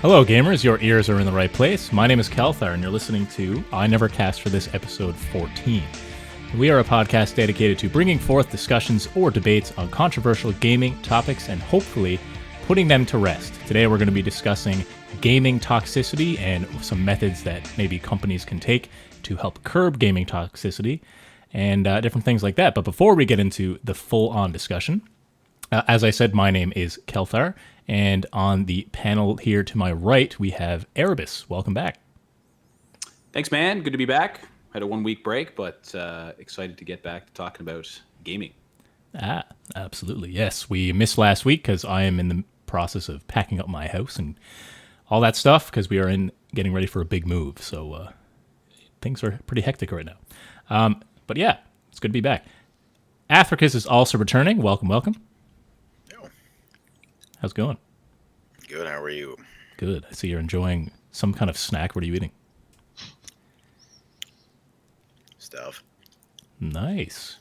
Hello, gamers. Your ears are in the right place. My name is Kelthar, and you're listening to I Never Cast for This, episode 14. We are a podcast dedicated to bringing forth discussions or debates on controversial gaming topics and hopefully putting them to rest. Today, we're going to be discussing gaming toxicity and some methods that maybe companies can take to help curb gaming toxicity and different things like that. But before we get into the full-on discussion, as I said, my name is Kelthar, and on the panel here to my right, we have Erebus. Welcome back. Thanks, man. Good to be back. Had a 1 week break, but excited to get back to talking about gaming. Absolutely. Yes, we missed last week because I am in the process of packing up my house and all that stuff because we are getting ready for a big move. So things are pretty hectic right now. But yeah, it's good to be back. Athricus is also returning. Welcome. How's it going? Good, how are you? Good. I see you're enjoying some kind of snack. What are you eating? Stuff. Nice.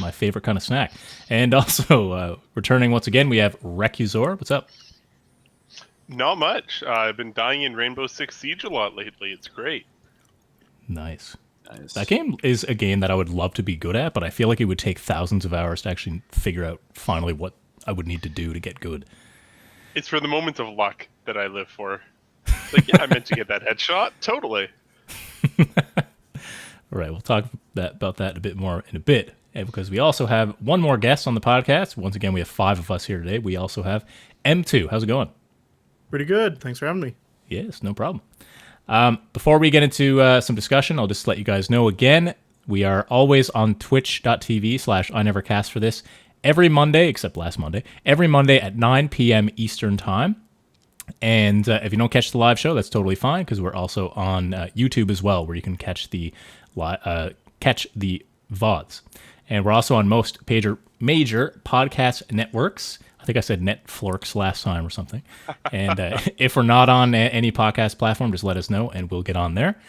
My favorite kind of snack. And also, returning once again, we have Recusor. What's up? Not much. I've been dying in Rainbow Six Siege a lot lately. It's great. Nice. That game is a game that I would love to be good at, but I feel like it would take thousands of hours to actually figure out finally what I would need to do to get good. It's for the moments of luck that I live for. Like, yeah, I meant to get that headshot. Totally. All right, we'll talk about that a bit more in a bit. And because we also have one more guest on the podcast. Once again, we have 5 of us here today. We also have M2. How's it going? Pretty good. Thanks for having me. Yes, no problem. Before we get into some discussion, I'll just let you guys know again, we are always on twitch.tv/INeverCast for this every Monday, except last Monday, every Monday at 9 p.m. Eastern Time. And if you don't catch the live show, that's totally fine because we're also on YouTube as well, where you can catch the VODs. And we're also on most major podcast networks. I think I said Netflix last time or something. And if we're not on any podcast platform, just let us know and we'll get on there.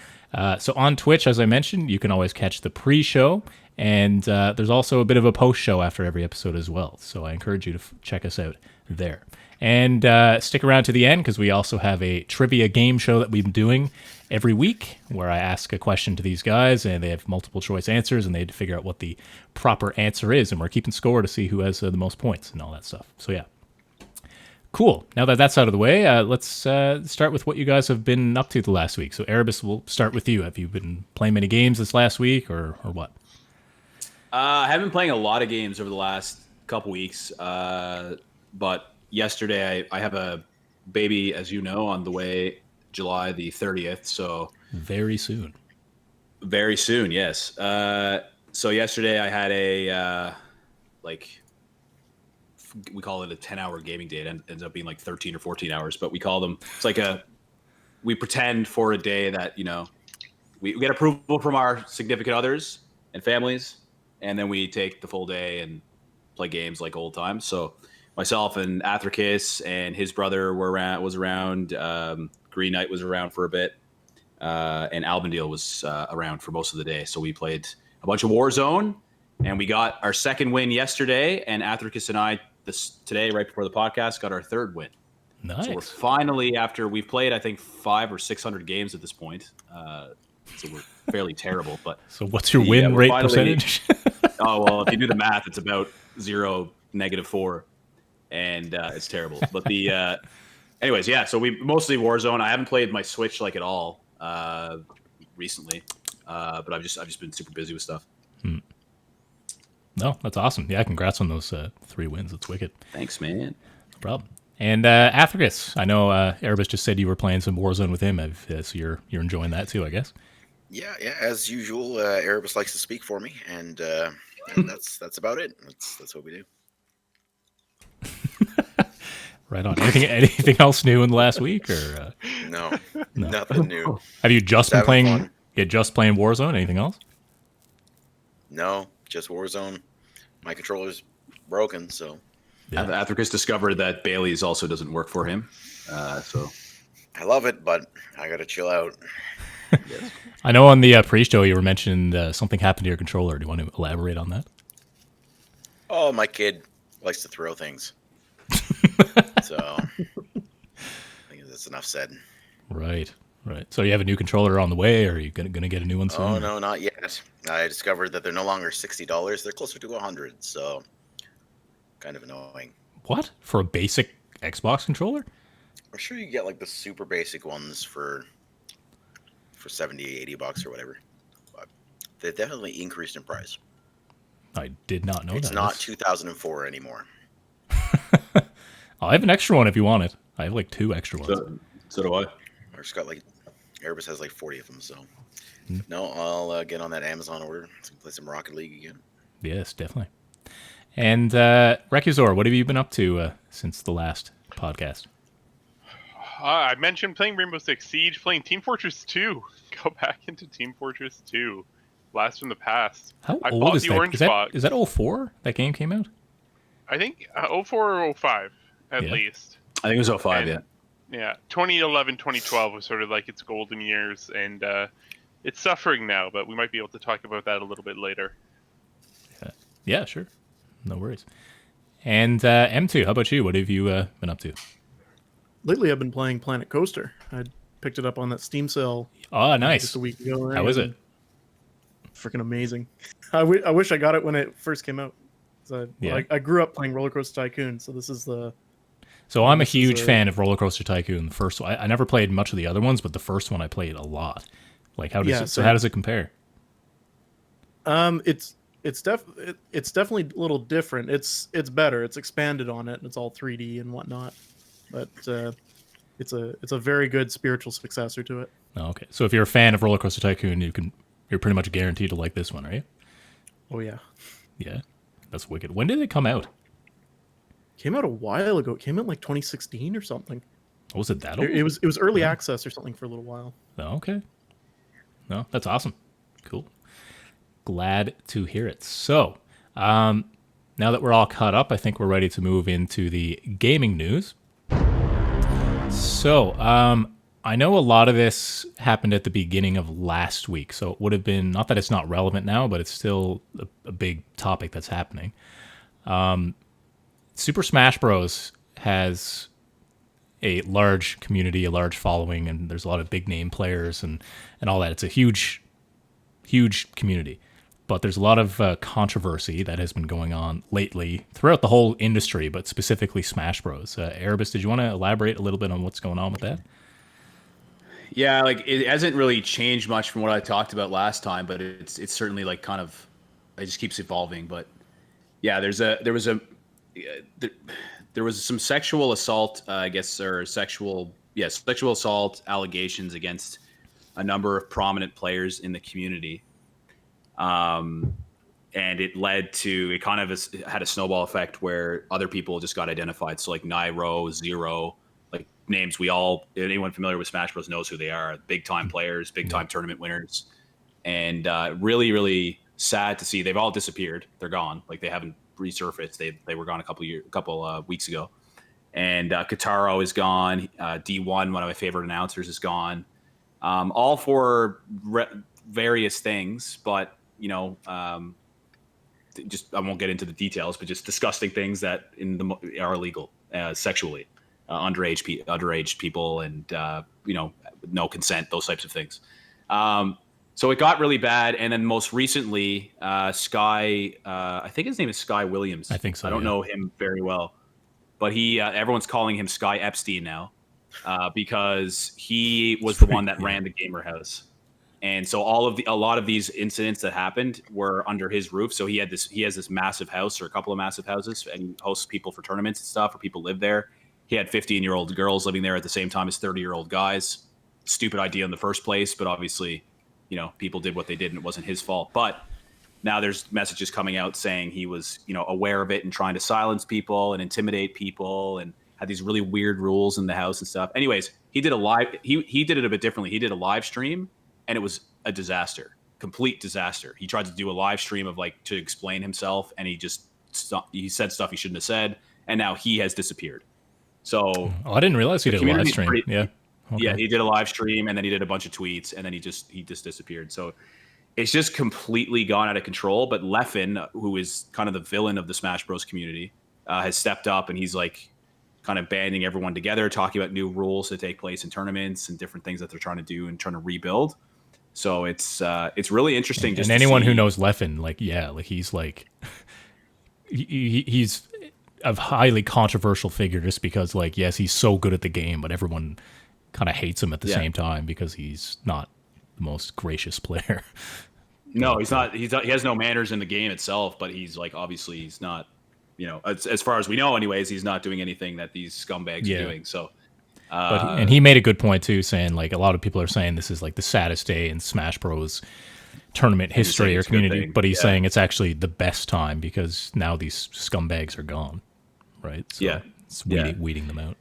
So on Twitch, as I mentioned, you can always catch the pre-show. And there's also a bit of a post-show after every episode as well. So I encourage you to check us out there. And stick around to the end because we also have a trivia game show that we've been doing every week where I ask a question to these guys and they have multiple choice answers and they have to figure out what the proper answer is. And we're keeping score to see who has the most points and all that stuff. So yeah. Cool. Now that that's out of the way, let's start with what you guys have been up to the last week. So Erebus, we'll start with you. Have you been playing many games this last week or what? I haven't been playing a lot of games over the last couple weeks, but yesterday I have a baby, as you know, on the way, July the 30th. So very soon. Very soon, yes. So yesterday I had a we call it a 10-hour gaming day. It ends up being like 13 or 14 hours, but we call them. It's like we pretend for a day that we get approval from our significant others and families. And then we take the full day and play games like old times. So myself and Athricus and his brother was around. Green Knight was around for a bit. And Albandale was around for most of the day. So we played a bunch of Warzone. And we got our second win yesterday. And Athricus and I, today, right before the podcast, got our third win. Nice. So we're finally, after we've played, I think, 500 or 600 games at this point. So we're fairly terrible. But so what's your win rate percentage? Oh, well, if you do the math, it's about 0, -4, and it's terrible. But anyways, yeah. So we mostly Warzone. I haven't played my Switch at all recently, but I've just been super busy with stuff. No, that's awesome. Yeah, congrats on those 3 wins. That's wicked. Thanks, man. No problem. And Athricus, I know Erebus just said you were playing some Warzone with him. So you're enjoying that too, I guess. Yeah. As usual, Erebus likes to speak for me, and that's about it. That's what we do. Right on. Anything else new in the last week, or No, nothing new. Have you just been playing? Fun. Yeah, just playing Warzone. Anything else? No, just Warzone. My controller's broken, so. Yeah. Athricus discovered that Bailey's also doesn't work for him. So I love it, but I gotta chill out. yes. I know on the pre-show you were mentioning something happened to your controller. Do you want to elaborate on that? Oh, my kid likes to throw things. So I think that's enough said. Right. So you have a new controller on the way, or are you gonna get a new one soon? Oh no, not yet. I discovered that they're no longer $60; they're closer to $100. So kind of annoying. What, for a basic Xbox controller? I'm sure you get like the super basic ones for 70, $80 or whatever. But they definitely increased in price. I did not know It's that. not 2004 anymore. I have an extra one if you want it. I have like 2 extra ones. So do I. I just got like Airbus has like 40 of them. So no, I'll get on that Amazon order. Play some Rocket League again. Yes, definitely. And Recusor, what have you been up to since the last podcast? I mentioned playing Rainbow Six Siege, playing Team Fortress 2. Go back into Team Fortress 2. Blast from the past. How I old bought is the that? orange Is that box. is that 04 that game came out? I think 04 or 05 at Yeah. least. I think it was 05, And- Yeah, 2011, 2012 was sort of like its golden years, and it's suffering now, but we might be able to talk about that a little bit later. Yeah, sure. No worries. And M2, how about you? What have you been up to? Lately, I've been playing Planet Coaster. I picked it up on that Steam sale Oh, just nice. a week ago. How is it? Freaking amazing. I wish I got it when it first came out. So Yeah. I grew up playing Roller Coaster Tycoon, so this is the So I'm a This is huge a- fan of Roller Coaster Tycoon. The first one, I never played much of the other ones, but the first one I played a lot. Like, how does Yeah, it, so same. how does it compare? it's definitely a little different. It's better. It's expanded on it, and it's all 3D and whatnot. But it's a very good spiritual successor to it. Oh, okay. So if you're a fan of Roller Coaster Tycoon, you're pretty much guaranteed to like this one, are you? Oh yeah, Yeah. That's wicked. When did it come out? came out a while ago. It came out like 2016 or something. Oh, was it that old? It was early access or something for a little while. Oh, okay. No, that's awesome. Cool. Glad to hear it. So, now that we're all caught up, I think we're ready to move into the gaming news. So, I know a lot of this happened at the beginning of last week, so it would have been, not that it's not relevant now, but it's still a big topic that's happening. Super Smash Bros. Has a large community, a large following, and there's a lot of big name players and all that. It's a huge community. But there's a lot of controversy that has been going on lately throughout the whole industry, but specifically Smash Bros. Erebus, did you want to elaborate a little bit on what's going on with that? Yeah, like it hasn't really changed much from what I talked about last time, but it's certainly like kind of it just keeps evolving. But yeah, there was some sexual assault, I guess, or sexual assault allegations against a number of prominent players in the community. And it led to, it kind of had a snowball effect where other people just got identified. So like Nairo, Zero, like names anyone familiar with Smash Bros knows who they are. Big time players, big time tournament winners. And really, really sad to see they've all disappeared. They're gone. Like they haven't resurfaced. They were gone a couple weeks ago. And Kataro is gone. D1, one of my favorite announcers, is gone. All for various things, but just I won't get into the details, but just disgusting things that are illegal sexually, underage people, and no consent, those types of things. So it got really bad, and then most recently, Sky, I think his name is Sky Williams. I think so. I don't yeah. know him very well, but he everyone's calling him Sky Epstein now because he was the one that ran the gamer house. And so a lot of these incidents that happened were under his roof. So he has this massive house, or a couple of massive houses, and he hosts people for tournaments and stuff, or people live there. He had 15-year-old girls living there at the same time as 30-year-old guys. Stupid idea in the first place, but obviously, people did what they did, and it wasn't his fault. But now there's messages coming out saying he was, aware of it and trying to silence people and intimidate people, and had these really weird rules in the house and stuff. Anyways, he did he did it a bit differently. He did a live stream, and it was a disaster, complete disaster. He tried to do a live stream of to explain himself, and he said stuff he shouldn't have said, and now he has disappeared. So I didn't realize he did a live stream. Yeah. Okay. Yeah, he did a live stream, and then he did a bunch of tweets, and then he just disappeared. So it's just completely gone out of control. But Leffen, who is kind of the villain of the Smash Bros community, has stepped up, and he's like, kind of banding everyone together, talking about new rules to take place in tournaments and different things that they're trying to do and trying to rebuild. So it's really interesting. And Just anyone to who see, knows Leffen, he's he's a highly controversial figure just because yes, he's so good at the game, but everyone kind of hates him at the same time because he's not the most gracious player. No, he's not. He has no manners in the game itself. But he's obviously he's not. As far as we know, anyways, he's not doing anything that these scumbags are doing. So, and he made a good point too, saying a lot of people are saying this is the saddest day in Smash Bros. Tournament history or community, but he's saying it's actually the best time because now these scumbags are gone, right? So it's weeding them out.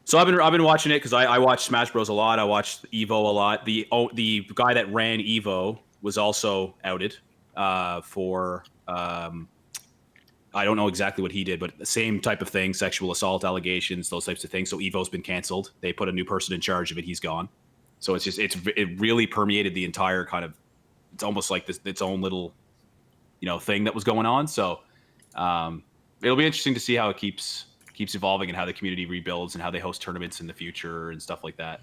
So I've been watching it because I watch Smash Bros a lot. I watched Evo a lot. The guy that ran Evo was also outed for I don't know exactly what he did, but the same type of thing, sexual assault allegations, those types of things. So Evo's been canceled. They put a new person in charge of it. He's gone. So it really permeated the entire kind of. It's almost like its own little, thing that was going on. So it'll be interesting to see how it keeps evolving and how the community rebuilds and how they host tournaments in the future and stuff like that.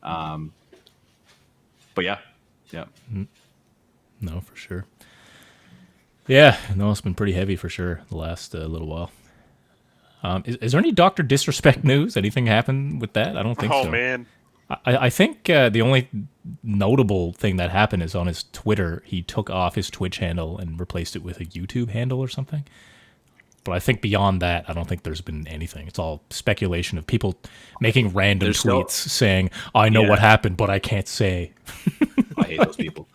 But yeah. No, for sure. Yeah, no, it's been pretty heavy for sure the last little while. Is there any Dr. Disrespect news? Anything happened with that? I don't think so. Oh, man. I think the only notable thing that happened is on his Twitter, he took off his Twitch handle and replaced it with a YouTube handle or something. But I think beyond that, I don't think there's been anything. It's all speculation of people making random tweets saying, I know what happened, but I can't say. I hate those people.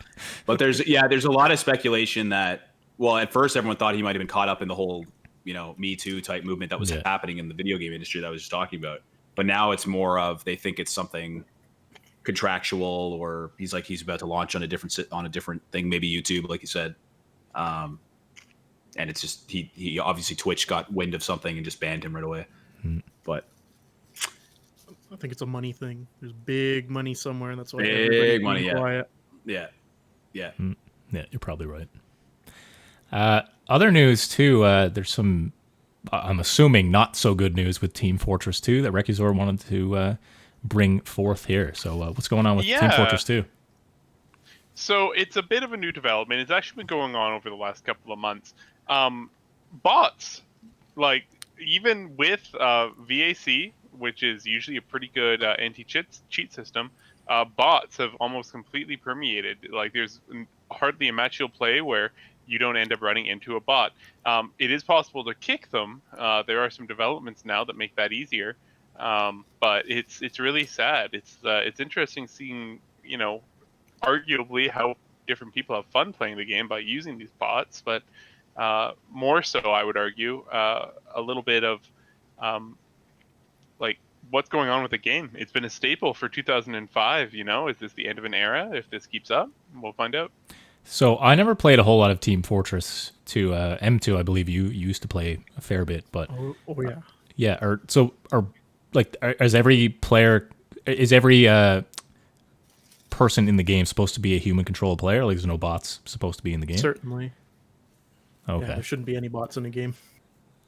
But there's a lot of speculation that, well, at first everyone thought he might have been caught up in the whole, Me Too type movement that was happening in the video game industry that I was just talking about. But now it's more of they think it's something contractual, or he's about to launch on a different thing, maybe YouTube, like you said. And it's just he obviously Twitch got wind of something and just banned him right away. But I think it's a money thing. There's big money somewhere, and that's why big money. Quiet. Yeah. Yeah, you're probably right. Other news too. There's some. I'm assuming not so good news with Team Fortress 2 that Rekizor wanted to bring forth here. So what's going on with Team Fortress 2? So it's a bit of a new development. It's actually been going on over the last couple of months. Bots, even with VAC, which is usually a pretty good anti-cheat system, bots have almost completely permeated. There's hardly a match you'll play where you don't end up running into a bot. It is possible to kick them. There are some developments now that make that easier, but it's really sad. It's interesting seeing arguably how different people have fun playing the game by using these bots, but more so, I would argue, a little bit of what's going on with the game. It's been a staple for 2005. Is this the end of an era? If this keeps up, we'll find out. So I never played a whole lot of Team Fortress 2. M2, I believe you used to play a fair bit, but is every player, is every person in the game supposed to be a human controlled player? There's no bots supposed to be in the game? Certainly. Okay. Yeah, there shouldn't be any bots in the game.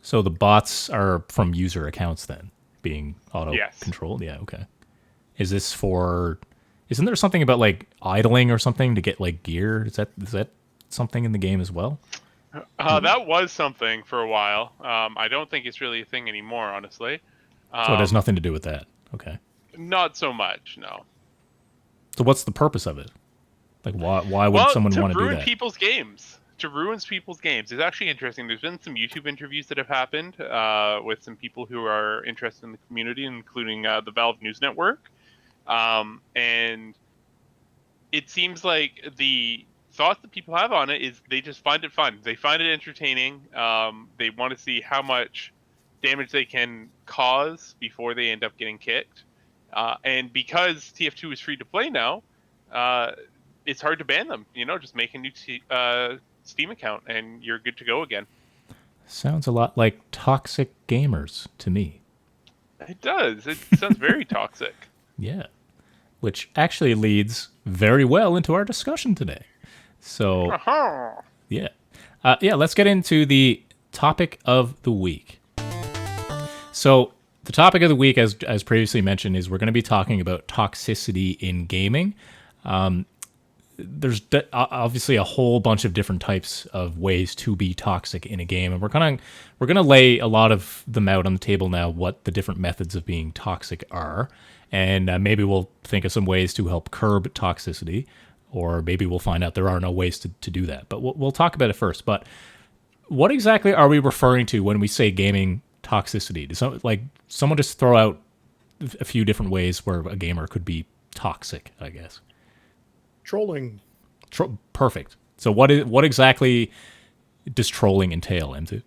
So the bots are from user accounts then, being auto-controlled? Yes. Yeah, okay. Is this for... Isn't there something about idling or something to get gear? Is that something in the game as well? That was something for a while. I don't think it's really a thing anymore, honestly. So it has nothing to do with that. Okay. Not so much, no. So what's the purpose of it? Why would someone want to do that? To ruin people's games. It's actually interesting. There's been some YouTube interviews that have happened with some people who are interested in the community, including the Valve News Network. And it seems like the thoughts that people have on it is they just find it fun. They find it entertaining. They want to see how much damage they can cause before they end up getting kicked. And because TF2 is free to play now, it's hard to ban them. Just make a new Steam account and you're good to go again. Sounds a lot like toxic gamers to me. It does. It sounds very toxic. Yeah, which actually leads very well into our discussion today. So, let's get into the topic of the week. So, the topic of the week, as previously mentioned, is we're going to be talking about toxicity in gaming. There's obviously a whole bunch of different types of ways to be toxic in a game, and we're gonna lay a lot of them out on the table now. What the different methods of being toxic are, and maybe we'll think of some ways to help curb toxicity, or maybe we'll find out there are no ways to do that. But we'll talk about it first. But what exactly are we referring to when we say gaming toxicity? Does someone just throw out a few different ways where a gamer could be toxic, I guess? Trolling. Perfect. So what exactly does trolling entail, M2?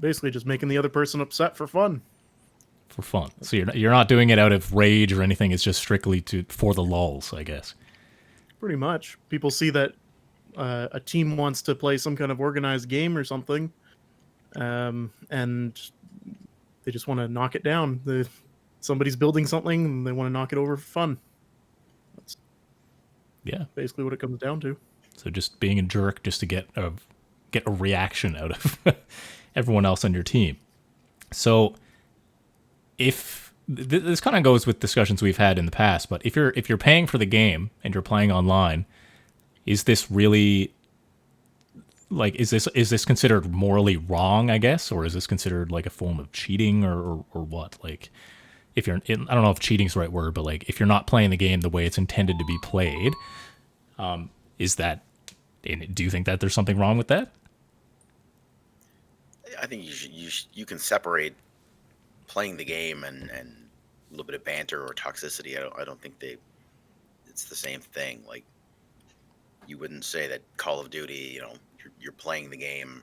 Basically just making the other person upset for fun. For fun. So you're not doing it out of rage or anything. It's just strictly for the lulz, I guess. Pretty much. People see that a team wants to play some kind of organized game or something, and they just want to knock it down. Somebody's building something and they want to knock it over for fun. Yeah, basically what it comes down to. So just being a jerk just to get a reaction out of everyone else on your team. So if this kind of goes with discussions we've had in the past, but if you're paying for the game and you're playing online, is this really is this considered morally wrong, I guess, or is this considered like a form of cheating or what? Like, if you're, I don't know if cheating's the right word, but like if you're not playing the game the way it's intended to be played, is that? Do you think that there's something wrong with that? I think you can separate playing the game and a little bit of banter or toxicity. I don't think it's the same thing. Like, you wouldn't say that Call of Duty, you're playing the game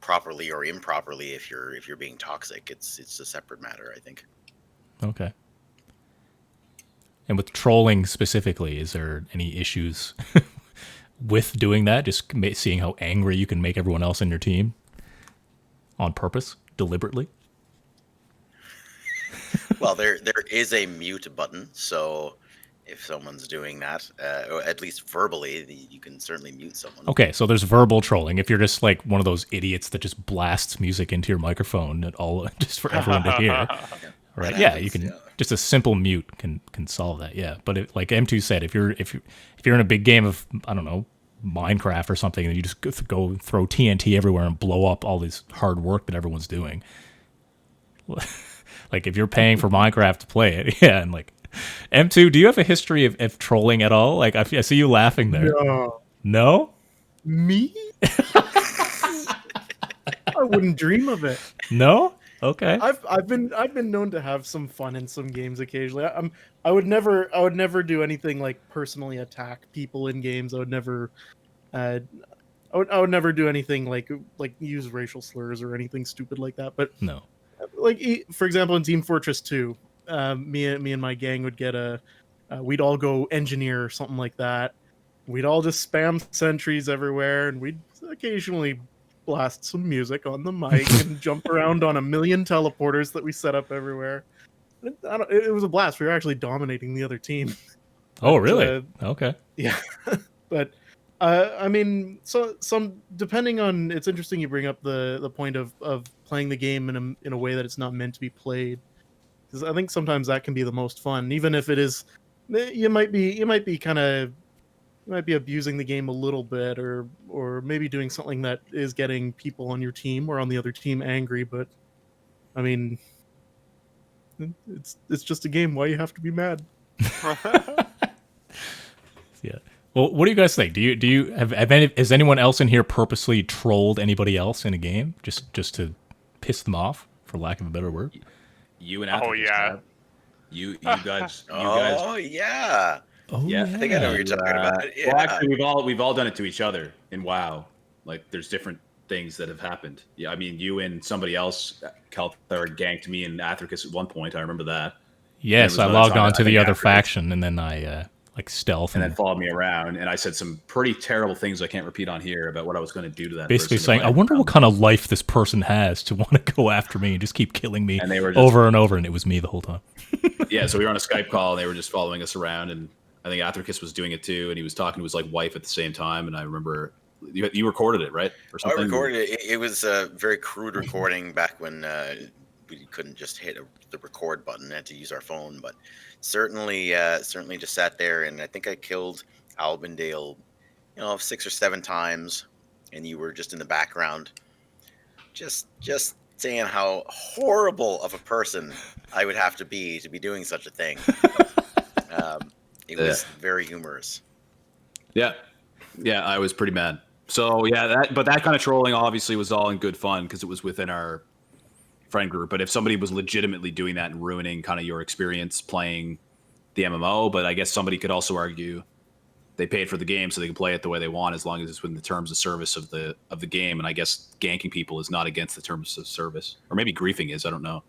properly or improperly if you're being toxic. It's a separate matter, I think. Okay. And with trolling specifically, is there any issues with doing that? Just seeing how angry you can make everyone else in your team on purpose, deliberately? Well, there is a mute button, so if someone's doing that, or at least verbally, you can certainly mute someone. Okay, so there's verbal trolling. If you're just like one of those idiots that just blasts music into your microphone at all, just for everyone to hear. Right? Yeah, you can. Just a simple mute can solve that. Yeah, but like M2 said, if you're in a big game of, I don't know, Minecraft or something, and you just go throw TNT everywhere and blow up all this hard work that everyone's doing. Like, if you're paying for Minecraft to play it, yeah, and like M2, do you have a history of trolling at all? Like, I see you laughing there. No? Me? I wouldn't dream of it. No? Okay. I've been known to have some fun in some games occasionally. I would never do anything like personally attack people in games. I would never do anything like use racial slurs or anything stupid like that. But no. Like, for example, in Team Fortress 2, me and my gang would get we'd all go engineer or something like that. We'd all just spam sentries everywhere, and we'd occasionally blast some music on the mic and jump around on a million teleporters that we set up everywhere. It was a blast. We were actually dominating the other team. Oh, really? Okay. Yeah. But I mean, so depending on, it's interesting you bring up the point of playing the game in a way that it's not meant to be played, because I think sometimes that can be the most fun, even if it is, you might be abusing the game a little bit, or maybe doing something that is getting people on your team or on the other team angry. But I mean, it's just a game. Why you have to be mad? Yeah. Well, what do you guys think? Do you has anyone else in here purposely trolled anybody else in a game just to piss them off, for lack of a better word? You and Atticus, yeah. You guys. Oh yeah. Oh yeah. I think I know what you're talking about. Yeah. Well, actually, we've all done it to each other in WoW. Like, there's different things that have happened. Yeah, I mean, you and somebody else, Kelthar, ganked me and Athricus at one point. I remember that. Yes, I logged on to the other faction, and then I stealth, and then followed me around, and I said some pretty terrible things I can't repeat on here about what I was going to do to that. Basically saying, I wonder what kind of life this person has to want to go after me and just keep killing me, and they were just, over and over, and it was me the whole time. Yeah, so we were on a Skype call, and they were just following us around, and I think Athricus was doing it too, and he was talking to his wife at the same time, and I remember you recorded it, right? Or something? I recorded it. It was a very crude recording back when we couldn't just hit the record button, had to use our phone. But certainly just sat there, and I think I killed Albindale, 6 or 7 times, and you were just in the background, just saying how horrible of a person I would have to be doing such a thing. It was very humorous. Yeah, I was pretty mad. So yeah, that kind of trolling obviously was all in good fun because it was within our friend group. But if somebody was legitimately doing that and ruining kind of your experience playing the MMO, but I guess somebody could also argue they paid for the game so they can play it the way they want as long as it's within the terms of service of the game. And I guess ganking people is not against the terms of service, or maybe griefing is. I don't know.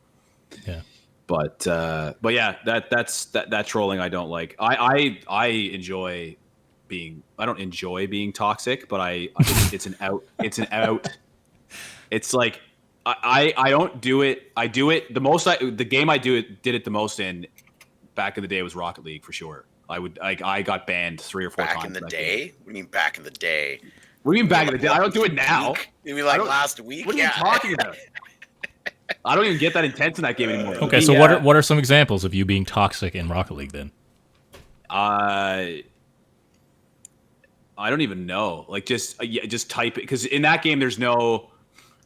Yeah. But yeah, that trolling I don't like. I enjoy being. I don't enjoy being toxic, but it's an out. It's an out. It's like I don't do it. I do it the most. The game I did it the most in back in the day was Rocket League for sure. I got banned 3 or 4 times. Back in the day? What do you mean back in the day? What do you mean back in the day? I don't do it now. You mean like last week? What are you talking about? I don't even get that intense in that game anymore. Okay, so what are some examples of you being toxic in Rocket League then? I don't even know. Like just type it, because in that game there's no.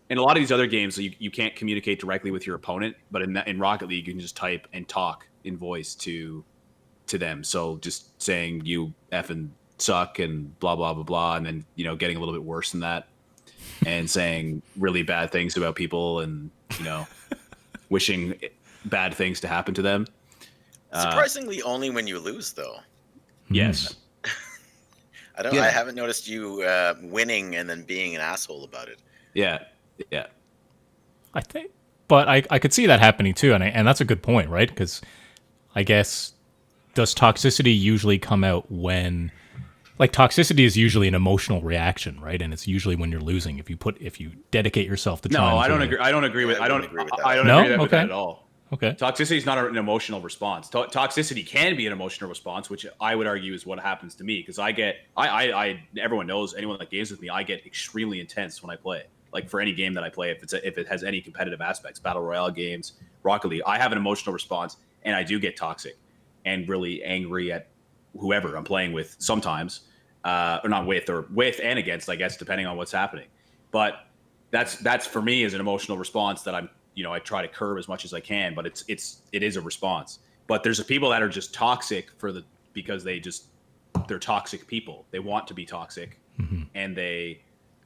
In a lot of these other games, you can't communicate directly with your opponent, but in Rocket League you can just type and talk in voice to them. So just saying you effing suck and blah blah blah blah, and then getting a little bit worse than that, and saying really bad things about people, and wishing bad things to happen to them. Surprisingly, only when you lose, though. Yes. I haven't noticed you winning and then being an asshole about it. Yeah. I think, but I could see that happening too, and that's a good point, right? Because I guess, does toxicity usually come out when, like, toxicity is usually an emotional reaction, right? And it's usually when you're losing. If you dedicate yourself to trying. No, I don't agree. I don't agree with. I don't agree with that. I don't No? agree with that Okay. at all. Okay. Toxicity is not an emotional response. Toxicity can be an emotional response, which I would argue is what happens to me, because everyone knows, anyone that games with me, I get extremely intense when I play. Like for any game that I play, if it has any competitive aspects, battle royale games, Rocket League, I have an emotional response, and I do get toxic and really angry at whoever I'm playing with sometimes, or not with, or with and against, I guess, depending on what's happening. But that's for me is an emotional response that I try to curb as much as I can, but it is a response. But there's people that are just toxic because they're toxic people. They want to be toxic, and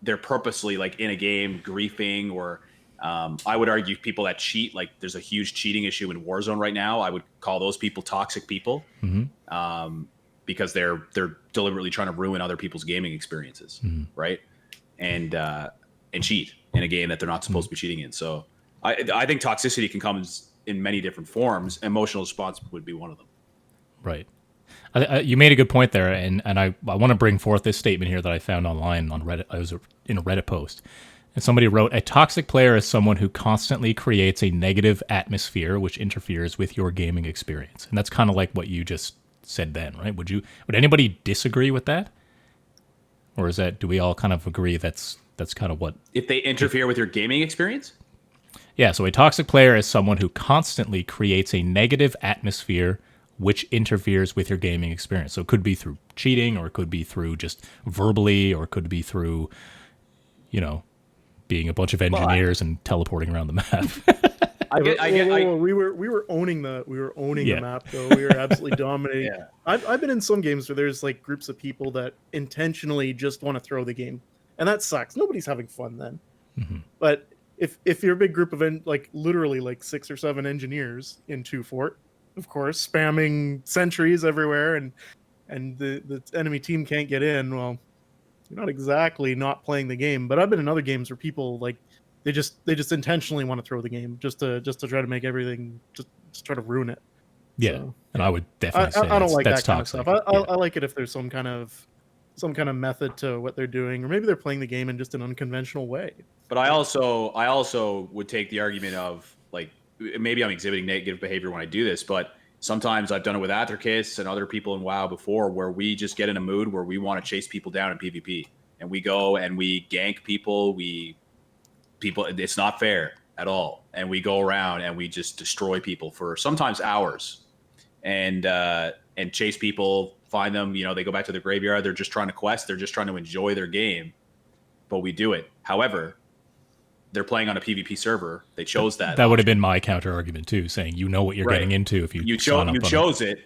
they're purposely, like, in a game griefing, or I would argue people that cheat. Like, there's a huge cheating issue in Warzone right now. I would call those people toxic people, because they're deliberately trying to ruin other people's gaming experiences, right? And cheat in a game that they're not supposed to be cheating in. So I think toxicity can come in many different forms. Emotional response would be one of them. Right. You made a good point there, and I want to bring forth this statement here that I found online on Reddit. I was in a Reddit post, and somebody wrote, "A toxic player is someone who constantly creates a negative atmosphere which interferes with your gaming experience." And that's kind of like what you just said then, right? Would anybody disagree with that? Or do we all kind of agree that's kind of what... If they interfere with your gaming experience? Yeah, so a toxic player is someone who constantly creates a negative atmosphere which interferes with your gaming experience. So it could be through cheating, or it could be through just verbally, or it could be through, being a bunch of engineers and teleporting around the map. We were owning the map, though. We were absolutely dominating. Yeah. I've been in some games where there's like groups of people that intentionally just want to throw the game, and that sucks. Nobody's having fun then. But if you're a big group of literally like 6 or 7 engineers in 2 Fort, of course, spamming sentries everywhere, and the enemy team can't get in, well, you're not exactly not playing the game. But I've been in other games where people they just intentionally want to throw the game just to try to make everything just try to ruin it. Yeah, so, and I would definitely say I don't like that's that kind of toxic. stuff. I like it if there's some kind of method to what they're doing, or maybe they're playing the game in just an unconventional way. But I also would take the argument of, like, maybe I'm exhibiting negative behavior when I do this, but sometimes I've done it with Atherkis and other people in WoW before, where we just get in a mood where we want to chase people down in PvP, and we go and we gank people. It's not fair. at all, and we go around and we just destroy people for sometimes hours, and chase people, find them. They go back to the graveyard. They're just trying to quest. They're just trying to enjoy their game, but we do it. However, they're playing on a PvP server. They chose that. That would have been my counter argument too, saying you know what you're getting into if you chose it.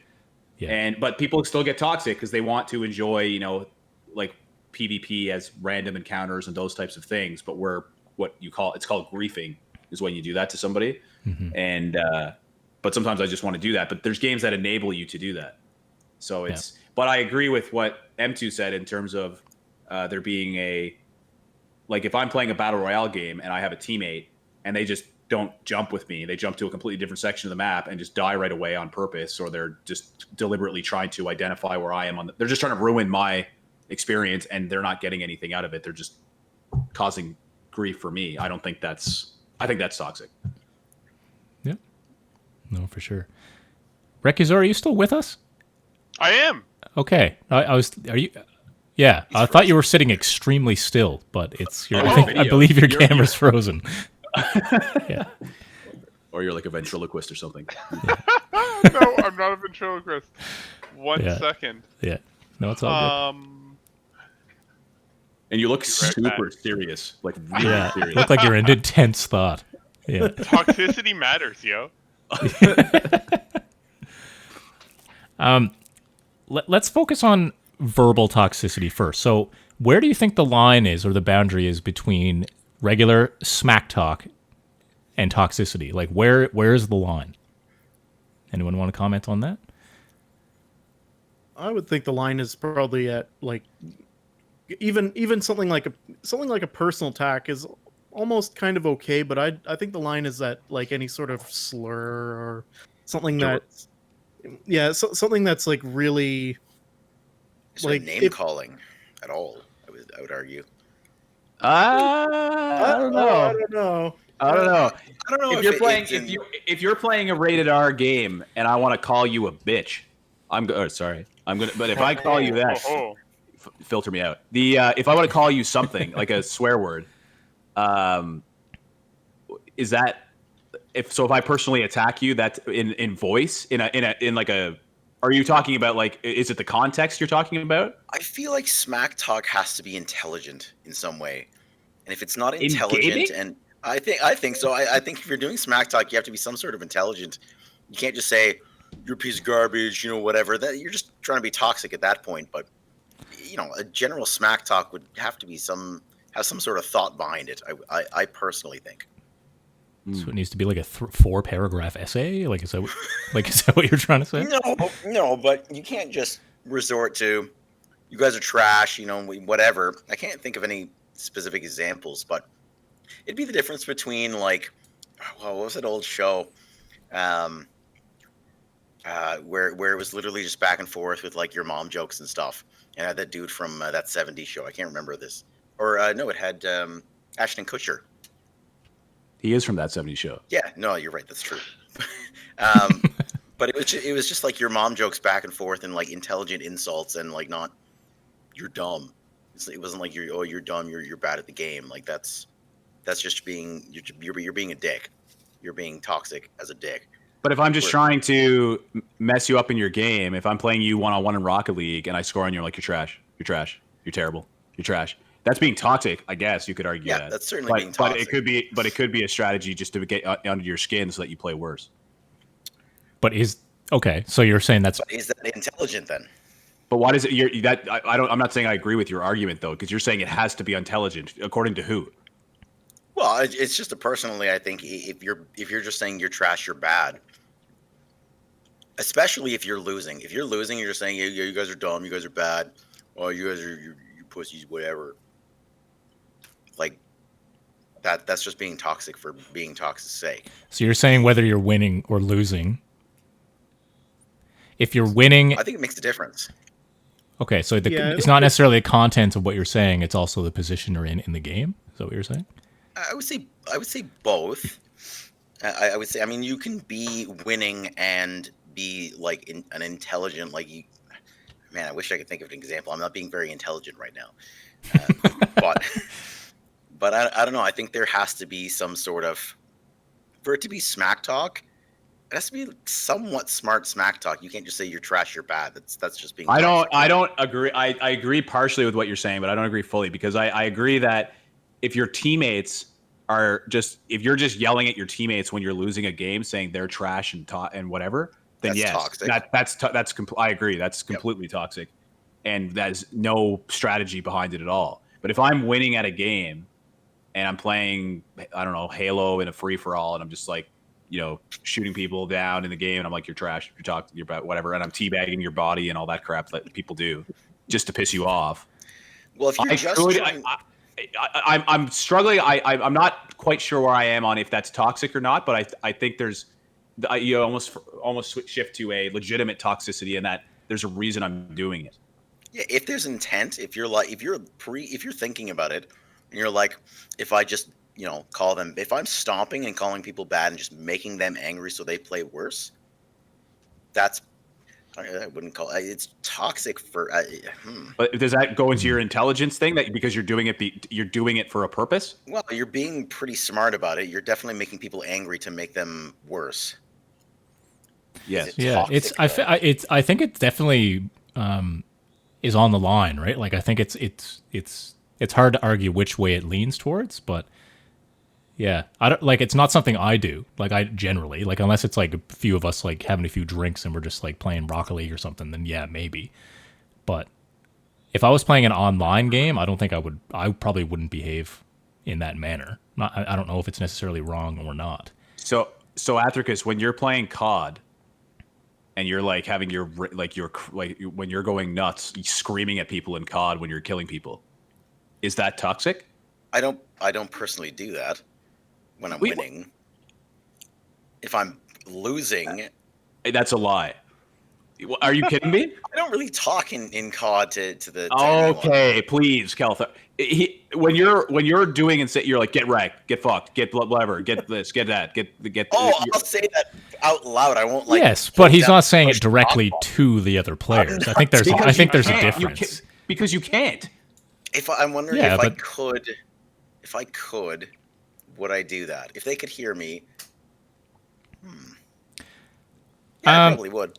Yeah. But people still get toxic because they want to enjoy, like PvP as random encounters and those types of things. But it's called griefing is when you do that to somebody. Mm-hmm. And but sometimes I just want to do that. But there's games that enable you to do that. So but I agree with what M2 said in terms of there being like if I'm playing a battle royale game and I have a teammate and they just don't jump with me, they jump to a completely different section of the map and just die right away on purpose, or they're just deliberately trying to identify where I am they're just trying to ruin my experience and they're not getting anything out of it. They're just causing grief for me. I think that's toxic. Yeah. No, for sure. Rekizor, are you still with us? I am. Okay. Are you? Yeah. I thought you were sitting extremely still, but I believe your camera's frozen. Yeah. Or you're like a ventriloquist or something. No, I'm not a ventriloquist. One second. Yeah. No, it's all good. And you look super serious. Like really serious. You look like you're in intense thought. Yeah. Toxicity matters, yo. Let's focus on verbal toxicity first. So where do you think the line is or the boundary is between regular smack talk and toxicity? Like where's the line? Anyone want to comment on that? I would think the line is probably at like even something like a personal attack is almost kind of okay, but I think the line is at like any sort of slur or something something that's like really like name calling at all. I would argue. I don't know. If you're playing a rated R game and I want to call you a bitch, but if I call you that, filter me out. If I want to call you something like a swear word, is that if I personally attack you, that's in voice in like a. Are you talking about like? Is it the context you're talking about? I feel like smack talk has to be intelligent in some way, and if it's not intelligent, and I think so. I think if you're doing smack talk, you have to be some sort of intelligent. You can't just say you're a piece of garbage, whatever. That you're just trying to be toxic at that point. But a general smack talk would have to be have some sort of thought behind it. I personally think. So it needs to be like a 4-paragraph essay. Like is that what you're trying to say? No, but you can't just resort to, you guys are trash, whatever. I can't think of any specific examples, but it'd be the difference between like, what was that old show, where it was literally just back and forth with like your mom jokes and stuff, and I had that dude from that '70s show. I can't remember this, or no, it had Ashton Kutcher. He is from that '70s show. Yeah, no, you're right. That's true. But it was just like your mom jokes back and forth and like intelligent insults and like not you're dumb. It wasn't like you're dumb. You're bad at the game. Like that's just you're being a dick. You're being toxic as a dick. But if I'm just trying to mess you up in your game, if I'm playing you one-on-one in Rocket League and I score on you, like you're trash, you're terrible, you're trash. That's being toxic, I guess you could argue that. Yeah, that's certainly being toxic. But it could be a strategy just to get under your skin so that you play worse. So you're saying that's. But is that intelligent then? But why does it? I'm not saying I agree with your argument though, because you're saying it has to be intelligent. According to who? Well, it's just personally, I think if you're just saying you're trash, you're bad. Especially if you're losing. If you're losing, you're just saying, yeah, you guys are dumb, you guys are bad, oh, you guys are you pussies, whatever. Like that's just being toxic for being toxic's sake. So you're saying whether you're winning or losing. If you're winning, I think it makes a difference. Okay, so it's not necessarily the content of what you're saying; it's also the position you're in the game. Is that what you're saying? I would say both. I would say, I mean, you can be winning and be like an intelligent, like you. Man, I wish I could think of an example. I'm not being very intelligent right now, but I don't know. I think there has to be some sort of for it to be smack talk, it has to be somewhat smart smack talk. You can't just say you're trash, you're bad. That's just being. I toxic. don't agree. I agree partially with what you're saying, but I don't agree fully, because I agree that if your teammates are just, if you're just yelling at your teammates when you're losing a game, saying they're trash and whatever, then That's yes, toxic. I agree. That's completely toxic, and there's no strategy behind it at all. But if I'm winning at a game and I'm playing, I don't know, Halo in a free for all, and I'm just like, shooting people down in the game, and I'm like, you're trash, you're about whatever, and I'm teabagging your body and all that crap that people do just to piss you off. Well, if you're I'm struggling. I'm not quite sure where I am on if that's toxic or not, but I think there's, you almost shift to a legitimate toxicity in that there's a reason I'm doing it. Yeah, if there's intent, if you're thinking about it, and you're like, if I just call them, if I'm stomping and calling people bad and just making them angry so they play worse, that's, I wouldn't call it, it's toxic for. But does that go into your intelligence thing, that because you're doing it for a purpose? Well, you're being pretty smart about it. You're definitely making people angry to make them worse. Yes. Yeah, I think it definitely is on the line, right? Like, I think it's hard to argue which way it leans towards, but yeah, I don't like, it's not something I do. Like, I generally, like, unless it's like a few of us like having a few drinks and we're just like playing Rocket League or something, then yeah, maybe. But if I was playing an online game, I probably wouldn't behave in that manner. I don't know if it's necessarily wrong or not. So Athricus, when you're playing COD and you're like having when you're going nuts, screaming at people in COD when you're killing people, is that toxic? I don't personally do that when I'm winning. If I'm losing, that's a lie. Are you kidding me? I don't really talk in COD to the. Okay, anyone. please, Kelth. When you're doing and say, you're like, get wrecked, get fucked, get whatever, get this, get that, get. Oh, I'll say that out loud. I won't like. Yes, but he's not saying it directly to the other players. I think there's a difference. Because you can't. I'm wondering Yeah, if I could, would I do that? If they could hear me, yeah, I probably would.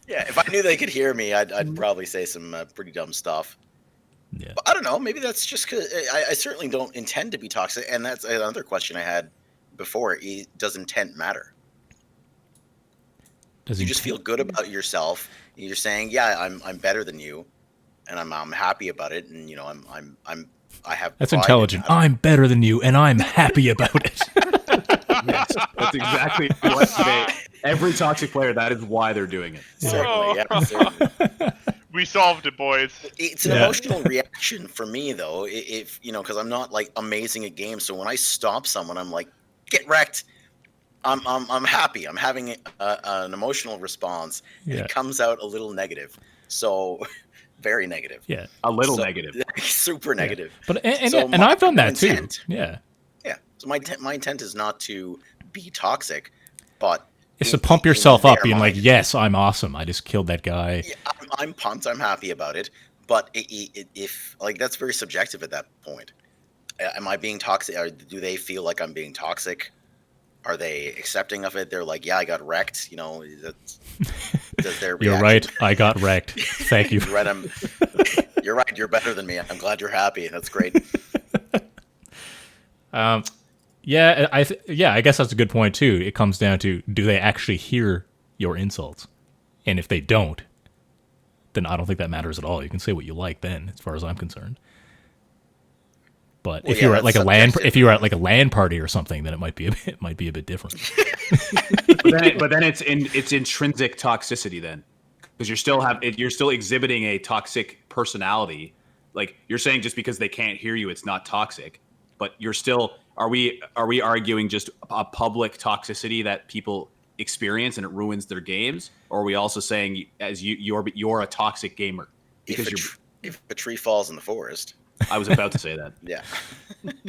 Yeah, if I knew they could hear me, I'd probably say some pretty dumb stuff. Yeah. But I don't know. Maybe that's just because I certainly don't intend to be toxic, and that's another question I had before. Does intent matter? You just feel good about yourself. You're saying, "Yeah, I'm better than you," and I'm happy about it, and I have. That's intelligent. I'm better than you, and I'm happy about it. Yes, that's exactly what every toxic player. That is why they're doing it. Certainly, yeah. Certainly. We solved it, boys. It's an emotional reaction for me, though. If because I'm not like amazing at games, so when I stop someone, I'm like, get wrecked. I'm happy. I'm having an emotional response. And it comes out a little negative. So very negative. Yeah, a little negative. Super negative. Yeah. But and I've done that too. Yeah. Yeah. So my intent is not to be toxic, but it's to pump yourself up, being like, "Yes, I'm awesome. I just killed that guy." Yeah, I'm pumped. I'm happy about it. But if like that's very subjective at that point. Am I being toxic? Or do they feel like I'm being toxic? Are they accepting of it? They're like, "Yeah, I got wrecked." Does their You're right. I got wrecked. Thank you. You're right. You're better than me. I'm glad you're happy. That's great. Yeah, I guess that's a good point too. It comes down to, do they actually hear your insults? And if they don't, then I don't think that matters at all. You can say what you like then, as far as I'm concerned. But if you're at like a LAN party or something, then it might be a bit different. but then it's intrinsic toxicity then, because you're still exhibiting a toxic personality. Like, you're saying just because they can't hear you, it's not toxic, but you're still. Are we arguing just a public toxicity that people experience and it ruins their games, or are we also saying as you're a toxic gamer because if a tree falls in the forest? I was about to say that. Yeah.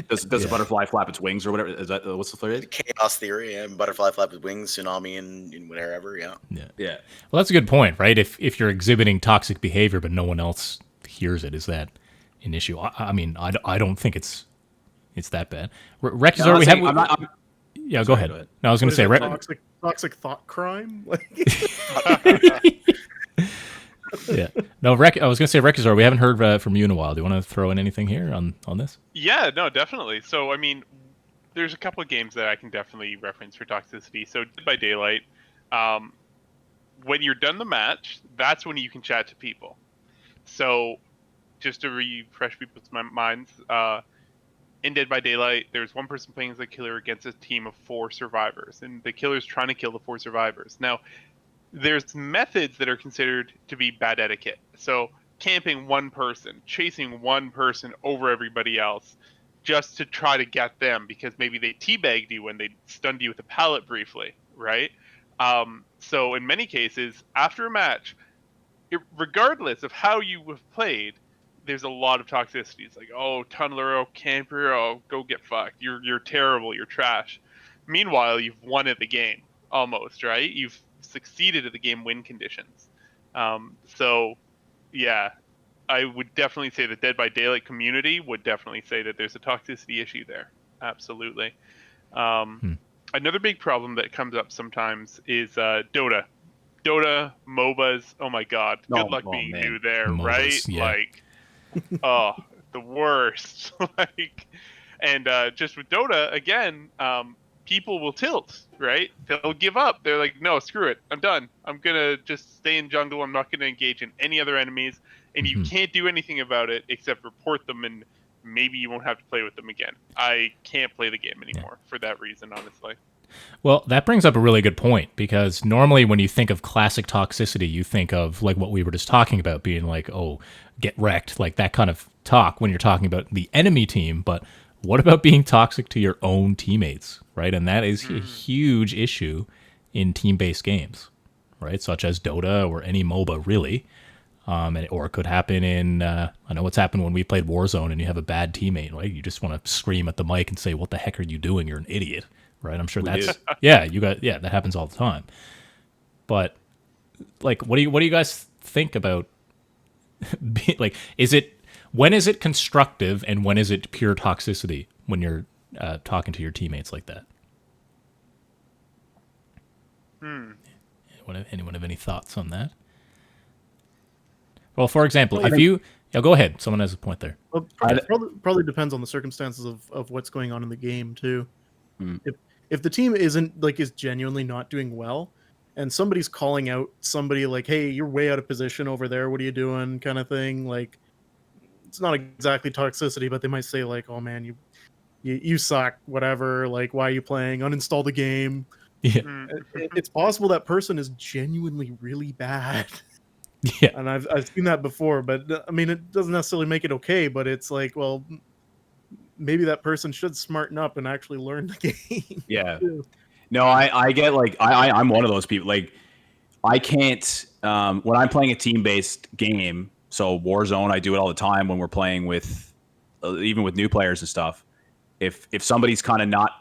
Does a butterfly flap its wings or whatever? Is that what's the phrase? Chaos theory, and butterfly flap its wings, tsunami, and whatever. Yeah. Yeah. Well, that's a good point, right? If you're exhibiting toxic behavior but no one else hears it, is that an issue? I mean, I don't think it's it's that bad. No, Rek'Zar, I'm we saying- have. I'm not- I'm- Yeah, go Sorry, ahead. go ahead. No, I was going What to is say. that, toxic thought crime? Like, Yeah. No, I was going to say Rek'Zar. We haven't heard from you in a while. Do you want to throw in anything here on this? Yeah, no, definitely. So, I mean, there's a couple of games that I can definitely reference for toxicity. So, Dead by Daylight, when you're done the match, that's when you can chat to people. So, just to refresh people's minds, in Dead by Daylight, there's one person playing as a killer against a team of 4 survivors, and the killer's trying to kill the 4 survivors. Now, there's methods that are considered to be bad etiquette. So, camping one person, chasing one person over everybody else, just to try to get them because maybe they teabagged you when they stunned you with a pallet briefly, right? So in many cases, after a match, regardless of how you have played, there's a lot of toxicity. It's like, oh, tunneler, oh, camper, oh, go get fucked. You're terrible. You're trash. Meanwhile, you've won at the game almost, right? You've succeeded at the game win conditions. So, yeah, I would definitely say the Dead by Daylight community would definitely say that there's a toxicity issue there. Absolutely. Another big problem that comes up sometimes is Dota. Dota, MOBAs, oh my god. Good luck being man. new there, MOBAs, right? yeah. Like, oh, the worst. Like, and just with Dota, again, people will tilt, right? They'll give up. They're like, no, screw it. I'm done. I'm going to just stay in jungle. I'm not going to engage in any other enemies. And you can't do anything about it except report them, and maybe you won't have to play with them again. I can't play the game anymore for that reason, honestly. Well, that brings up a really good point, because normally when you think of classic toxicity, you think of like what we were just talking about, being like, oh, get wrecked, like that kind of talk when you're talking about the enemy team. But what about being toxic to your own teammates, right? And that is a huge issue in team-based games, right? Such as Dota or any MOBA, really. Or it could happen in, I know what's happened when we played Warzone and you have a bad teammate, right? You just want to scream at the mic and say, what the heck are you doing? You're an idiot, right? I'm sure that's, that happens all the time. But like, what do you guys think about, like, when is it constructive and when is it pure toxicity when you're talking to your teammates like that? Anyone have any thoughts on that? Well, for example, if you... Yeah, go ahead. Someone has a point there. Well, probably depends on the circumstances of what's going on in the game too. If the team is genuinely not doing well, and somebody's calling out somebody like, "Hey, you're way out of position over there. What are you doing?" kind of thing. Like, it's not exactly toxicity, but they might say like, "Oh man, you suck. Whatever. Like, why are you playing? Uninstall the game." Yeah. It's possible that person is genuinely really bad. Yeah. And I've seen that before, but I mean, it doesn't necessarily make it okay, but it's like, well, maybe that person should smarten up and actually learn the game. Yeah. No, I get like, I'm one of those people. Like, I can't, when I'm playing a team-based game, so Warzone, I do it all the time when we're playing with, even with new players and stuff. If somebody's kind of not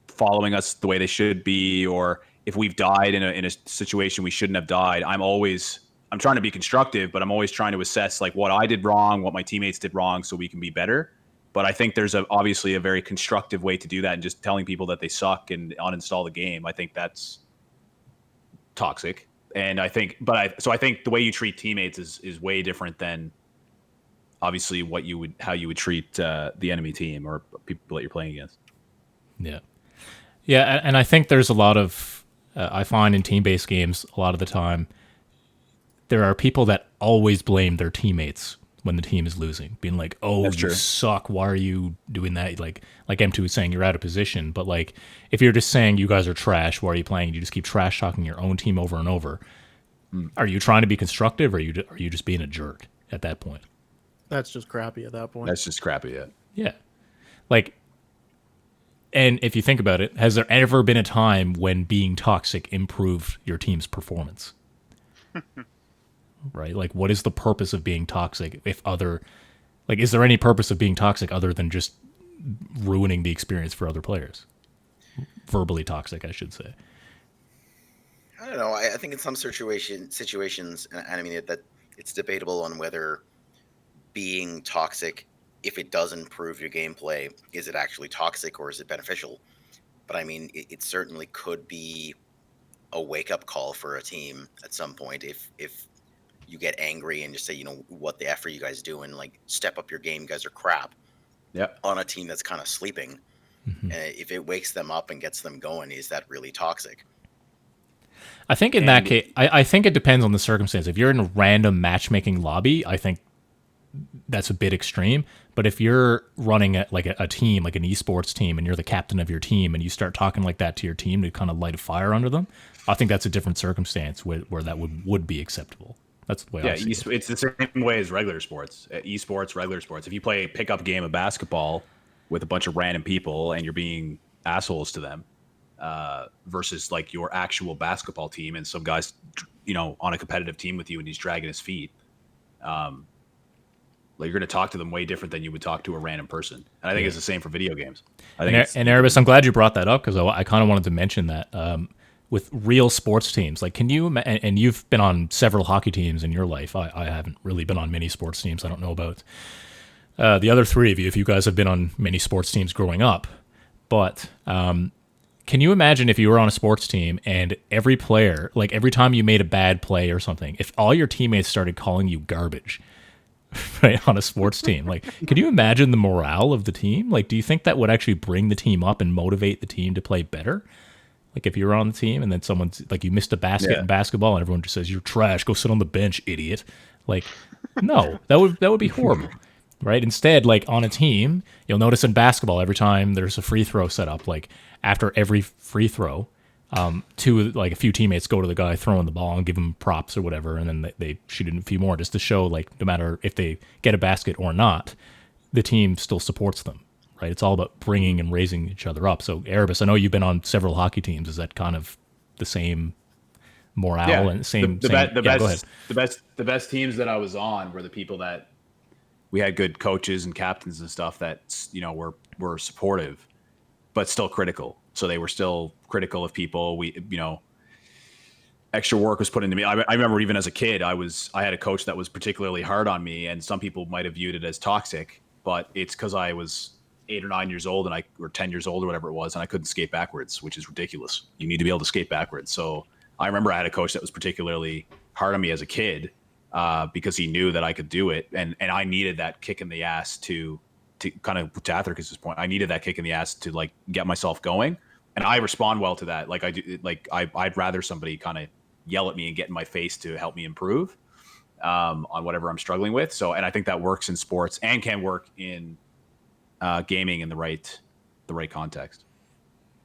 following us the way they should be, or if we've died in a situation we shouldn't have died, I'm trying to be constructive, but I'm always trying to assess like what I did wrong, what my teammates did wrong, so we can be better. But I think there's obviously a very constructive way to do that, and just telling people that they suck and uninstall the game. I think that's toxic. And I think the way you treat teammates is way different than obviously how you would treat the enemy team or people that you're playing against. Yeah. Yeah, and I think there's a lot of, I find in team-based games, a lot of the time, there are people that always blame their teammates when the team is losing, being like, "Oh, you suck. Why are you doing that?" Like M2 was saying, you're out of position. But like, if you're just saying you guys are trash, why are you playing? You just keep trash talking your own team over and over. Are you trying to be constructive, or are you just being a jerk at that point? That's just crappy at that point. That's just crappy. Yeah. Yeah. Like, and if you think about it, has there ever been a time when being toxic improved your team's performance? Right? Like, what is the purpose of being toxic is there any purpose of being toxic other than just ruining the experience for other players? Verbally toxic, I should say. I don't know. I think in some situations, and I mean that it's debatable on whether being toxic if it does improve your gameplay, is it actually toxic or is it beneficial? But I mean, it certainly could be a wake-up call for a team at some point if you get angry and just say, what the F are you guys doing? Like, step up your game. You guys are crap. Yep. On a team that's kind of sleeping. If it wakes them up and gets them going, is that really toxic? I think in that case, I think it depends on the circumstance. If you're in a random matchmaking lobby, I think that's a bit extreme. But if you're running a team, like an esports team, and you're the captain of your team, and you start talking like that to your team to kind of light a fire under them, I think that's a different circumstance where that would be acceptable. That's the way I see it. It's the same way as regular sports, esports, regular sports. If you play a pickup game of basketball with a bunch of random people and you're being assholes to them, versus like your actual basketball team and some guys, on a competitive team with you and he's dragging his feet, like you're going to talk to them way different than you would talk to a random person. And I think it's the same for video games. And Erebus, I'm glad you brought that up because I kind of wanted to mention that with real sports teams, like can you, and you've been on several hockey teams in your life. I haven't really been on many sports teams. I don't know about the other three of you, if you guys have been on many sports teams growing up. But can you imagine if you were on a sports team and every player, like every time you made a bad play or something, if all your teammates started calling you garbage, right, on a sports team? Like, can you imagine the morale of the team? Like, do you think that would actually bring the team up and motivate the team to play better? Like, if you were on the team and then someone's like, you missed a basket in basketball and everyone just says, "You're trash, go sit on the bench, idiot." Like, no, that would be horrible. Right? Instead, like on a team, you'll notice in basketball, every time there's a free throw set up, like after every free throw, a few teammates go to the guy throwing the ball and give him props or whatever, and then they shoot in a few more just to show, like, no matter if they get a basket or not, the team still supports them, right? It's all about bringing and raising each other up. So, Erebus, I know you've been on several hockey teams. Is that kind of the same morale and same? Go ahead. The best teams that I was on were the people that we had good coaches and captains and stuff that were supportive, but still critical. So they were still critical of people. Extra work was put into me. I remember even as a kid, I had a coach that was particularly hard on me, and some people might have viewed it as toxic, but it's because I was 8 or 9 years old or 10 years old or whatever it was, and I couldn't skate backwards, which is ridiculous. You need to be able to skate backwards. So I remember I had a coach that was particularly hard on me as a kid because he knew that I could do it, and I needed that kick in the ass to kind of, to Athercus' point, I needed that kick in the ass to like get myself going, and I respond well to that. Like I do, like I'd rather somebody kind of yell at me and get in my face to help me improve on whatever I'm struggling with. So, and I think that works in sports and can work in gaming in the right context.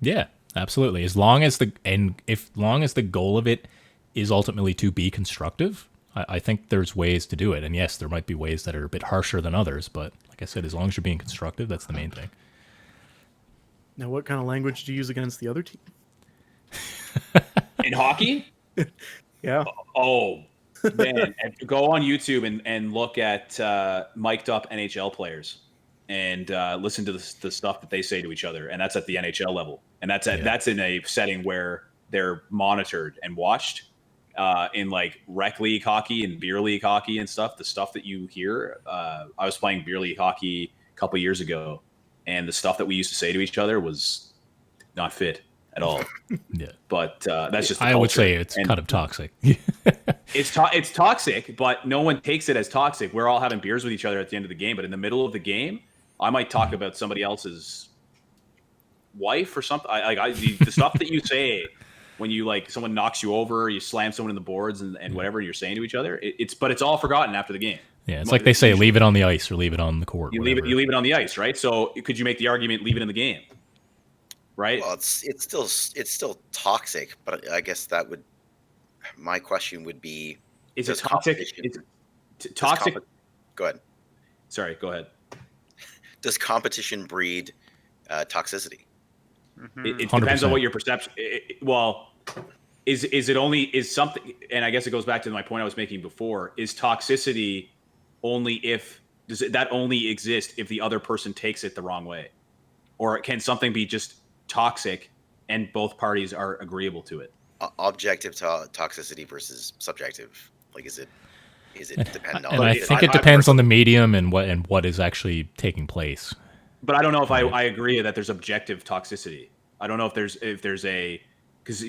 Yeah, absolutely. As long as the goal of it is ultimately to be constructive, I think there's ways to do it. And yes, there might be ways that are a bit harsher than others, but like I said, as long as you're being constructive, that's the main thing. Now, what kind of language do you use against the other team? In hockey? Yeah. Oh, man. Go on YouTube and look at mic'd up NHL players and listen to the stuff that they say to each other. And that's at the NHL level. And that's in a setting where they're monitored and watched. In like rec league hockey and beer league hockey and stuff, the stuff that you hear. I was playing beer league hockey a couple years ago, and the stuff that we used to say to each other was not fit at all. Yeah, but that's just the I culture. would say it's kind of toxic. It's toxic, but no one takes it as toxic. We're all having beers with each other at the end of the game, but in the middle of the game, I might talk about somebody else's wife or something. The stuff that you say when you, like, someone knocks you over, you slam someone in the boards and whatever you're saying to each other, it's all forgotten after the game. Yeah, it's like they say, leave it on the ice or leave it on the court. You leave it on the ice, right? So could you make the argument, leave it in the game, right? Well, it's still toxic, but I guess my question would be: is it toxic? Toxic. Go ahead. Sorry, go ahead. Does competition breed toxicity? It depends on what your perception. Is something, and I guess it goes back to my point I was making before. Is toxicity does that only exist if the other person takes it the wrong way, or can something be just toxic and both parties are agreeable to it? Objective toxicity versus subjective. Like, is Is it depend on? And I think it depends on the medium and what is actually taking place. But I don't know if I agree that there's objective toxicity. I don't know if there's a, because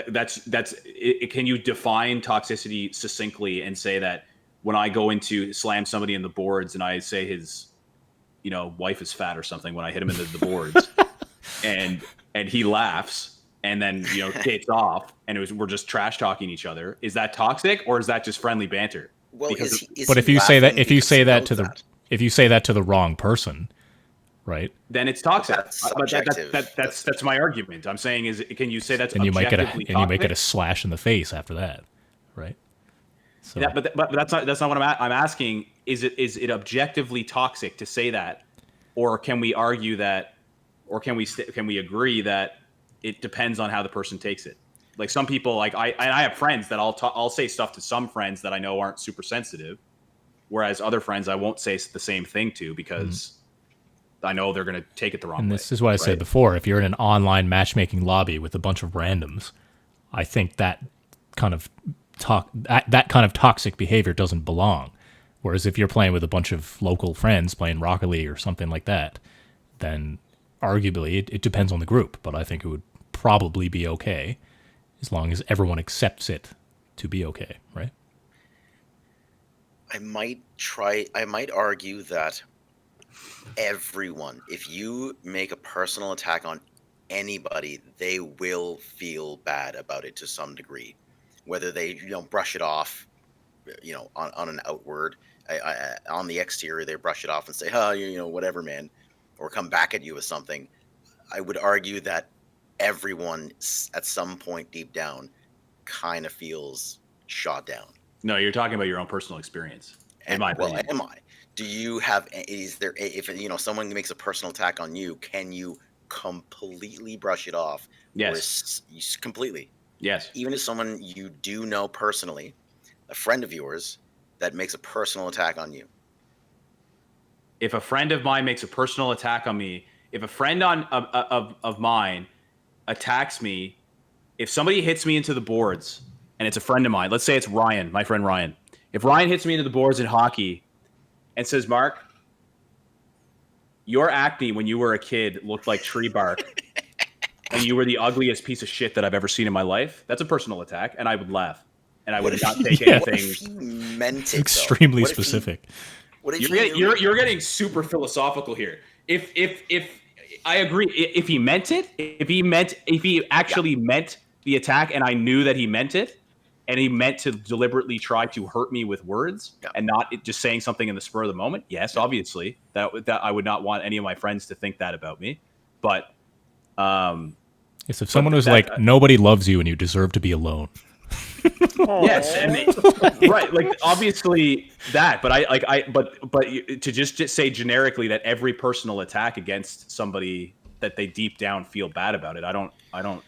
that's it, can you define toxicity succinctly and say that when I go into slam somebody in the boards and I say his, wife is fat or something when I hit him into the boards, and he laughs and then skates off and we're just trash talking each other, is that toxic or is that just friendly banter? Well, but if you say that to the wrong person, right? Then it's toxic. That's my argument. I'm saying can you say that's and you might objectively get you might get a slash in the face after that, right? So yeah, but that's not what I'm asking. Is it objectively toxic to say that, or can we argue that, or can we agree that it depends on how the person takes it? Like some people, like I have friends that I'll say stuff to some friends that I know aren't super sensitive, whereas other friends I won't say the same thing to because I know they're going to take it the wrong way. And this is what I said before. If you're in an online matchmaking lobby with a bunch of randoms, I think that kind of toxic behavior doesn't belong. Whereas if you're playing with a bunch of local friends playing Rocket League or something like that, then arguably it depends on the group. But I think it would probably be okay as long as everyone accepts it to be okay, right? I might argue that everyone, if you make a personal attack on anybody, they will feel bad about it to some degree. Whether they brush it off, on an outward, on the exterior, they brush it off and say, "Oh, whatever, man," or come back at you with something. I would argue that everyone at some point deep down kind of feels shot down. No, you're talking about your own personal experience. Am I? Do you have? Is there? If someone makes a personal attack on you, can you completely brush it off? Yes. Completely. Yes. Even if someone you do know personally, a friend of yours, that makes a personal attack on you. If a friend of mine makes a personal attack on me, if a friend of mine attacks me, if somebody hits me into the boards and it's a friend of mine, let's say it's Ryan, my friend Ryan. If Ryan hits me into the boards in hockey and says, "Mark, your acne when you were a kid looked like tree bark and you were the ugliest piece of shit that I've ever seen in my life," that's a personal attack, and I would laugh. And I would not take anything. What if he meant it, extremely specific. You're getting super philosophical here. If I agree, if he meant it, if he actually meant the attack, and I knew that he meant it, and he meant to deliberately try to hurt me with words and not just saying something in the spur of the moment, yes, obviously that I would not want any of my friends to think that about me. But yes, if someone was like, "Nobody loves you and you deserve to be alone." Yes, right, like obviously that, but but to just say generically that every personal attack against somebody that they deep down feel bad about it, I don't.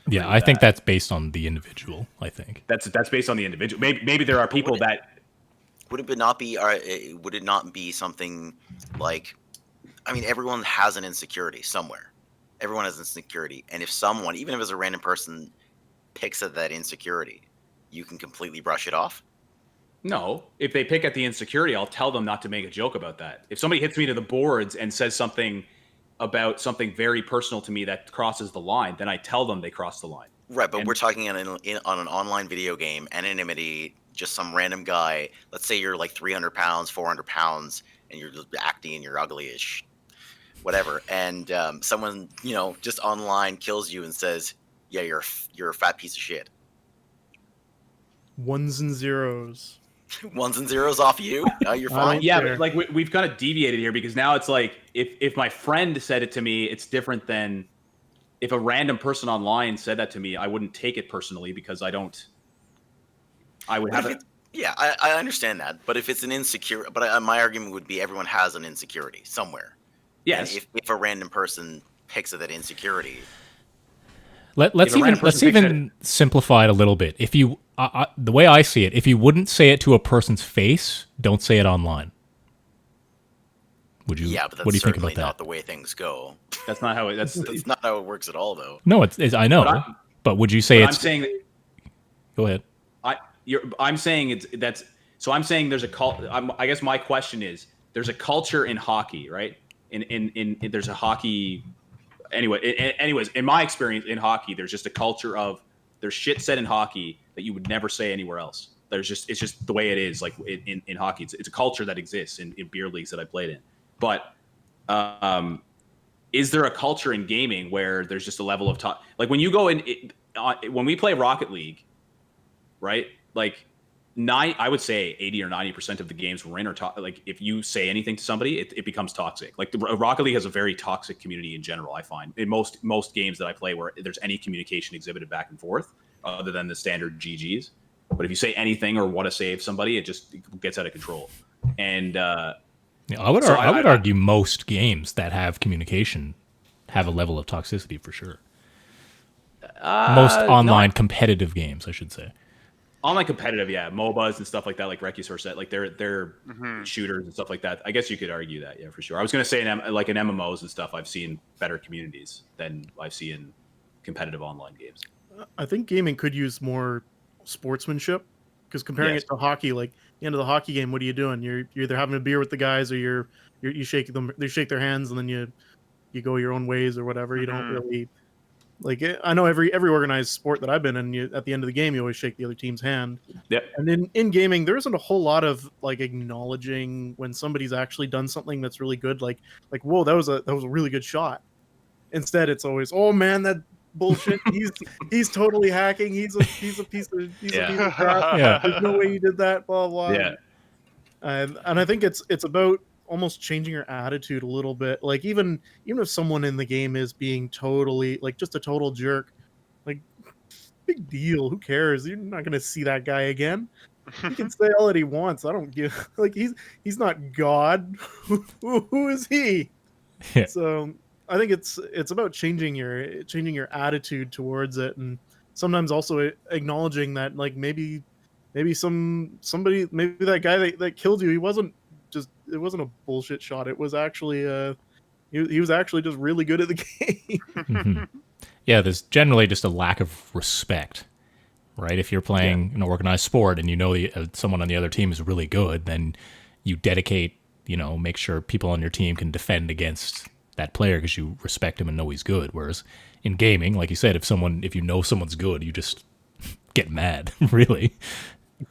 Yeah, I think that's based on the individual. I think that's based on the individual. Maybe there are people that would it not be? Would it not be something like? I mean, everyone has an insecurity somewhere. Everyone has insecurity, and if someone, even if it's a random person, picks at that insecurity, you can completely brush it off? No. If they pick at the insecurity, I'll tell them not to make a joke about that. If somebody hits me to the boards and says something about something very personal to me that crosses the line, then I tell them they crossed the line. Right, but we're talking on an online video game, anonymity, just some random guy. Let's say you're like 300 pounds, 400 pounds, and you're acting and you're ugly-ish, whatever. And someone, just online kills you and says, "Yeah, you're a fat piece of shit." Ones and zeros. Ones and zeros off you? No, you're fine. Yeah, but like we've kind of deviated here because now it's like if my friend said it to me, it's different than if a random person online said that to me. I wouldn't take it personally because I would have it. Yeah, I understand that, but if it's an insecure, but my argument would be everyone has an insecurity somewhere. Yes. And if a random person picks at that insecurity. Let's even simplify it a little bit. If you, the way I see it, if you wouldn't say it to a person's face, don't say it online. Would you? Yeah, but that's what do you think about that? Not the way things go. That's not how it. That's not how it works at all, though. No, it's I know, but would you say it's? I'm saying. Go ahead. I'm saying that's So I'm saying there's a I guess my question is, there's a culture in hockey, right? In there's a hockey. Anyways, in my experience in hockey, there's just a culture of there's shit said in hockey that you would never say anywhere else. It's just the way it is. Like in hockey, it's a culture that exists in beer leagues that I played in. But is there a culture in gaming where there's just a level of talk? Like when you go in, when we play Rocket League, right? Like I would say 80 or 90% of the games we're in are like if you say anything to somebody, it becomes toxic. Like the Rocket League has a very toxic community in general. I find in most games that I play where there's any communication exhibited back and forth, other than the standard GGs. But if you say anything or want to save somebody, it gets out of control. And I would argue most games that have communication have a level of toxicity for sure. Most online competitive games, I should say. Online competitive, yeah, MOBAs and stuff like that, like Recusaur set, like they're shooters and stuff like that. I guess you could argue that, yeah, for sure. I was gonna say in MMOs and stuff, I've seen better communities than I've seen in competitive online games. I think gaming could use more sportsmanship, because comparing it to hockey, like the end of the hockey game, what are you doing? You're either having a beer with the guys, or you shake them, they shake their hands, and then you go your own ways or whatever. You don't really. Like, I know every organized sport that I've been in, at the end of the game, you always shake the other team's hand. Yep. And in gaming, there isn't a whole lot of like acknowledging when somebody's actually done something that's really good. Like whoa, that was a really good shot. Instead, it's always, oh man, that bullshit. He's totally hacking. He's a piece of piece of crap. Yeah. There's no way you did that. Blah blah. Yeah. And I think it's about almost changing your attitude a little bit. Like even if someone in the game is being totally like just a total jerk, like big deal, who cares? You're not gonna see that guy again. He can say all that he wants. I don't give, like he's not God. Who is he? Yeah. So I think it's about changing your attitude towards it, and sometimes also acknowledging that like maybe somebody that guy that killed you, it wasn't a bullshit shot. It was actually he was actually just really good at the game. Mm-hmm. Yeah, there's generally just a lack of respect, right? If you're playing an organized sport and you know someone on the other team is really good, then you dedicate, make sure people on your team can defend against that player because you respect him and know he's good. Whereas in gaming, like you said, if you know someone's good, you just get mad. Really,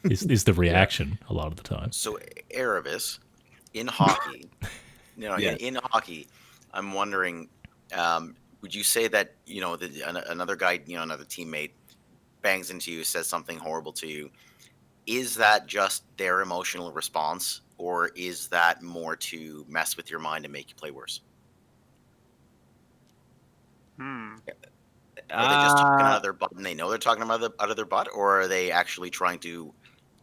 is the reaction a lot of the time. So Erebus, in hockey, in hockey, I'm wondering, would you say that another guy, another teammate, bangs into you, says something horrible to you? Is that just their emotional response, or is that more to mess with your mind and make you play worse? Are they just talking out of their butt and they know they're talking out of their butt, or are they actually trying to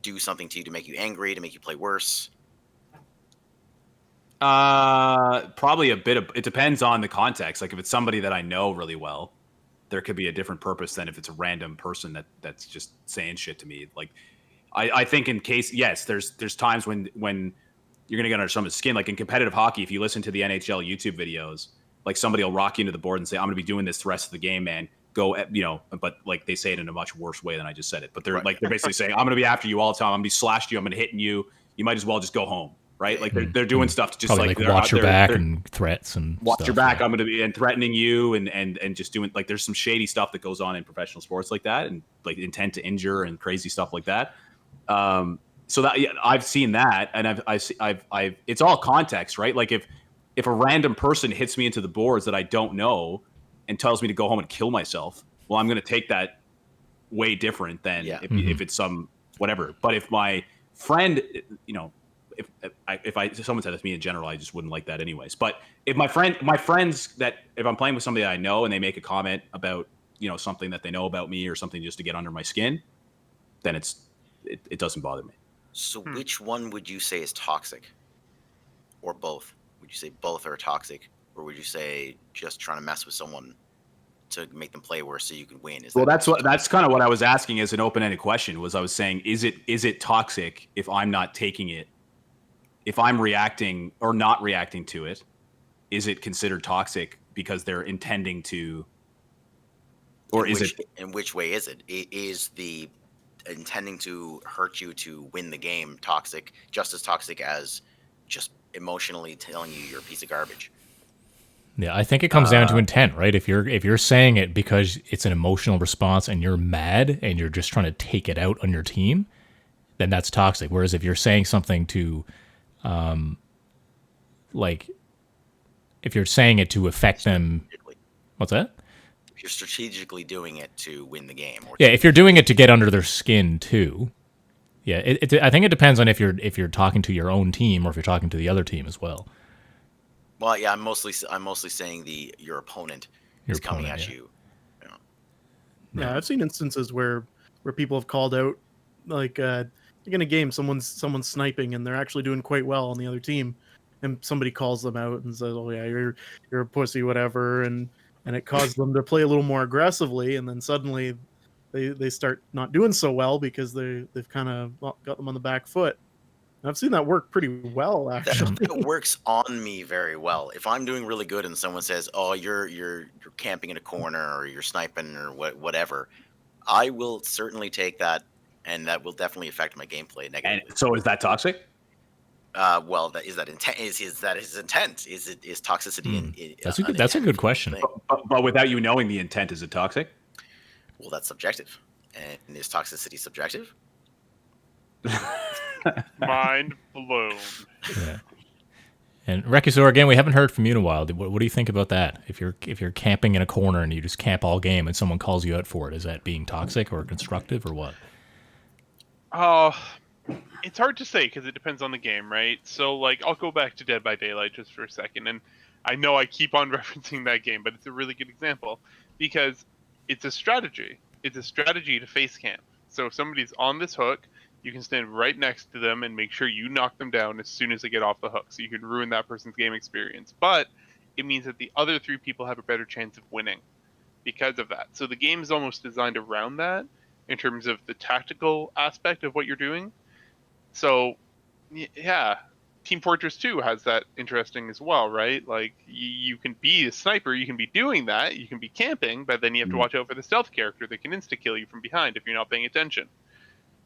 do something to you to make you angry, to make you play worse? Probably a bit of, it depends on the context. Like if it's somebody that I know really well, there could be a different purpose than if it's a random person that's just saying shit to me. Like I think in case, yes, there's times when you're gonna get under someone's skin. Like in competitive hockey, if you listen to the NHL YouTube videos, like somebody will rock you into the board and say, I'm gonna be doing this the rest of the game, man. Go, but like they say it in a much worse way than I just said it. But they're they're basically saying, I'm gonna be after you all the time. I'm gonna be slashing you. I'm gonna hitting you. You might as well just go home. Right, like they're doing stuff to just probably like watch your back and threats and watch stuff, your back. I'm going to be and threatening you and just doing like there's some shady stuff that goes on in professional sports like that, and like intent to injure and crazy stuff like that. So that I've seen that, and I've it's all context, right? Like if a random person hits me into the boards that I don't know and tells me to go home and kill myself, well, I'm going to take that way different than if it's some whatever. But if my friend, if someone said that to me in general, I just wouldn't like that anyways. But if my friends that if I'm playing with somebody I know and they make a comment about something that they know about me or something just to get under my skin, then it doesn't bother me. So which one would you say is toxic, or both? Would you say both are toxic, or would you say just trying to mess with someone to make them play worse so you can win? That's kind of what I was asking as an open-ended question. I was saying, is it toxic if I'm not taking it? If I'm reacting or not reacting to it, is it considered toxic because they're intending to, or in which way is it? Is the intending to hurt you to win the game toxic, just as toxic as just emotionally telling you you're a piece of garbage. Yeah, I think it comes down to intent, right? If you're saying it because it's an emotional response and you're mad and you're just trying to take it out on your team, then that's toxic. Whereas if you're saying something to, like, if you're saying it to affect them, what's that? If you're strategically doing it to win the game, or Yeah, if you're doing it to get under their skin too. Yeah, I think it depends on if you're talking to your own team or if you're talking to the other team as well. well, yeah, I'm mostly saying your opponent is coming at you. Yeah, I've seen instances where people have called out, like in a game, someone's sniping and they're actually doing quite well on the other team, and somebody calls them out and says, "Oh yeah, you're a pussy, whatever," and it caused them to play a little more aggressively, and then suddenly they start not doing so well because they've kind of got them on the back foot. And I've seen that work pretty well, actually. That works on me very well. If I'm doing really good and someone says, "Oh, you're camping in a corner or you're sniping or whatever," I will certainly take that, and that will definitely affect my gameplay negatively. And so is that toxic? Well, is that intent? Is that his intent? Is toxicity? That's a good question. But without you knowing the intent, is it toxic? Well, that's subjective. And is toxicity subjective? Mind blown. Yeah. And Rekizor, again, we haven't heard from you in a while. What do you think about that? If you're camping in a corner and you just camp all game and someone calls you out for it, is that being toxic or constructive or what? It's hard to say because it depends on the game, right? So, like, I'll go back to Dead by Daylight just for a second, and I know I keep on referencing that game, but it's a really good example because it's a strategy. It's a strategy to face camp. So if somebody's on this hook, you can stand right next to them and make sure you knock them down as soon as they get off the hook, so you can ruin that person's game experience. But it means that the other three people have a better chance of winning because of that. So the game is almost designed around that in terms of the tactical aspect of what you're doing. So, yeah, Team Fortress 2 has that interesting as well, right? Like, you can be a sniper, you can be doing that, you can be camping, but then you have to watch out for the stealth character that can insta-kill you from behind if you're not paying attention.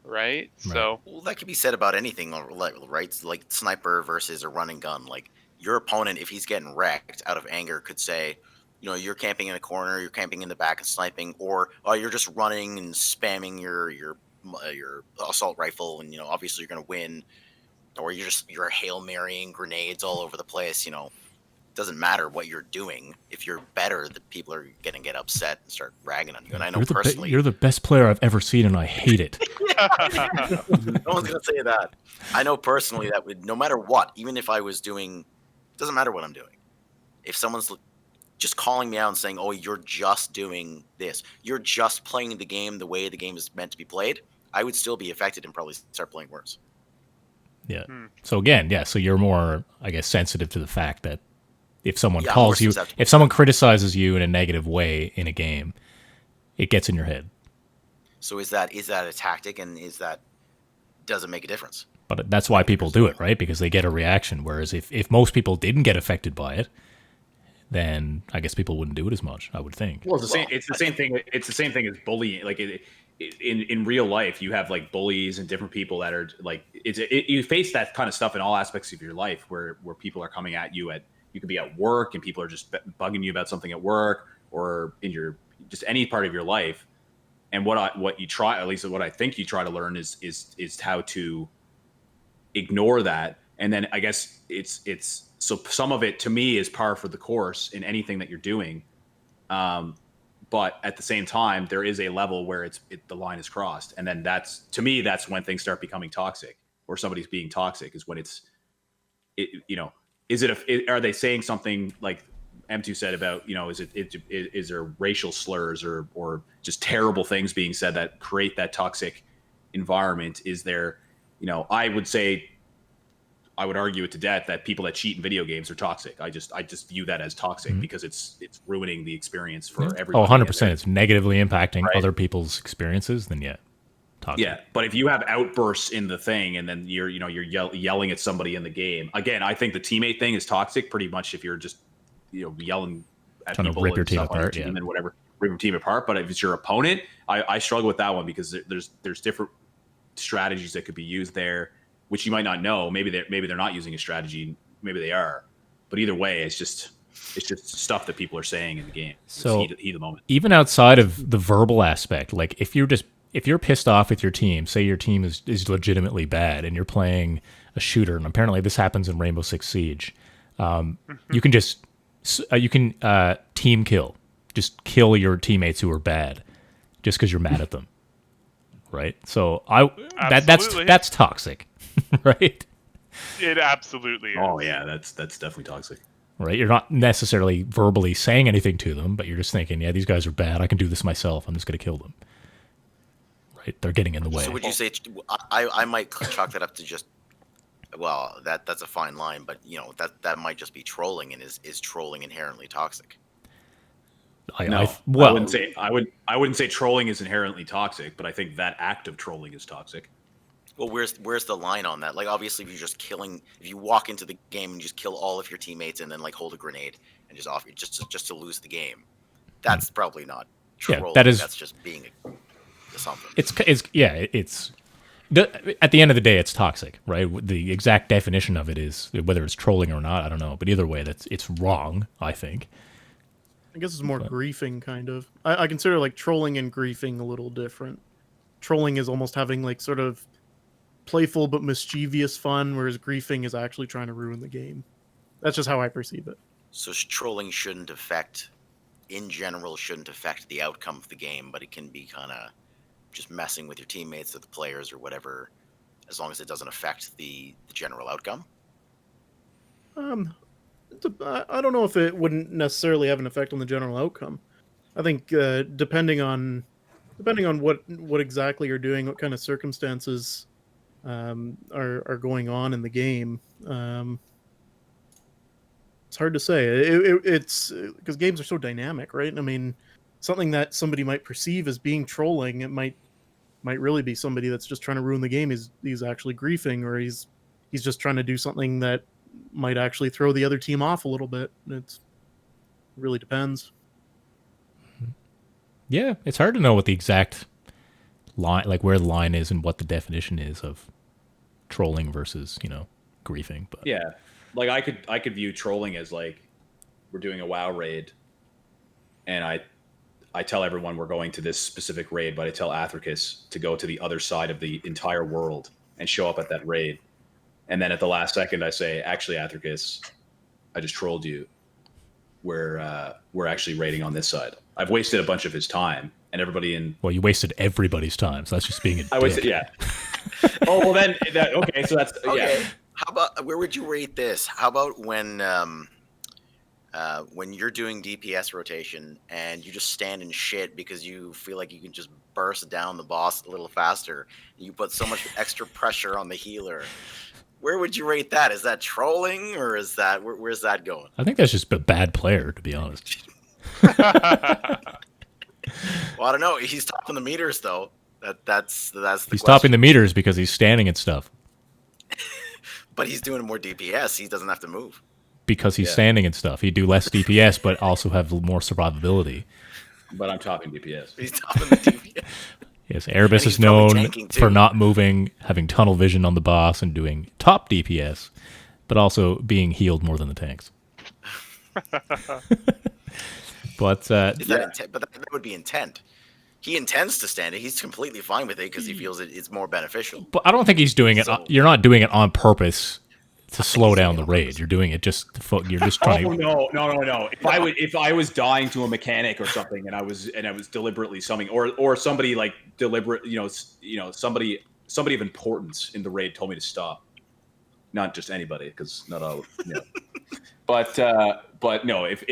Right? So, well, that could be said about anything, right? Like sniper versus a running gun. Like, your opponent, if he's getting wrecked out of anger, could say, you're camping in a corner, you're camping in the back and sniping, or you're just running and spamming your assault rifle, and obviously you're going to win, or you're Hail Marying grenades all over the place. It doesn't matter what you're doing. If you're better, the people are going to get upset and start ragging on you. And I know personally, you're the best player I've ever seen, and I hate it. No one's going to say that. I know personally that no matter what, even if I was doing, doesn't matter what I'm doing. If someone's just calling me out and saying, "Oh, you're just doing this, you're just playing the game the way the game is meant to be played," I would still be affected and probably start playing worse. Yeah. So again, so you're more, I guess, sensitive to the fact that if someone calls you, if someone criticizes you in a negative way in a game, it gets in your head. So is that a tactic, and does it make a difference? But that's why people do it, right? Because they get a reaction. Whereas if most people didn't get affected by it, then I guess people wouldn't do it as much, I would think. Well, it's the same thing. It's the same thing as bullying. Like in real life, you have like bullies and different people that are like you face that kind of stuff in all aspects of your life, where people are coming at you you could be at work and people are just bugging you about something at work or in your just any part of your life. And what you try, at least what I think you try to learn is how to ignore that. And then I guess it's so some of it to me is par for the course in anything that you're doing. But at the same time, there is a level where the line is crossed. And then that's when things start becoming toxic, or somebody's being toxic is when are they saying something like M2 said about, is there racial slurs or just terrible things being said that create that toxic environment? Is there, I would argue it to death that people that cheat in video games are toxic. I just view that as toxic because it's ruining the experience for everybody. 100%. It's negatively impacting other people's experiences. Then toxic. Yeah, but if you have outbursts in the thing and then you're yelling at somebody in the game, again, I think the teammate thing is toxic pretty much if you're just yelling at trying people to rip your and team stuff on apart, your team and whatever. rip your team apart. But if it's your opponent, I struggle with that one because there's different strategies that could be used there, which you might not know. Maybe they're not using a strategy. Maybe they are. But either way, it's just stuff that people are saying in the game. So heat of the moment. Even outside of the verbal aspect, like if you're pissed off with your team, say your team is legitimately bad and you're playing a shooter, and apparently this happens in Rainbow Six Siege, you can team kill, just kill your teammates who are bad, just because you're mad at them, right? So that's toxic, right? It absolutely is. Oh yeah, that's definitely toxic. Right, you're not necessarily verbally saying anything to them, but you're just thinking, yeah, these guys are bad. I can do this myself. I'm just going to kill them. Right, they're getting in the way. So would you say I might chalk that up to just, well, that's a fine line, but that might just be trolling, and is trolling inherently toxic? I wouldn't say trolling is inherently toxic, but I think that act of trolling is toxic. Well, where's the line on that? Like, obviously, if you walk into the game and just kill all of your teammates and then like hold a grenade and just to lose the game, that's probably not trolling. Yeah, that's just being something. At the end of the day, it's toxic, right? The exact definition of it is whether it's trolling or not. I don't know, but either way, it's wrong. I think. I guess it's more griefing, kind of. I consider like trolling and griefing a little different. Trolling is almost having like sort of playful but mischievous fun, whereas griefing is actually trying to ruin the game. That's just how I perceive it. So trolling shouldn't affect the outcome of the game, but it can be kind of just messing with your teammates or the players or whatever, as long as it doesn't affect the general outcome. I don't know if it wouldn't necessarily have an effect on the general outcome. I think depending on what exactly you're doing, what kind of circumstances are going on in the game. It's hard to say. It's because games are so dynamic, right? I mean, something that somebody might perceive as being trolling, it might really be somebody that's just trying to ruin the game. He's actually griefing, or he's just trying to do something that might actually throw the other team off a little bit. It really depends. Yeah, it's hard to know what the exact line, like where the line is and what the definition is of trolling versus, griefing. But yeah, like I could view trolling as like we're doing a WoW raid, and I tell everyone we're going to this specific raid, but I tell Athricus to go to the other side of the entire world and show up at that raid. And then at the last second, I say, actually, Athricus, I just trolled you. We're actually raiding on this side. I've wasted a bunch of his time, and everybody in. Well, you wasted everybody's time, so that's just being a dick. I wasted, yeah. Oh well, then okay. So that's Okay. Yeah. How about, where would you rate this? How about when you're doing DPS rotation and you just stand in shit because you feel like you can just burst down the boss a little faster, and you put so much extra pressure on the healer? Where would you rate that? Is that trolling, or is that where's that going? I think that's just a bad player, to be honest. Well, I don't know. He's topping the meters though. That's the He's question. topping the meters because he's standing and stuff. But he's doing more DPS. He doesn't have to move. Because he's standing and stuff. He'd do less DPS, but also have more survivability. But I'm topping DPS. He's topping the DPS. Yes, Erebus is known for not moving, having tunnel vision on the boss, and doing top DPS, but also being healed more than the tanks. But Is that intent? But that would be intent. He intends to stand it. He's completely fine with it because he feels it's more beneficial. But I don't think he's doing it. You're not doing it on purpose to slow down the raid. You're doing it just. You're just trying. Oh no! If I was dying to a mechanic or something, and I was deliberately summoning, or somebody like deliberate, somebody of importance in the raid told me to stop. Not just anybody, because not all. But no, if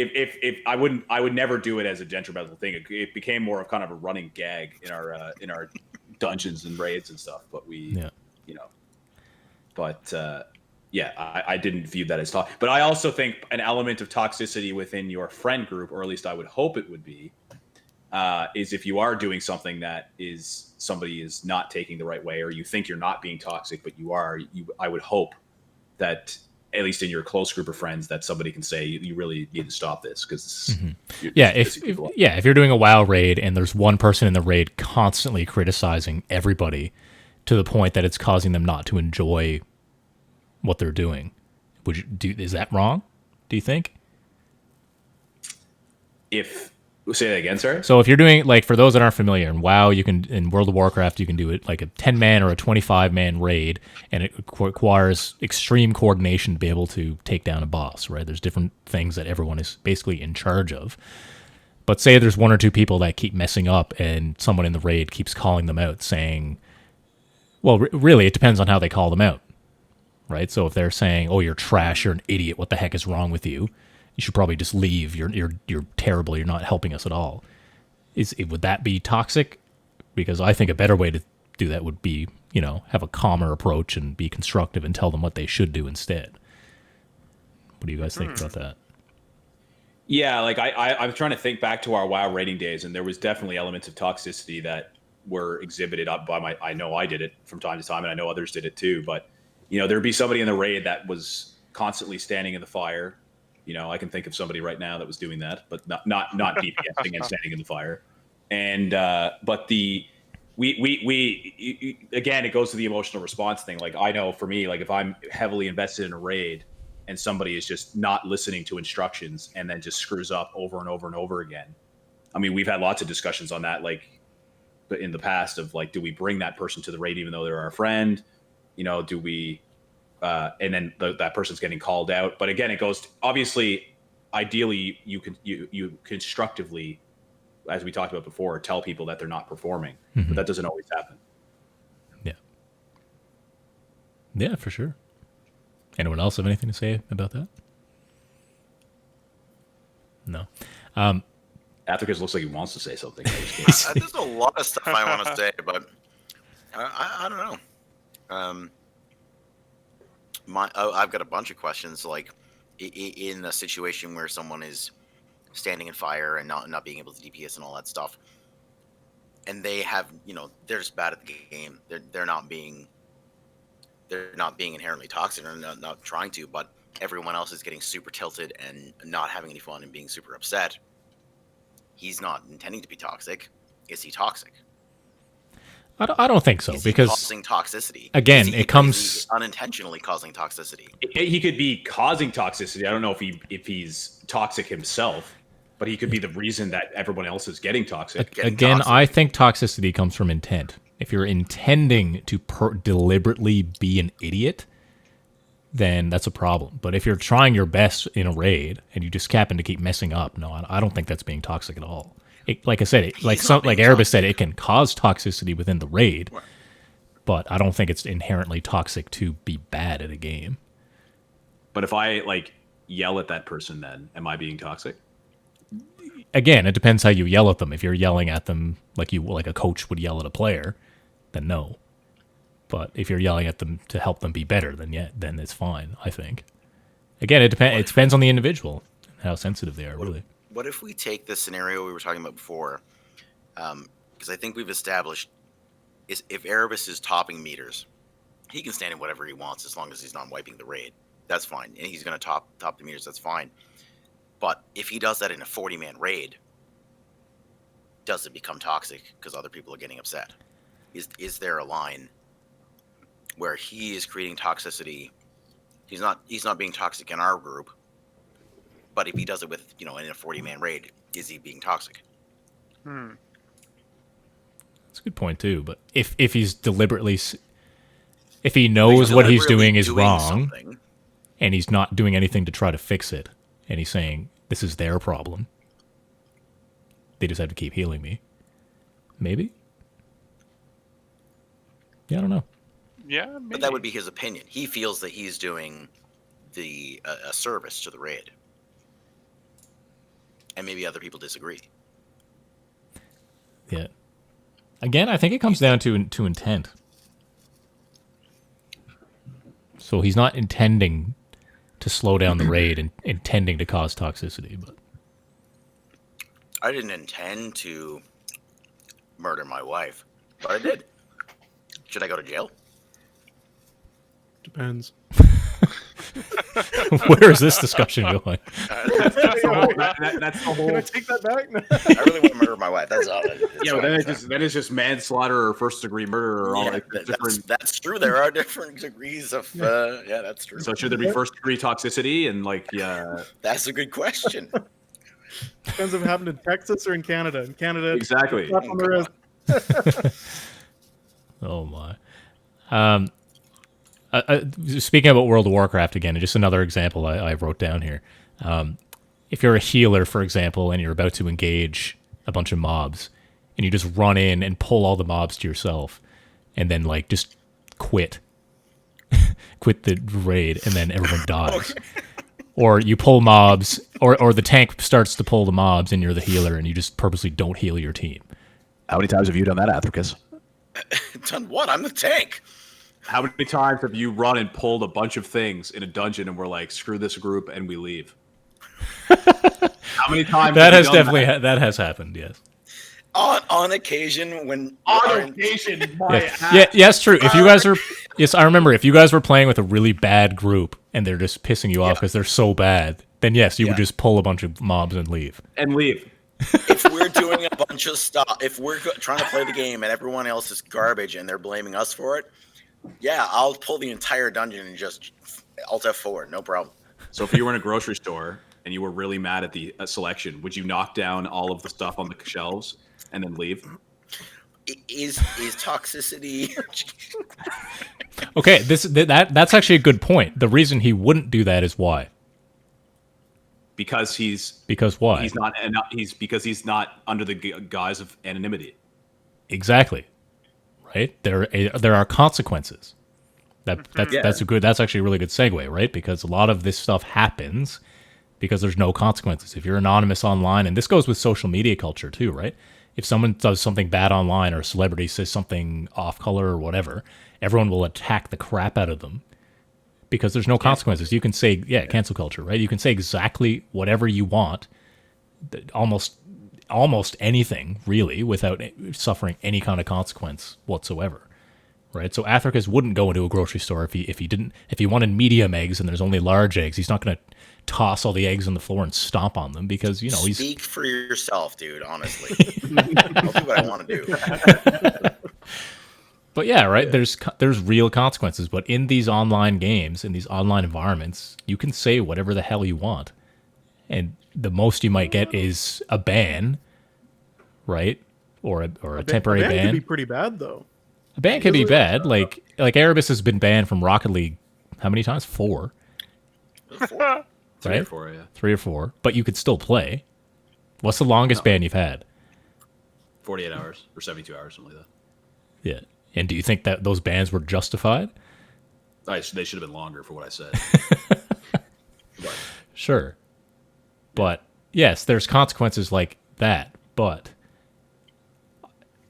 I would never do it as a detrimental thing. It became more of kind of a running gag in our dungeons and raids and stuff. But I didn't view that as talk. But I also think an element of toxicity within your friend group, or at least I would hope it would be, is if you are doing something that is somebody is not taking the right way, or you think you're not being toxic, but you are. I would hope that at least in your close group of friends, that somebody can say you really need to stop this because if you're doing a WoW raid and there's one person in the raid constantly criticizing everybody to the point that it's causing them not to enjoy what they're doing, is that wrong? Do you think? Say that again, sorry. So if you're doing, like, for those that aren't familiar, in WoW, in World of Warcraft, you can do it like a 10-man or a 25-man raid, and it requires extreme coordination to be able to take down a boss, right? There's different things that everyone is basically in charge of. But say there's one or two people that keep messing up, and someone in the raid keeps calling them out, saying, well, really, it depends on how they call them out, right? So if they're saying, oh, you're trash, you're an idiot, what the heck is wrong with you? You should probably just leave. You're terrible. You're not helping us at all. Would that be toxic? Because I think a better way to do that would be, have a calmer approach and be constructive and tell them what they should do instead. What do you guys think about that? Yeah, like I'm trying to think back to our WoW rating days, and there was definitely elements of toxicity that were exhibited up by I know I did it from time to time, and I know others did it too. But there'd be somebody in the raid that was constantly standing in the fire. I can think of somebody right now that was doing that, but not DPSing and standing in the fire. And but we again, it goes to the emotional response thing. Like, I know for me, like, if I'm heavily invested in a raid and somebody is just not listening to instructions and then just screws up over and over and over again. I mean, we've had lots of discussions on that, like, in the past, of like, do we bring that person to the raid even though they're our friend? Do we? And then that person's getting called out. But again, it goes obviously, ideally, you constructively, as we talked about before, tell people that they're not performing, but that doesn't always happen. Yeah, for sure. Anyone else have anything to say about that? No. Athicus looks like he wants to say something. There's a lot of stuff I want to say, but I don't know. I've got a bunch of questions. Like, in a situation where someone is standing in fire and not being able to DPS and all that stuff, and they have, they're just bad at the game. They're not being inherently toxic, or not trying to, but everyone else is getting super tilted and not having any fun and being super upset. He's not intending to be toxic. Is he toxic? I don't think so, is he because causing toxicity. Again, it comes unintentionally causing toxicity. He could be causing toxicity. I don't know if he's toxic himself, but he could be the reason that everyone else is getting toxic. I think toxicity comes from intent. If you're intending to deliberately be an idiot, then that's a problem. But if you're trying your best in a raid and you just happen to keep messing up, no, I don't think that's being toxic at all. Like I said, like Erebus said, it can cause toxicity within the raid, but I don't think it's inherently toxic to be bad at a game. But if I yell at that person, then am I being toxic? Again, it depends how you yell at them. If you're yelling at them like a coach would yell at a player, then no. But if you're yelling at them to help them be better, then it's fine, I think. Again, it depends on the individual, how sensitive they are, really. What if we take the scenario we were talking about before? Because I think we've established is if Erebus is topping meters, he can stand in whatever he wants as long as he's not wiping the raid. That's fine. And he's going to top the meters. That's fine. But if he does that in a 40-man raid, does it become toxic because other people are getting upset? Is there a line where he is creating toxicity? He's not being toxic in our group, but if he does it with in a 40-man raid, is he being toxic? That's a good point too. But if he's deliberately, if he knows what he's doing is wrong, and he's not doing anything to try to fix it, and he's saying this is their problem, they just have to keep healing me. Maybe. Yeah, I don't know. Yeah, maybe. But that would be his opinion. He feels that he's doing a service to the raid. And maybe other people disagree. Yeah. Again, I think it comes down to intent. So he's not intending to slow down the raid and intending to cause toxicity, but I didn't intend to murder my wife, but I did. Should I go to jail? Depends. Where is this discussion going? That's the Can I whole. take that back? I really want to murder my wife. That's all. Yeah, but then it's just manslaughter or first degree murder or all Yeah, like that's, different. that's true. There are different degrees of. Yeah, that's true. So should there be first degree toxicity and like yeah, That's a good question. Depends if it happened in Texas or in Canada. In Canada, it's exactly. slap on the wrist. Oh my. Speaking about World of Warcraft again, just another example I wrote down here. If you're a healer, for example, and you're about to engage a bunch of mobs, and you just run in and pull all the mobs to yourself, and then like just quit the raid, and then everyone dies. Or you pull mobs, or the tank starts to pull the mobs, and you're the healer, and you just purposely don't heal your team. How many times have you done that, Athricus? Done what? I'm the tank. How many times have you run and pulled a bunch of things in a dungeon and we're like, screw this group and we leave? How many times? That have has you done definitely that has happened. Yes. On occasion, when On occasion, my Yes. ass. Yeah, yes, true. If you guys are, yes, I remember. If you guys were playing with a really bad group and they're just pissing you off because they're so bad, then yes, you would just pull a bunch of mobs and leave. And leave. if we're doing a bunch of stuff, if we're trying to play the game and everyone else is garbage and they're blaming us for it, yeah, I'll pull the entire dungeon and just Alt F4, no problem. So if you were in a grocery store and you were really mad at the selection, would you knock down all of the stuff on the shelves and then leave? Is toxicity? Okay, that's actually a good point. The reason he wouldn't do that is why? Because why? He's not under the guise of anonymity. Exactly. Right? There are consequences. That's actually a really good segue, right? Because a lot of this stuff happens because there's no consequences. If you're anonymous online, and this goes with social media culture too, right? If someone does something bad online or a celebrity says something off color or whatever, everyone will attack the crap out of them because there's no consequences. You can say, cancel culture, right? You can say exactly whatever you want, almost anything really, without suffering any kind of consequence whatsoever, right? So Athricus wouldn't go into a grocery store if he wanted medium eggs and there's only large eggs. He's not going to toss all the eggs on the floor and stomp on them because he's. Speak for yourself, dude. Honestly, I'll do what I want to do. But yeah, right. There's real consequences. But in these online games, in these online environments, you can say whatever the hell you want, and the most you might get is a ban, right? Or a temporary ban. Could be pretty bad though. A ban can be bad. Like Erebus has been banned from Rocket League how many times? 4. Four. Three or Right? four, yeah. 3 or 4. But you could still play. What's the longest ban you've had? 48 hours or 72 hours, something like Yeah. And do you think that those bans were justified? that. They should have been longer for what I said. But Sure. But yes, there's consequences like that. But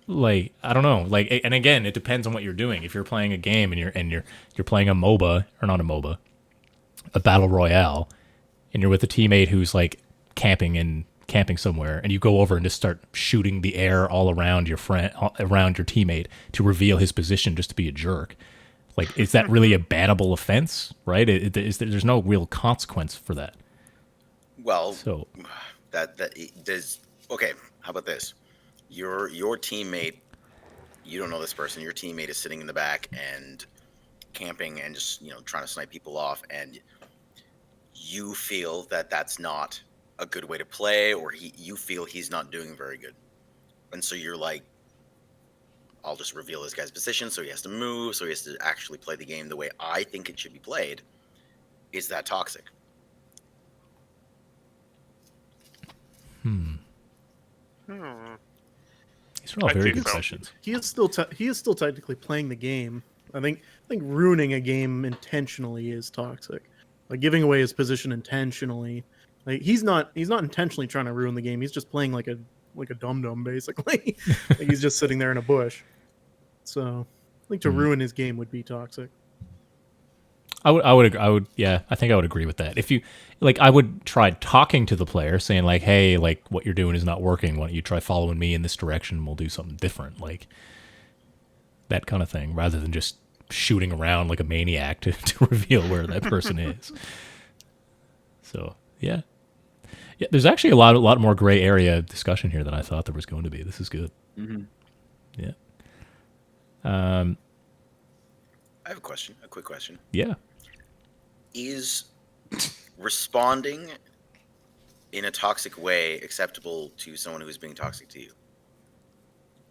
like I don't know. Like, and again, it depends on what you're doing. If you're playing a game and you're playing a MOBA or not a MOBA, a battle royale, and you're with a teammate who's like camping somewhere, and you go over and just start shooting the air all around your around your teammate to reveal his position just to be a jerk. Like, is that really a bannable offense? Right? There's no real consequence for that. Well, So that does. Okay, how about this? Your teammate, you don't know this person. Your teammate is sitting in the back and camping and just trying to snipe people off, and you feel that that's not a good way to play, or you feel he's not doing very good, and so you're like, I'll just reveal this guy's position, so he has to move, so he has to actually play the game the way I think it should be played. Is that toxic? these are all I very think good so. questions. He is still technically playing the game. I think ruining a game intentionally is toxic. Like giving away his position intentionally. Like he's not intentionally trying to ruin the game. He's just playing like a dum-dum basically. Like he's just sitting there in a bush. So I think to ruin his game would be toxic. I would, yeah, I think I would agree with that. If you, like, I would try talking to the player, saying like, hey, like, what you're doing is not working. Why don't you try following me in this direction? We'll do something different, like that kind of thing, rather than just shooting around like a maniac to reveal where that person is. So yeah. Yeah, there's actually a lot more gray area discussion here than I thought there was going to be. This is good. Mm-hmm. Yeah. I have a quick question. Yeah. Is responding in a toxic way acceptable to someone who is being toxic to you?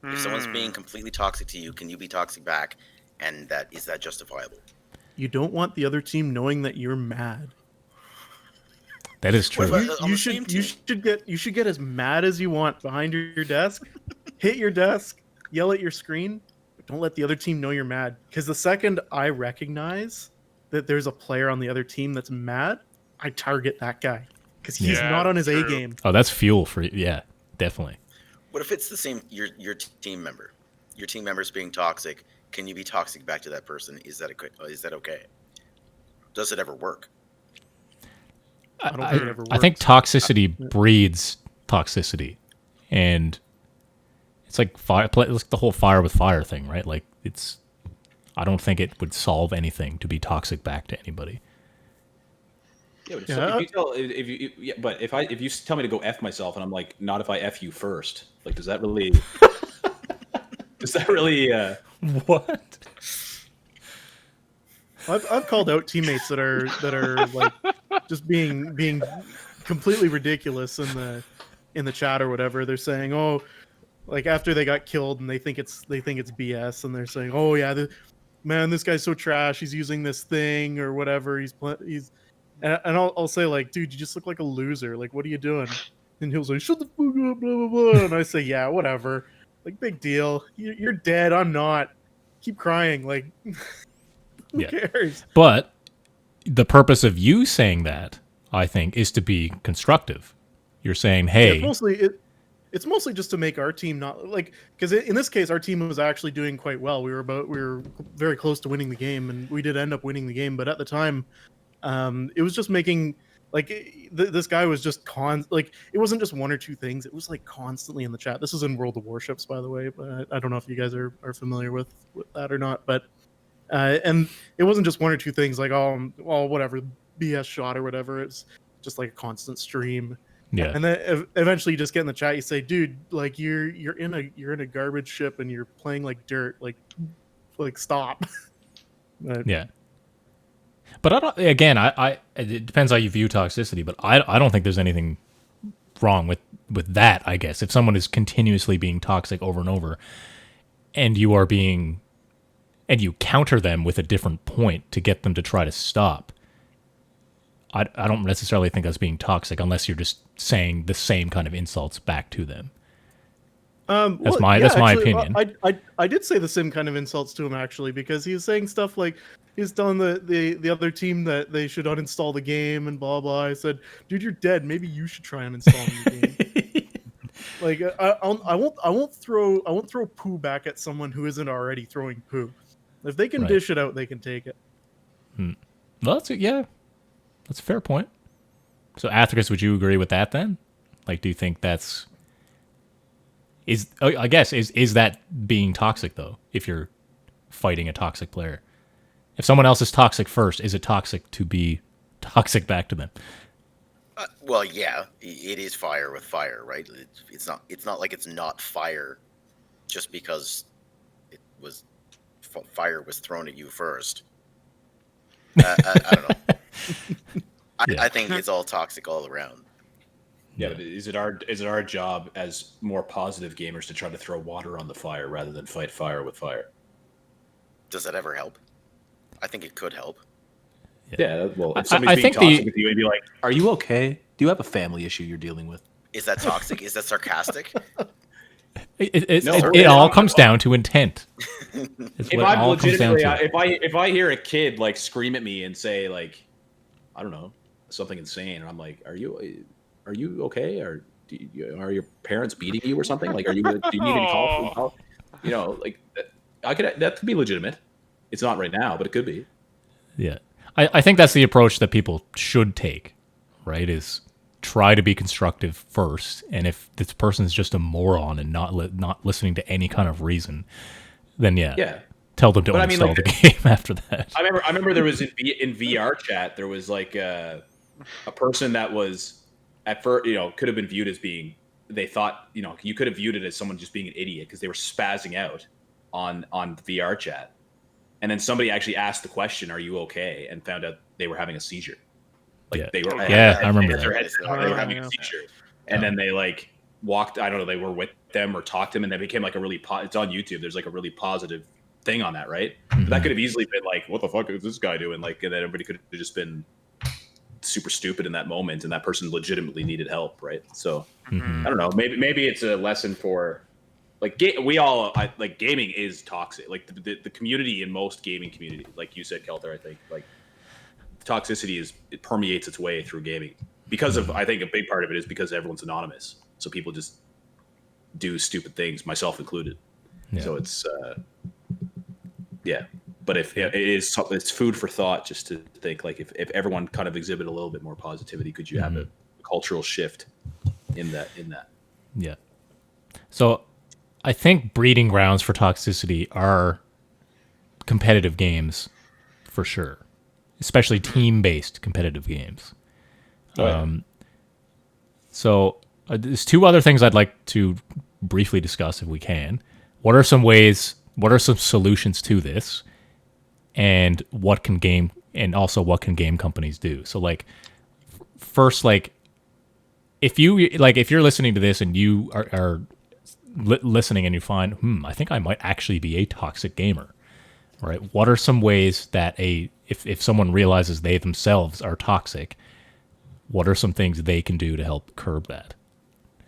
If someone's being completely toxic to you, can you be toxic back? And is that justifiable? You don't want the other team knowing that you're mad. That is true. What about on the same You team? should get as mad as you want behind your desk, hit your desk, yell at your screen, but don't let the other team know you're mad. Because the second I recognize that there's a player on the other team that's mad, I target that guy because he's Yeah, not on his A true. game. Oh, that's fuel for you. Yeah, definitely. What if it's the same your team member? Your team member's being toxic. Can you be toxic back to that person? Is that okay? Does it ever work? I don't think it ever works. I think toxicity breeds toxicity, and it's like fire. It's like the whole fire with fire thing, right? Like it's. I don't think it would solve anything to be toxic back to anybody. Yeah, but Yeah. but if you tell me to go F myself and I'm like, not if I F you first, like, does that really What? I've called out teammates that are like just being completely ridiculous in the chat or whatever. They're saying, oh, like after they got killed and they think it's BS, and they're saying, oh yeah, man, this guy's so trash. He's using this thing or whatever. And I'll say like, dude, you just look like a loser. Like, what are you doing? And he'll say, shut the fuck up, blah blah blah. And I say, yeah, whatever. Like, big deal. You're dead. I'm not. Keep crying. Like. Who cares? But the purpose of you saying that, I think, is to be constructive. You're saying, hey, it's mostly just to make our team not like, because in this case our team was actually doing quite well. We were very close to winning the game, and we did end up winning the game. But at the time, it was just making like this guy was just like it wasn't just one or two things. It was like constantly in the chat. This is in World of Warships, by the way. But I don't know if you guys are familiar with that or not. But and it wasn't just one or two things like, oh, well, whatever, BS shot or whatever. It's just like a constant stream. yeah, And then eventually you just get in the chat. You say, dude, like you're in a garbage ship and you're playing like dirt. Like stop. But, yeah. But I don't. Again, it depends how you view toxicity. But I don't think there's anything wrong with that. I guess if someone is continuously being toxic over and over, and you counter them with a different point to get them to try to stop, I don't necessarily think that's being toxic unless you're just saying the same kind of insults back to them. That's my opinion. I did say the same kind of insults to him actually, because he was saying stuff like he's telling the other team that they should uninstall the game and blah blah. I said, dude, you're dead. Maybe you should try uninstalling the game. Like I won't throw poo back at someone who isn't already throwing poo. If they can Right. dish it out, they can take it. Well, that's a fair point. So, Athricus, would you agree with that then? Like, do you think is that being toxic though? If you're fighting a toxic player, if someone else is toxic first, is it toxic to be toxic back to them? Well, yeah, it is fire with fire, right? It's not like it's not fire just because fire was thrown at you first. I don't know. Yeah. I think it's all toxic all around. Yeah, but is it our job as more positive gamers to try to throw water on the fire rather than fight fire with fire? Does that ever help? I think it could help. Yeah, well, if I somebody's being think toxic with you and be like, "Are you okay? Do you have a family issue you're dealing with?" Is that toxic? Is that sarcastic? It all comes down to intent. It's If what it I'm all comes down legitimately, to. if I hear a kid like scream at me and say like, I don't know, something insane, and I'm like, "Are you okay? Or are your parents beating you or something? Like, do you need any help?" You know, like that could be legitimate. It's not right now, but it could be. Yeah. I think that's the approach that people should take, right? Is try to be constructive first, and if this person's just a moron and not listening to any kind of reason, then Yeah. tell them to But I uninstall mean, like, the game after that. I remember there was in VR chat there was like a person that was at first, could have been viewed as being, they thought, you could have viewed it as someone just being an idiot because they were spazzing out on VR chat. And then somebody actually asked the question, "Are you okay?" and found out they were having a seizure. Like they were, Yeah, I remember their that. heads down, they were having a seizure, and then they like walked. I don't know. They were with them or talked to them, and they became like a really. It's on YouTube. There's like a really positive thing on that, right? But that could have easily been like, "What the fuck is this guy doing?" Like, and then everybody could have just been super stupid in that moment, and that person legitimately needed help, right? So I don't know. Maybe it's a lesson for. Like like gaming is toxic. Like the community in most gaming community, like you said, Kelter, I think like toxicity it permeates its way through gaming because of, I think a big part of it is because everyone's anonymous. So people just do stupid things, myself included. Yeah. So it's, but if it's food for thought just to think like if everyone kind of exhibit a little bit more positivity, could you have a cultural shift in that? Yeah. So I think breeding grounds for toxicity are competitive games for sure, especially team-based competitive games. So there's two other things I'd like to briefly discuss if we can. What are some solutions to this? And what can game companies do? So like first, like if you're listening to this and you are listening and you find, I think I might actually be a toxic gamer, right? What are some ways that if someone realizes they themselves are toxic, what are some things they can do to help curb that?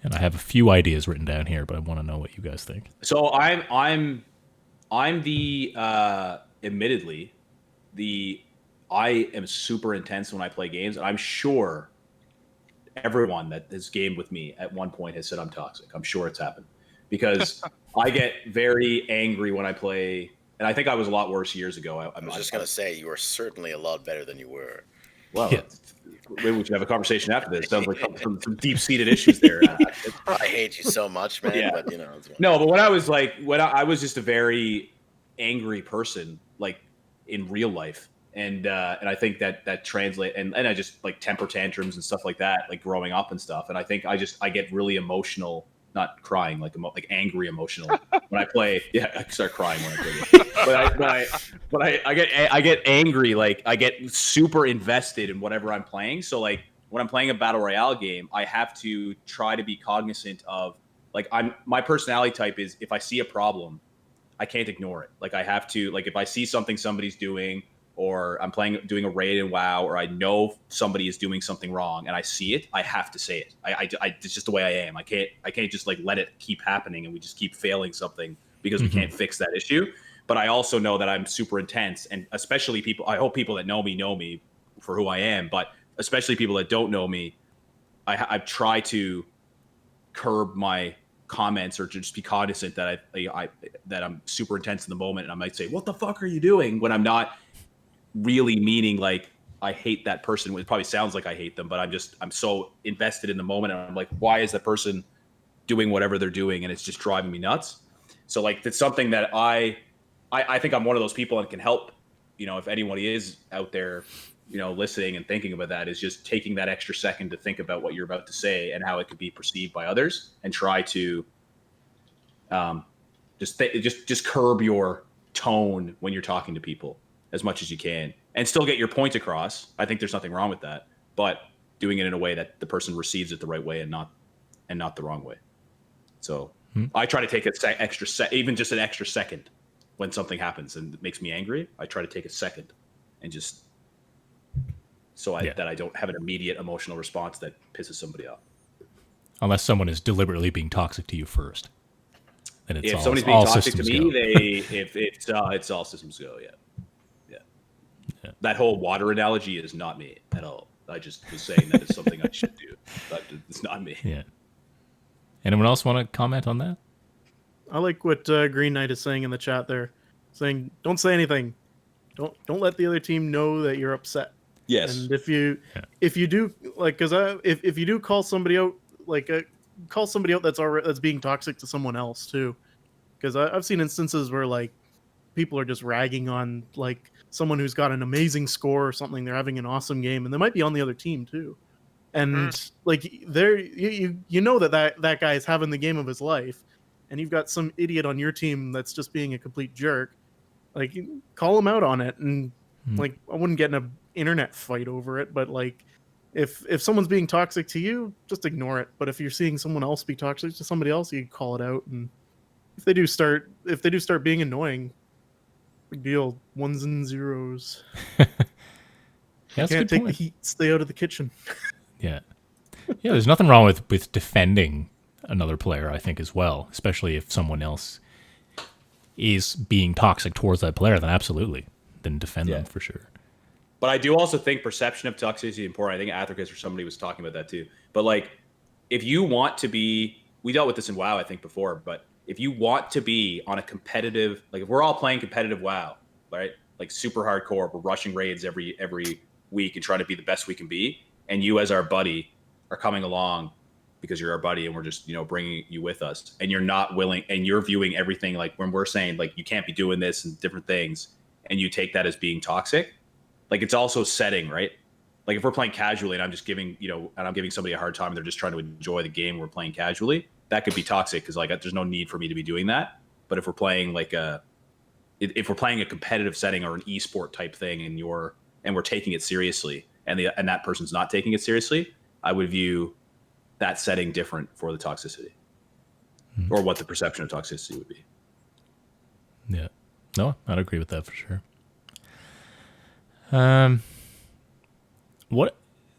And I have a few ideas written down here, but I want to know what you guys think. So I'm the admittedly I am super intense when I play games, and I'm sure everyone that has gamed with me at one point has said I'm toxic. I'm sure it's happened. Because I get very angry when I play, and I think I was a lot worse years ago. I was just going to say, you were certainly a lot better than you were. Well, maybe we should have a conversation after this. Sounds like some deep-seated issues there. I hate you so much, man. Yeah. But no, but when I was just a very angry person, like in real life, and I think that translate, and I just like temper tantrums and stuff like that, like growing up and stuff. And I think I get really emotional. Not crying, like angry, emotional when I play. Yeah, I start crying when I play. But I get angry. Like I get super invested in whatever I'm playing. So like when I'm playing a battle royale game, I have to try to be cognizant of like my personality type is if I see a problem, I can't ignore it. Like I have to like if I see something somebody's doing, or I'm doing a raid in WoW, or I know somebody is doing something wrong and I see it, I have to say it. It's just the way I am. I can't just like let it keep happening and we just keep failing something because we can't fix that issue. But I also know that I'm super intense, and especially I hope people that know me for who I am, but especially people that don't know me, I try to curb my comments or just be cognizant that that I'm super intense in the moment, and I might say, "What the fuck are you doing?" when I'm not really meaning like I hate that person. It probably sounds like I hate them, but I'm so invested in the moment, and I'm like, why is the person doing whatever they're doing, and it's just driving me nuts. So like it's something that I think I'm one of those people that can help, if anyone is out there, listening and thinking about that, is just taking that extra second to think about what you're about to say and how it could be perceived by others, and try to just curb your tone when you're talking to people as much as you can, and still get your point across. I think there's nothing wrong with that, but doing it in a way that the person receives it the right way and not the wrong way. So I try to take even just an extra second when something happens and it makes me angry. I try to take a second and just that I don't have an immediate emotional response that pisses somebody off. Unless someone is deliberately being toxic to you first. And if somebody's being toxic to me, it's all systems go. Yeah. That whole water analogy is not me at all. I just was saying that it's something I should do, but it's not me. Yeah. Anyone else want to comment on that? I like what Green Knight is saying in the chat there, saying don't say anything, don't let the other team know that you're upset. Yes. And if you do, like, because if you do call somebody out, like call somebody out that's being toxic to someone else too, because I've seen instances where like people are just ragging on like someone who's got an amazing score or something. They're having an awesome game, and they might be on the other team too. And like there, you know that guy is having the game of his life, and you've got some idiot on your team that's just being a complete jerk. Like, call him out on it, and like I wouldn't get in an internet fight over it, but like if someone's being toxic to you, just ignore it. But if you're seeing someone else be toxic to somebody else, you call it out. And if they do start being annoying, big deal. Ones and zeros. Can't take the heat. Stay out of the kitchen. Yeah. There's nothing wrong with defending another player, I think, as well, especially if someone else is being toxic towards that player. Then absolutely, then defend them for sure. But I do also think perception of toxicity is important. I think Athricus or somebody was talking about that too. But like, if you want to be, we dealt with this in WoW, I think, before, but if you want to be on a competitive, like if we're all playing competitive WoW, right? Like super hardcore, we're rushing raids every week and trying to be the best we can be. And you as our buddy are coming along because you're our buddy and we're just, bringing you with us, and you're not willing, and you're viewing everything like when we're saying like, you can't be doing this and different things, and you take that as being toxic. Like, it's also setting, right? Like if we're playing casually and I'm just giving, and I'm giving somebody a hard time and they're just trying to enjoy the game, we're playing casually, that could be toxic because like there's no need for me to be doing that. But if we're playing if we're playing a competitive setting or an esport type thing and we're taking it seriously, and that person's not taking it seriously, I would view that setting different for the toxicity, or what the perception of toxicity would be. Yeah, no, I'd agree with that for sure.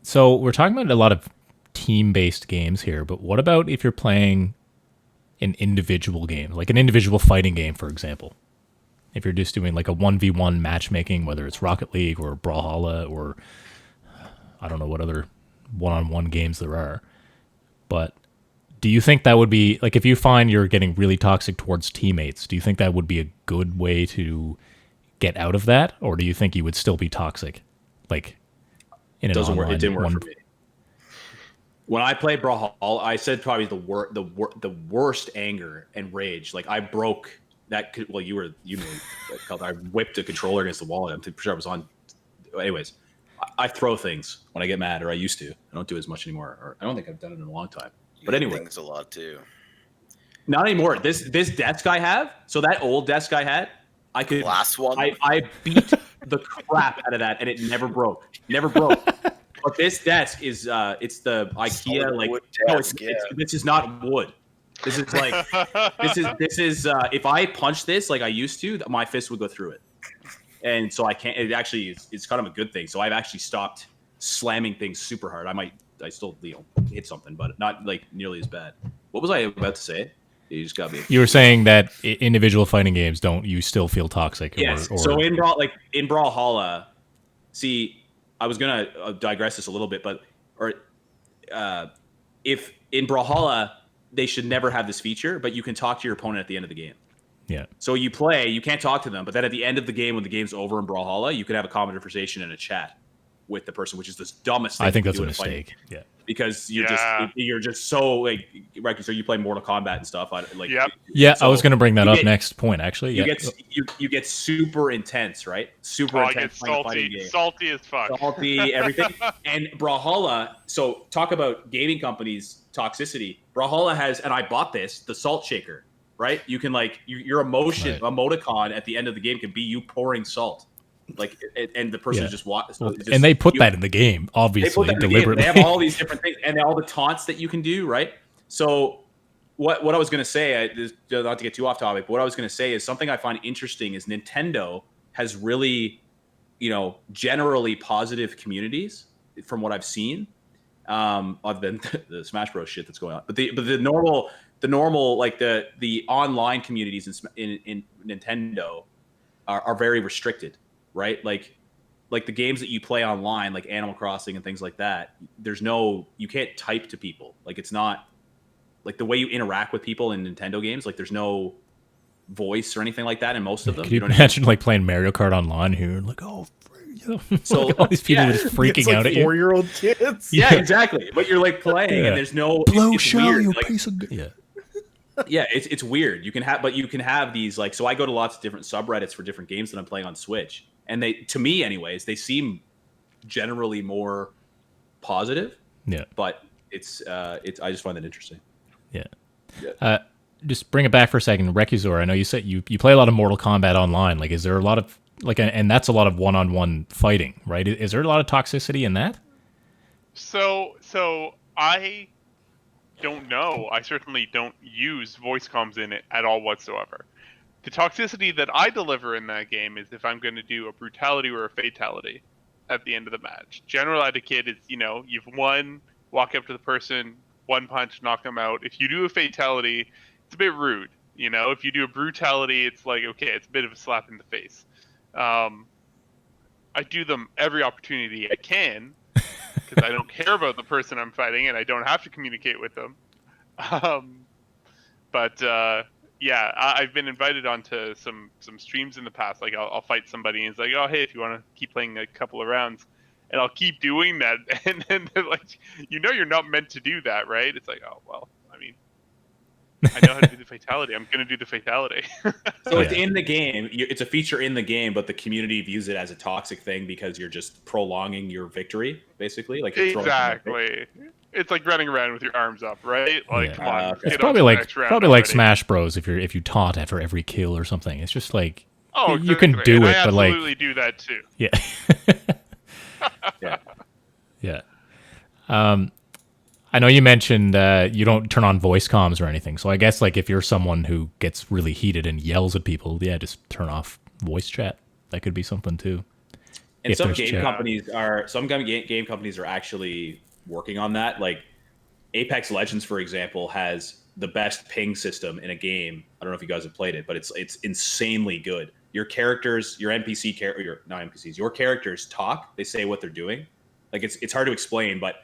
So we're talking about a lot of team-based games here, but what about if you're playing an individual game, like an individual fighting game, for example? If you're just doing like a 1v1 matchmaking, whether it's Rocket League or Brawlhalla or I don't know what other one-on-one games there are. But do you think that would be, like, if you find you're getting really toxic towards teammates, do you think that would be a good way to get out of that? Or do you think you would still be toxic? Like, in an Doesn't work. online It didn't work for me. When I played Brawlhalla, I said probably the worst anger and rage. Like, I broke that. Well, you knew. I whipped a controller against the wall. I'm pretty sure I was on. Anyways, I throw things when I get mad, or I used to. I don't do it as much anymore, or I don't think I've done it in a long time. But anyway, things a lot too. Not anymore. This desk I have. So that old desk I had, I could. Last one. I beat the crap out of that, and it never broke. Never broke. But this desk is it's the IKEA this is not wood. This is like this is if I punch this like I used to, my fist would go through it. And so I can't. It actually it's kind of a good thing. So I've actually stopped slamming things super hard. I still hit something, but not like nearly as bad. What was I about to say? You just got me. You were saying that individual fighting games you still feel toxic. Yes. So in Brawlhalla, see, I was gonna digress this a little bit, but if in Brawlhalla they should never have this feature, but you can talk to your opponent at the end of the game. Yeah. So you play, you can't talk to them, but then at the end of the game, when the game's over in Brawlhalla, you can have a conversation and a chat with the person, which is the dumbest thing. I think that's a mistake. Yeah. Because you're just so like, right? So you play Mortal Kombat and stuff. I was going to bring that up next point actually. You get super intense, right? Super intense. Salty as fuck. Salty, everything. And Brawlhalla. So talk about gaming companies' toxicity. Brawlhalla has, and I bought this, the salt shaker. Right? You can your emoticon at the end of the game can be you pouring salt, and the person just walks. And they put that in the game, obviously, deliberately. They have all these different things, and all the taunts that you can do, right? So, what I was going to say, not to get too off topic, but what I was going to say is something I find interesting is Nintendo has really, generally positive communities from what I've seen, other than the Smash Bros shit that's going on, but the normal like the online communities in Nintendo are very restricted, right? Like the games that you play online, like Animal Crossing and things like that, you can't type to people. Like, it's not like the way you interact with people in Nintendo games. Like, there's no voice or anything like that in most of them. Can you imagine like playing Mario Kart online here? Like, so like all these people just freaking out at you. 4-year-old kids. Yeah, exactly. But you're like playing and there's no blow show weird. you like, piece of Yeah, it's weird. You can have these like, so I go to lots of different subreddits for different games that I'm playing on Switch, and they, to me anyways, they seem generally more positive. Yeah. But it's I just find that interesting. Yeah. Yeah. Just bring it back for a second. Recusor, I know you said you play a lot of Mortal Kombat online. Like, is there a lot of like, and that's a lot of one-on-one fighting, right? Is there a lot of toxicity in that? So I don't know. I certainly don't use voice comms in it at all whatsoever. The toxicity that I deliver in that game is if I'm going to do a brutality or a fatality at the end of the match. General etiquette is, you've won, walk up to the person, one punch, knock them out. If you do a fatality, it's a bit rude. If you do a brutality, it's like, okay, it's a bit of a slap in the face. I do them every opportunity I can because I don't care about the person I'm fighting and I don't have to communicate with them. Yeah, I've been invited onto some streams in the past. Like I'll fight somebody and it's like, oh hey, if you want to keep playing a couple of rounds, and I'll keep doing that, and then they're like, you're not meant to do that, right? It's like, oh well, I mean, I know how to do the fatality. I'm gonna do the fatality. So it's in the game. It's a feature in the game, but the community views it as a toxic thing because you're just prolonging your victory, basically. Like you're exactly. It's like running around with your arms up, right? Like, come on. It's probably like Smash Bros. If you taunt after every kill or something. It's just like, oh, you can do and it, I but like, absolutely do that too. Yeah. Yeah. Yeah. I know you mentioned you don't turn on voice comms or anything. So I guess like if you're someone who gets really heated and yells at people, yeah, just turn off voice chat. That could be something too. And some game companies are actually working on that. Like Apex Legends, for example, has the best ping system in a game. I don't know if you guys have played it, but it's insanely good. Your characters, your characters talk. They say what they're doing. Like it's hard to explain, but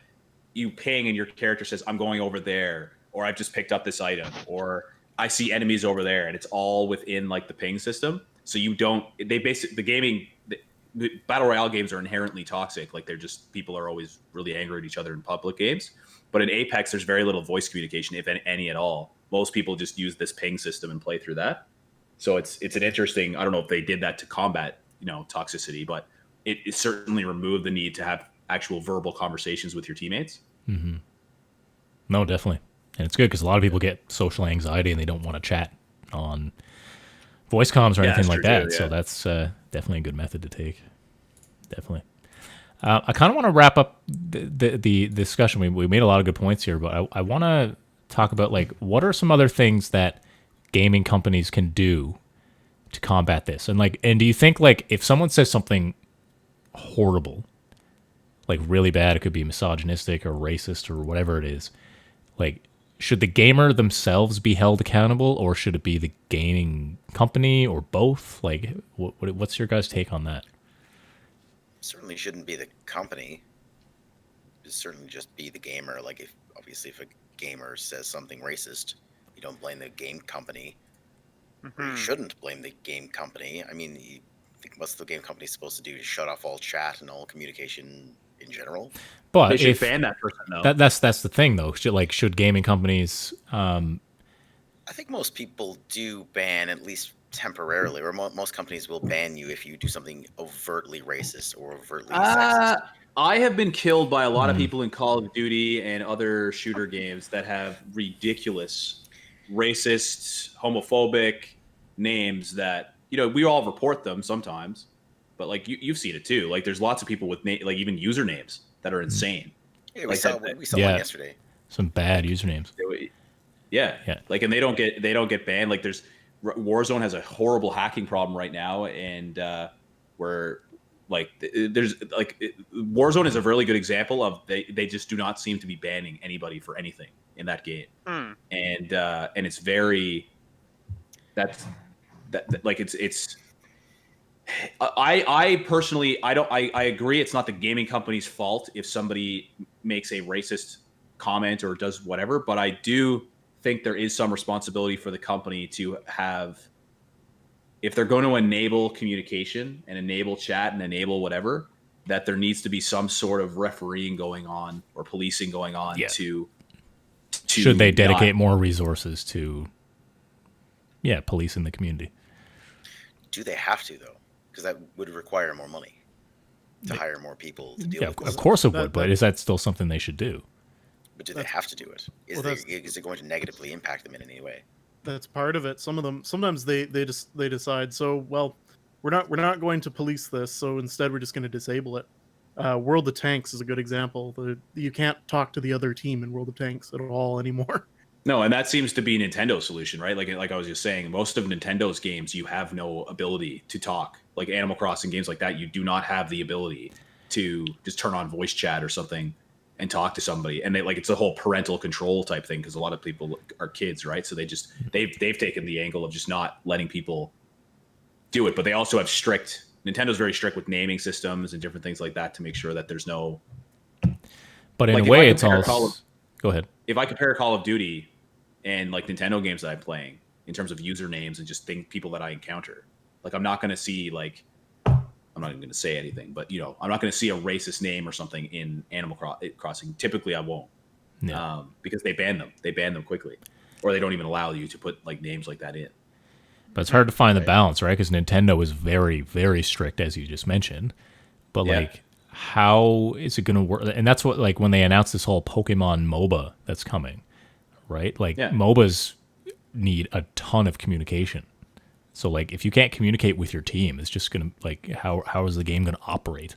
you ping and your character says, I'm going over there, or I've just picked up this item, or I see enemies over there, and it's all within like the ping system. So the battle royale games are inherently toxic. Like people are always really angry at each other in public games. But in Apex, there's very little voice communication, if any at all. Most people just use this ping system and play through that. So it's an interesting, I don't know if they did that to combat, toxicity, but it certainly removed the need to have actual verbal conversations with your teammates. Mm-hmm. No, definitely. And it's good because a lot of people get social anxiety and they don't want to chat on voice comms or anything like that. Too, yeah. So that's definitely a good method to take. Definitely. I kind of want to wrap up the discussion. We made a lot of good points here, but I want to talk about like what are some other things that gaming companies can do to combat this? And do you think like if someone says something horrible, like really bad, it could be misogynistic or racist or whatever it is, like should the gamer themselves be held accountable or should it be the gaming company or both? Like what's your guys' take on that? Certainly shouldn't be the company. It certainly just be the gamer. Like if a gamer says something racist, you don't blame the game company. Mm-hmm. You shouldn't blame the game company. I mean, you think what's the game company supposed to do? Shut off all chat and all communication in general? But they should ban that person though. That's the thing though. Should gaming companies? I think most people do ban at least temporarily, or most companies will ban you if you do something overtly racist or overtly sexist. I have been killed by a lot of people in Call of Duty and other shooter games that have ridiculous, racist, homophobic names that, we all report them sometimes, but like you've seen it too. Like there's lots of people with like even usernames that are insane. Yeah, we saw one yesterday. Some bad usernames. Yeah. Like, and they don't get banned. Like Warzone has a horrible hacking problem right now, and where like there's like Warzone is a really good example of they just do not seem to be banning anybody for anything in that game, and it's very it's. I personally I agree it's not the gaming company's fault if somebody makes a racist comment or does whatever, but I do think there is some responsibility for the company to have, if they're going to enable communication and enable chat and enable whatever, that there needs to be some sort of refereeing going on or policing going on to should they dedicate more resources to policing the community. Do they have to though? Because that would require more money to hire more people to deal Yeah, with of this. course it would, but is that still something they should do? But do they have to do it? Is it going to negatively impact them in any way? That's part of it. Some of them sometimes they decide, so well, we're not going to police this, so instead we're just going to disable it. World of Tanks is a good example. You can't talk to the other team in World of Tanks at all anymore. No, and that seems to be Nintendo's solution, right? Like I was just saying, most of Nintendo's games, you have no ability to talk. Like Animal Crossing games like that, you do not have the ability to just turn on voice chat or something and talk to somebody. And it's a whole parental control type thing because a lot of people are kids, right? So they've taken the angle of just not letting people do it. But they also have Nintendo's very strict with naming systems and different things like that to make sure that there's no. But in a way, it's all. Go ahead. If I compare Call of Duty and like Nintendo games that I'm playing in terms of usernames and just people that I encounter, like I'm not going to see I'm not even going to say anything, but I'm not going to see a racist name or something in Animal Crossing. Typically, I won't, because they ban them. They ban them quickly, or they don't even allow you to put like names like that in. But it's hard to find the balance, right? Because Nintendo is very, very strict, as you just mentioned. But how is it going to work? And that's what when they announced this whole Pokemon MOBA that's coming, right? MOBAs need a ton of communication. So if you can't communicate with your team, it's just gonna how is the game gonna operate?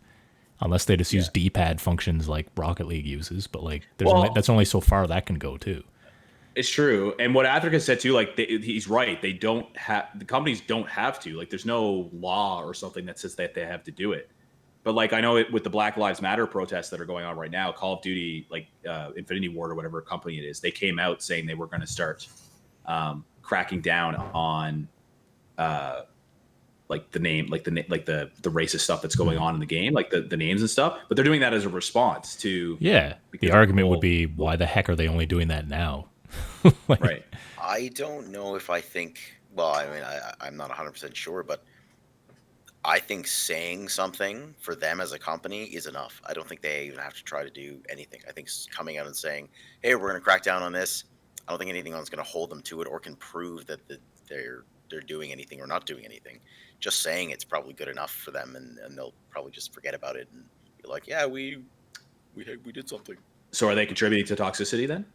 Unless they just use D-pad functions like Rocket League uses, but that's only so far that can go too. It's true, and what Athrika said too, he's right. The companies don't have to. There's no law or something that says that they have to do it. But I know with the Black Lives Matter protests that are going on right now, Call of Duty, Infinity Ward or whatever company it is, they came out saying they were going to start cracking down on the racist stuff that's going on in the game, the names and stuff. But they're doing that as a response to the argument would be, why the heck are they only doing that now? Right. I don't know if I think. Well, I mean, I'm not 100% sure, but I think saying something for them as a company is enough. I don't think they even have to try to do anything. I think coming out and saying, "Hey, we're going to crack down on this," I don't think anything else is going to hold them to it or can prove that they're doing anything or not doing anything. Just saying it's probably good enough for them, and they'll probably just forget about it and be like, "Yeah, we did something." So are they contributing to toxicity then?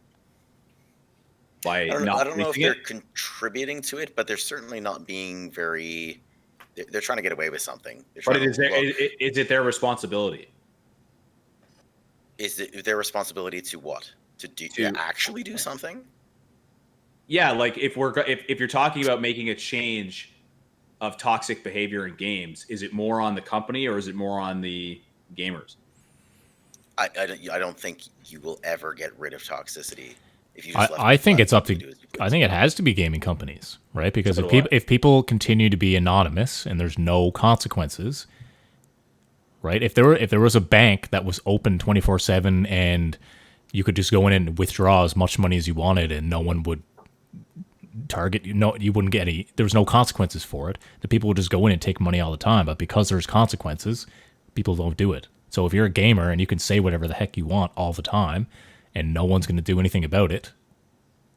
I don't know if they're contributing to it, but they're certainly not being very. They're trying to get away with something. But is it their responsibility? Is it their responsibility to what? To actually do something? Yeah, if you're talking about making a change of toxic behavior in games, is it more on the company or is it more on the gamers? I don't think you will ever get rid of toxicity. I think it's up to. I think it has to be gaming companies, right? Because if people continue to be anonymous and there's no consequences, right? If there was a bank that was open 24/7 and you could just go in and withdraw as much money as you wanted and no one would target you, you wouldn't get any. There was no consequences for it. The people would just go in and take money all the time. But because there's consequences, people don't do it. So if you're a gamer and you can say whatever the heck you want all the time, and no one's going to do anything about it,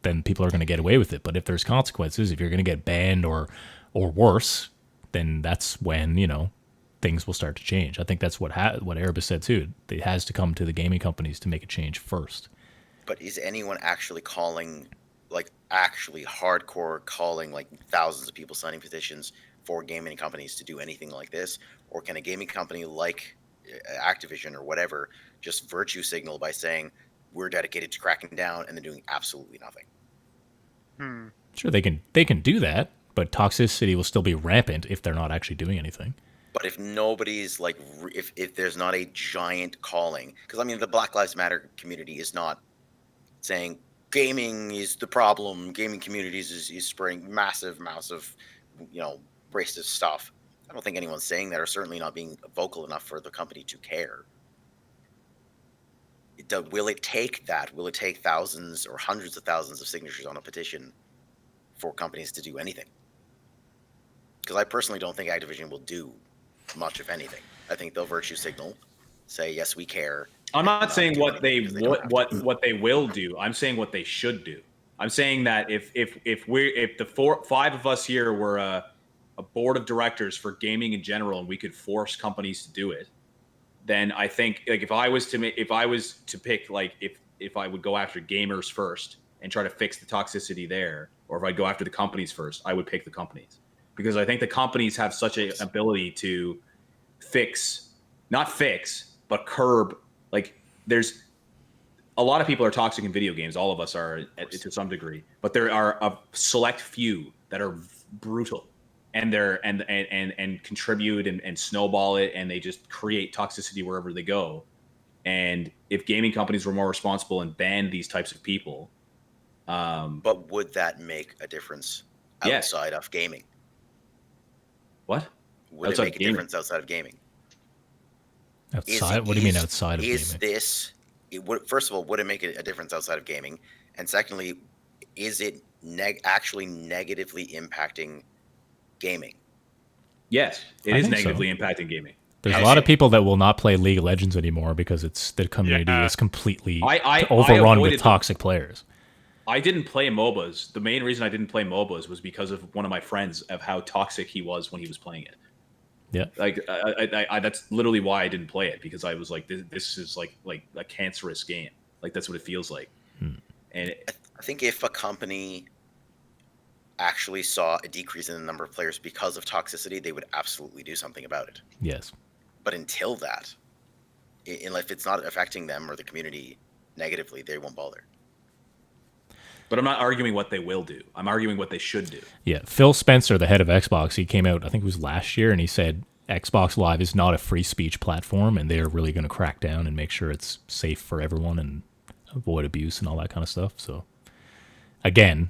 then people are going to get away with it. But if there's consequences, if you're going to get banned or worse, then that's when, things will start to change. I think that's what Erebus said too. It has to come to the gaming companies to make a change first. But is anyone actually calling, actually hardcore calling, thousands of people signing petitions for gaming companies to do anything like this? Or can a gaming company like Activision or whatever just virtue signal by saying, we're dedicated to cracking down, and then doing absolutely nothing? Sure, they can do that, but toxicity will still be rampant if they're not actually doing anything. But if nobody's if there's not a giant calling, because the Black Lives Matter community is not saying gaming is the problem, gaming communities is spraying massive racist stuff. I don't think anyone's saying that, or certainly not being vocal enough for the company to care. Will it take that? Will it take thousands or hundreds of thousands of signatures on a petition for companies to do anything? Because I personally don't think Activision will do much of anything. I think they'll virtue signal, say, yes, we care. I'm not saying what they will do. I'm saying what they should do. I'm saying that if the five of us here were a board of directors for gaming in general, and we could force companies to do it, then I think like if I was to pick like if I would go after gamers first and try to fix the toxicity there, or if I'd go after the companies first, I would pick the companies, because I think the companies have such an ability to not fix, but curb. Like there's a lot of people are toxic in video games. All of us are to some degree, but there are a select few that are brutal, and they're and contribute and snowball it, and they just create toxicity wherever they go. And if gaming companies were more responsible and banned these types of people, But would that make a difference Yes. outside of gaming? what? Would Outside it make of a gaming? difference outside of gaming? Outside? What do you mean outside of is gaming? this first of all, would it make a difference outside of gaming? And secondly, is it actually negatively impacting gaming? Yes, it I is think so. negatively impacting gaming. There's a And lot it- of people that will not play League of Legends anymore because the community Yeah. is completely I overrun with avoided toxic players. I didn't play MOBAs. The main reason I didn't play MOBAs was because of one of my friends, of how toxic he was when he was playing it. Yeah. Like that's literally why I didn't play it, because I was like, this is like a cancerous game. Like that's what it feels like. And I think if a company actually saw a decrease in the number of players because of toxicity, they would absolutely do something about it. Yes. But until that, if it's not affecting them or the community negatively, they won't bother. but I'm not arguing what they will do. I'm arguing what they should do. Yeah. Phil Spencer, the head of Xbox, he came out, I think it was last year, and he said Xbox Live is not a free speech platform, and they're really going to crack down and make sure it's safe for everyone and avoid abuse and all that kind of stuff. So, again,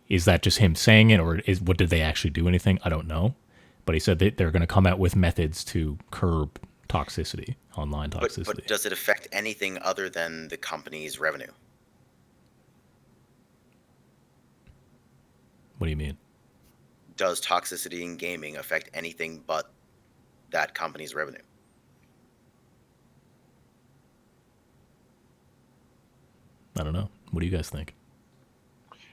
is that just him saying it, or did they actually do anything? I don't know. But he said that they're going to come out with methods to curb toxicity, online toxicity. But does it affect anything other than the company's revenue? What do you mean? Does toxicity in gaming affect anything but that company's revenue? I don't know. What do you guys think?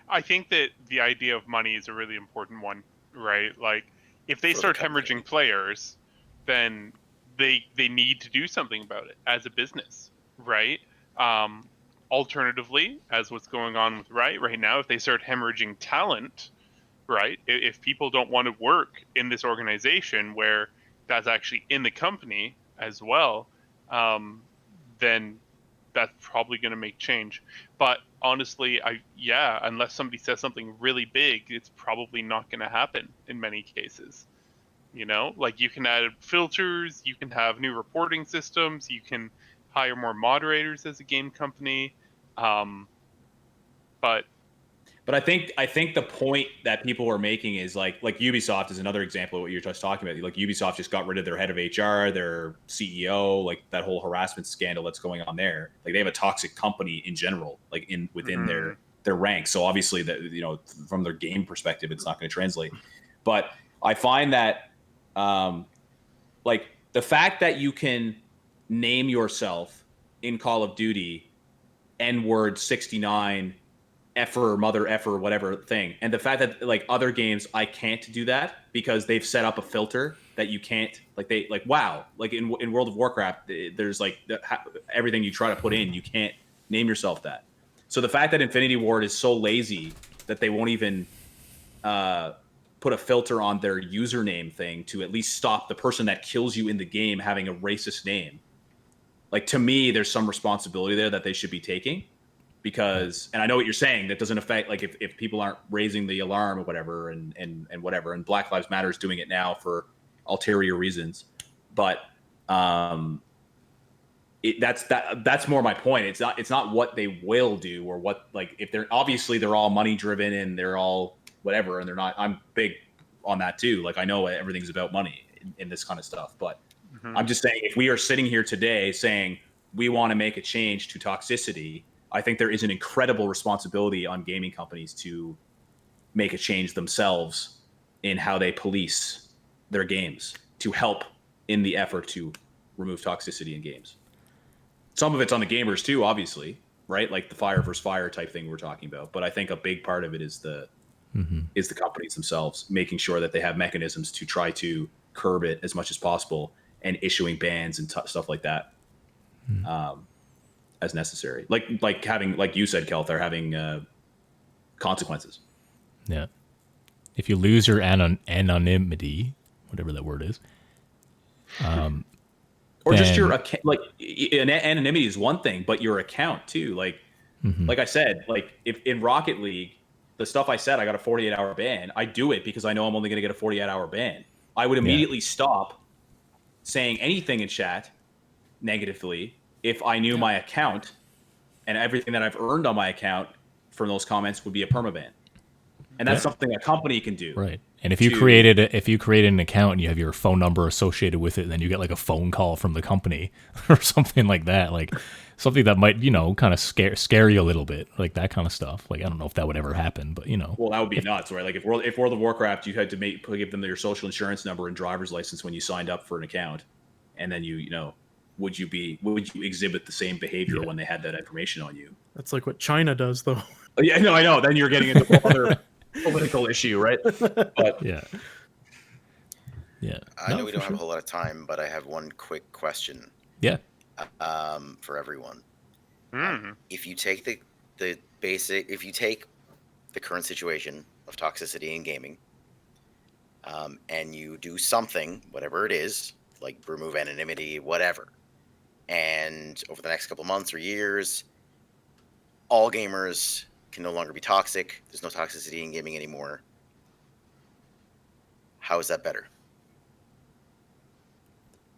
I think that the idea of money is a really important one, right? Like, if they For the start company. hemorrhaging players, then they need to do something about it as a business, right? Alternatively, as what's going on with right now, if they start hemorrhaging talent, right? If people don't want to work in this organization where that's actually in the company as well, then that's probably going to make change. But honestly, unless somebody says something really big, it's probably not going to happen in many cases. You know, like you can add filters, you can have new reporting systems, you can hire more moderators as a game company. But I think the point that people were making is like Ubisoft is another example of what you're just talking about. Like Ubisoft just got rid of their head of HR, their CEO, like that whole harassment scandal that's going on there. Like they have a toxic company in general, like within their ranks. So obviously that, you know, from their game perspective, it's not going to translate. But I find that like the fact that you can name yourself in Call of Duty N-word 69 effer, mother effer, whatever thing. And the fact that like other games, I can't do that because they've set up a filter that you can't, wow. Like in World of Warcraft, there's like everything you try to put in, you can't name yourself that. So the fact that Infinity Ward is so lazy that they won't even put a filter on their username thing to at least stop the person that kills you in the game having a racist name. Like, to me, there's some responsibility there that they should be taking. Because, and I know what you're saying, that doesn't affect, like, if people aren't raising the alarm or whatever, and whatever, and Black Lives Matter is doing it now for ulterior reasons, but that's more my point. It's not what they will do, or what, like, if they're all money driven and they're all whatever, and they're not. I'm big on that too. Like, I know everything's about money in this kind of stuff, but I'm just saying, if we are sitting here today saying we want to make a change to toxicity, I think there is an incredible responsibility on gaming companies to make a change themselves in how they police their games to help in the effort to remove toxicity in games. Some of it's on the gamers too, obviously, right? Like the fire versus fire type thing we're talking about. But I think a big part of it is the companies themselves making sure that they have mechanisms to try to curb it as much as possible and issuing bans and stuff like that as necessary. Like having, like you said, Kelthar, having consequences. Yeah. If you lose your anonymity, whatever that word is, or just your then- account, like anonymity is one thing, but your account too. Like I said, like if in Rocket League, the stuff I said, I got a 48-hour ban. I do it because I know I'm only going to get a 48-hour ban. I would immediately stop saying anything in chat negatively if I knew my account and everything that I've earned on my account from those comments would be a permaban. And that's something a company can do. Right. And if you created an account and you have your phone number associated with it, and then you get like a phone call from the company or something like that, like something that might, kind of scare you a little bit, like that kind of stuff. Like, I don't know if that would ever happen, but Well, that would be nuts, right? Like if World of Warcraft, you had to give them your social insurance number and driver's license when you signed up for an account, and then would you exhibit the same behavior when they had that information on you? That's like what China does, though. Yeah, no, I know. Then you're getting into a other political issue, right? But yeah. I know we don't have a whole lot of time, but I have one quick question. Yeah. For everyone. Mm-hmm. If you take if you take the current situation of toxicity in gaming, and you do something, whatever it is, like remove anonymity, whatever, and over the next couple months or years, all gamers can no longer be toxic. There's no toxicity in gaming anymore. How is that better?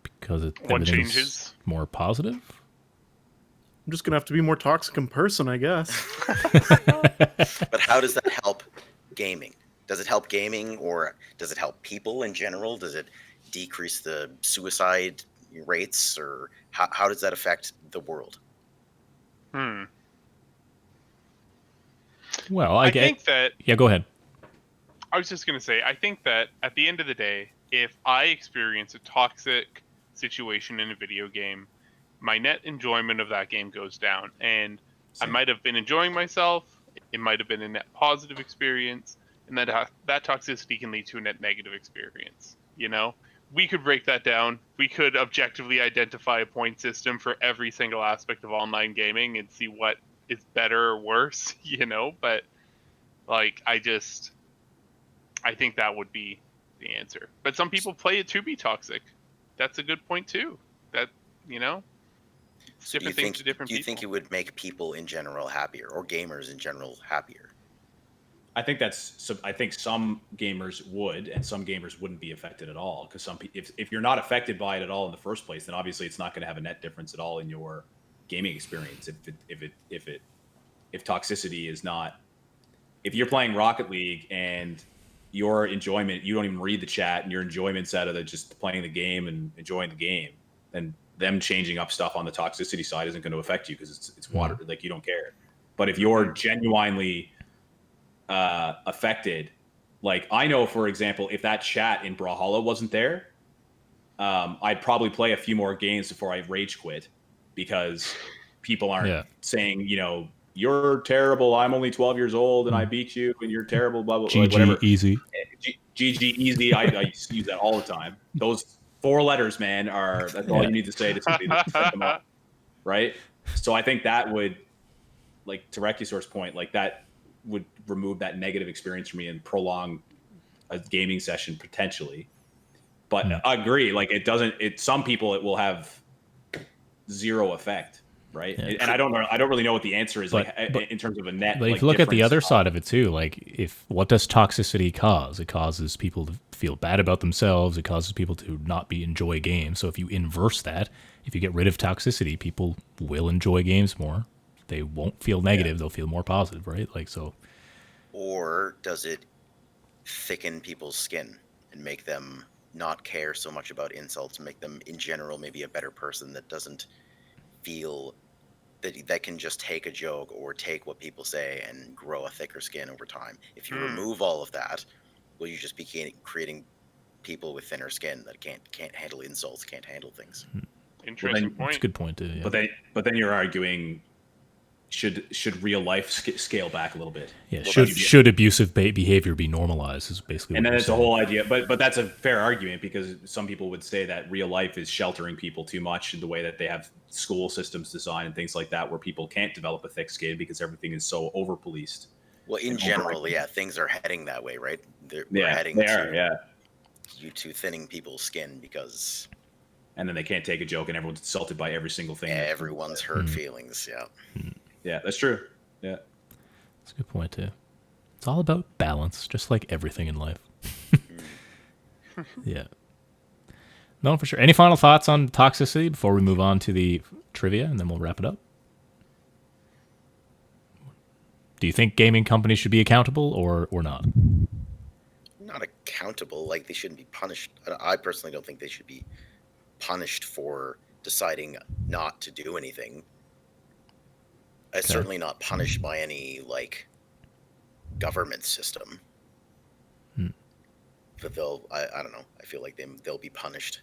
Because What everything's changes? more positive. I'm just gonna have to be more toxic in person, I guess. But how does that help gaming? Does it help gaming, or does it help people in general? Does it decrease the suicide rates, or how does that affect the world? Well, I think that Yeah, go ahead. I was just going to say, I think that at the end of the day, if I experience a toxic situation in a video game, my net enjoyment of that game goes down. And I might have been enjoying myself. It might have been a net positive experience. And that toxicity can lead to a net negative experience. We could break that down. We could objectively identify a point system for every single aspect of online gaming and see what is better or worse, but like, I think that would be the answer. But some people play it to be toxic. That's a good point too. That, it's different things to different people. Do you think it would make people in general happier, or gamers in general happier? I think I think some gamers would, and some gamers wouldn't be affected at all. Because if you're not affected by it at all in the first place, then obviously it's not going to have a net difference at all in your gaming experience. If toxicity is not, if you're playing Rocket League and your enjoyment, you don't even read the chat, and your enjoyment's out of just playing the game and enjoying the game, then them changing up stuff on the toxicity side isn't going to affect you because it's water, like you don't care. But if you're genuinely affected, like I know, for example, if that chat in Brawlhalla wasn't there, I'd probably play a few more games before I rage quit, because people aren't saying, you're terrible, I'm only 12 years old and I beat you and you're terrible, blah blah blah. GG whatever. easy. GG easy. I used to use that all the time. Those 4 letters, man, that's all you need to say to somebody to set them up, right? So I think that would, like to Rekisor's point, like that would remove that negative experience for me and prolong a gaming session potentially. But I agree, like some people it will have zero effect, right? And I don't really know what the answer is, but in terms of a net. But if you look at the other side of it too, like what does toxicity cause? It causes people to feel bad about themselves. It causes people to not enjoy games. So if you inverse that, if you get rid of toxicity, people will enjoy games more. They won't feel negative. They'll feel more positive, right? Like so. Or does it thicken people's skin and make them not care so much about insults, make them in general maybe a better person that doesn't feel that can just take a joke or take what people say and grow a thicker skin over time? If you remove all of that, will you just be creating people with thinner skin that can't handle insults, can't handle things? Interesting point. That's a good point too. Yeah. But then you're arguing should real life scale back a little bit? Yeah, Well, should abusive behavior be normalized? Is basically. And what then you're it's a saying. whole idea, but that's a fair argument because some people would say that real life is sheltering people too much in the way that they have school systems designed and things like that, where people can't develop a thick skin because everything is so over policed. Well, in general, yeah, things are heading that way, right? We're Yeah, heading they to are. Yeah, you to thinning people's skin because and then they can't take a joke, and everyone's insulted by every single thing. everyone's hurt feelings. Yeah. Yeah, that's true. Yeah. That's a good point too. It's all about balance, just like everything in life. Yeah. No, for sure. Any final thoughts on Toxicity before we move on to the trivia, and then we'll wrap it up? Do you think gaming companies should be accountable or not? Not accountable, like they shouldn't be punished. I personally don't think they should be punished for deciding not to do anything. Certainly not punished by any like government system. But I don't know. I feel like they'll be punished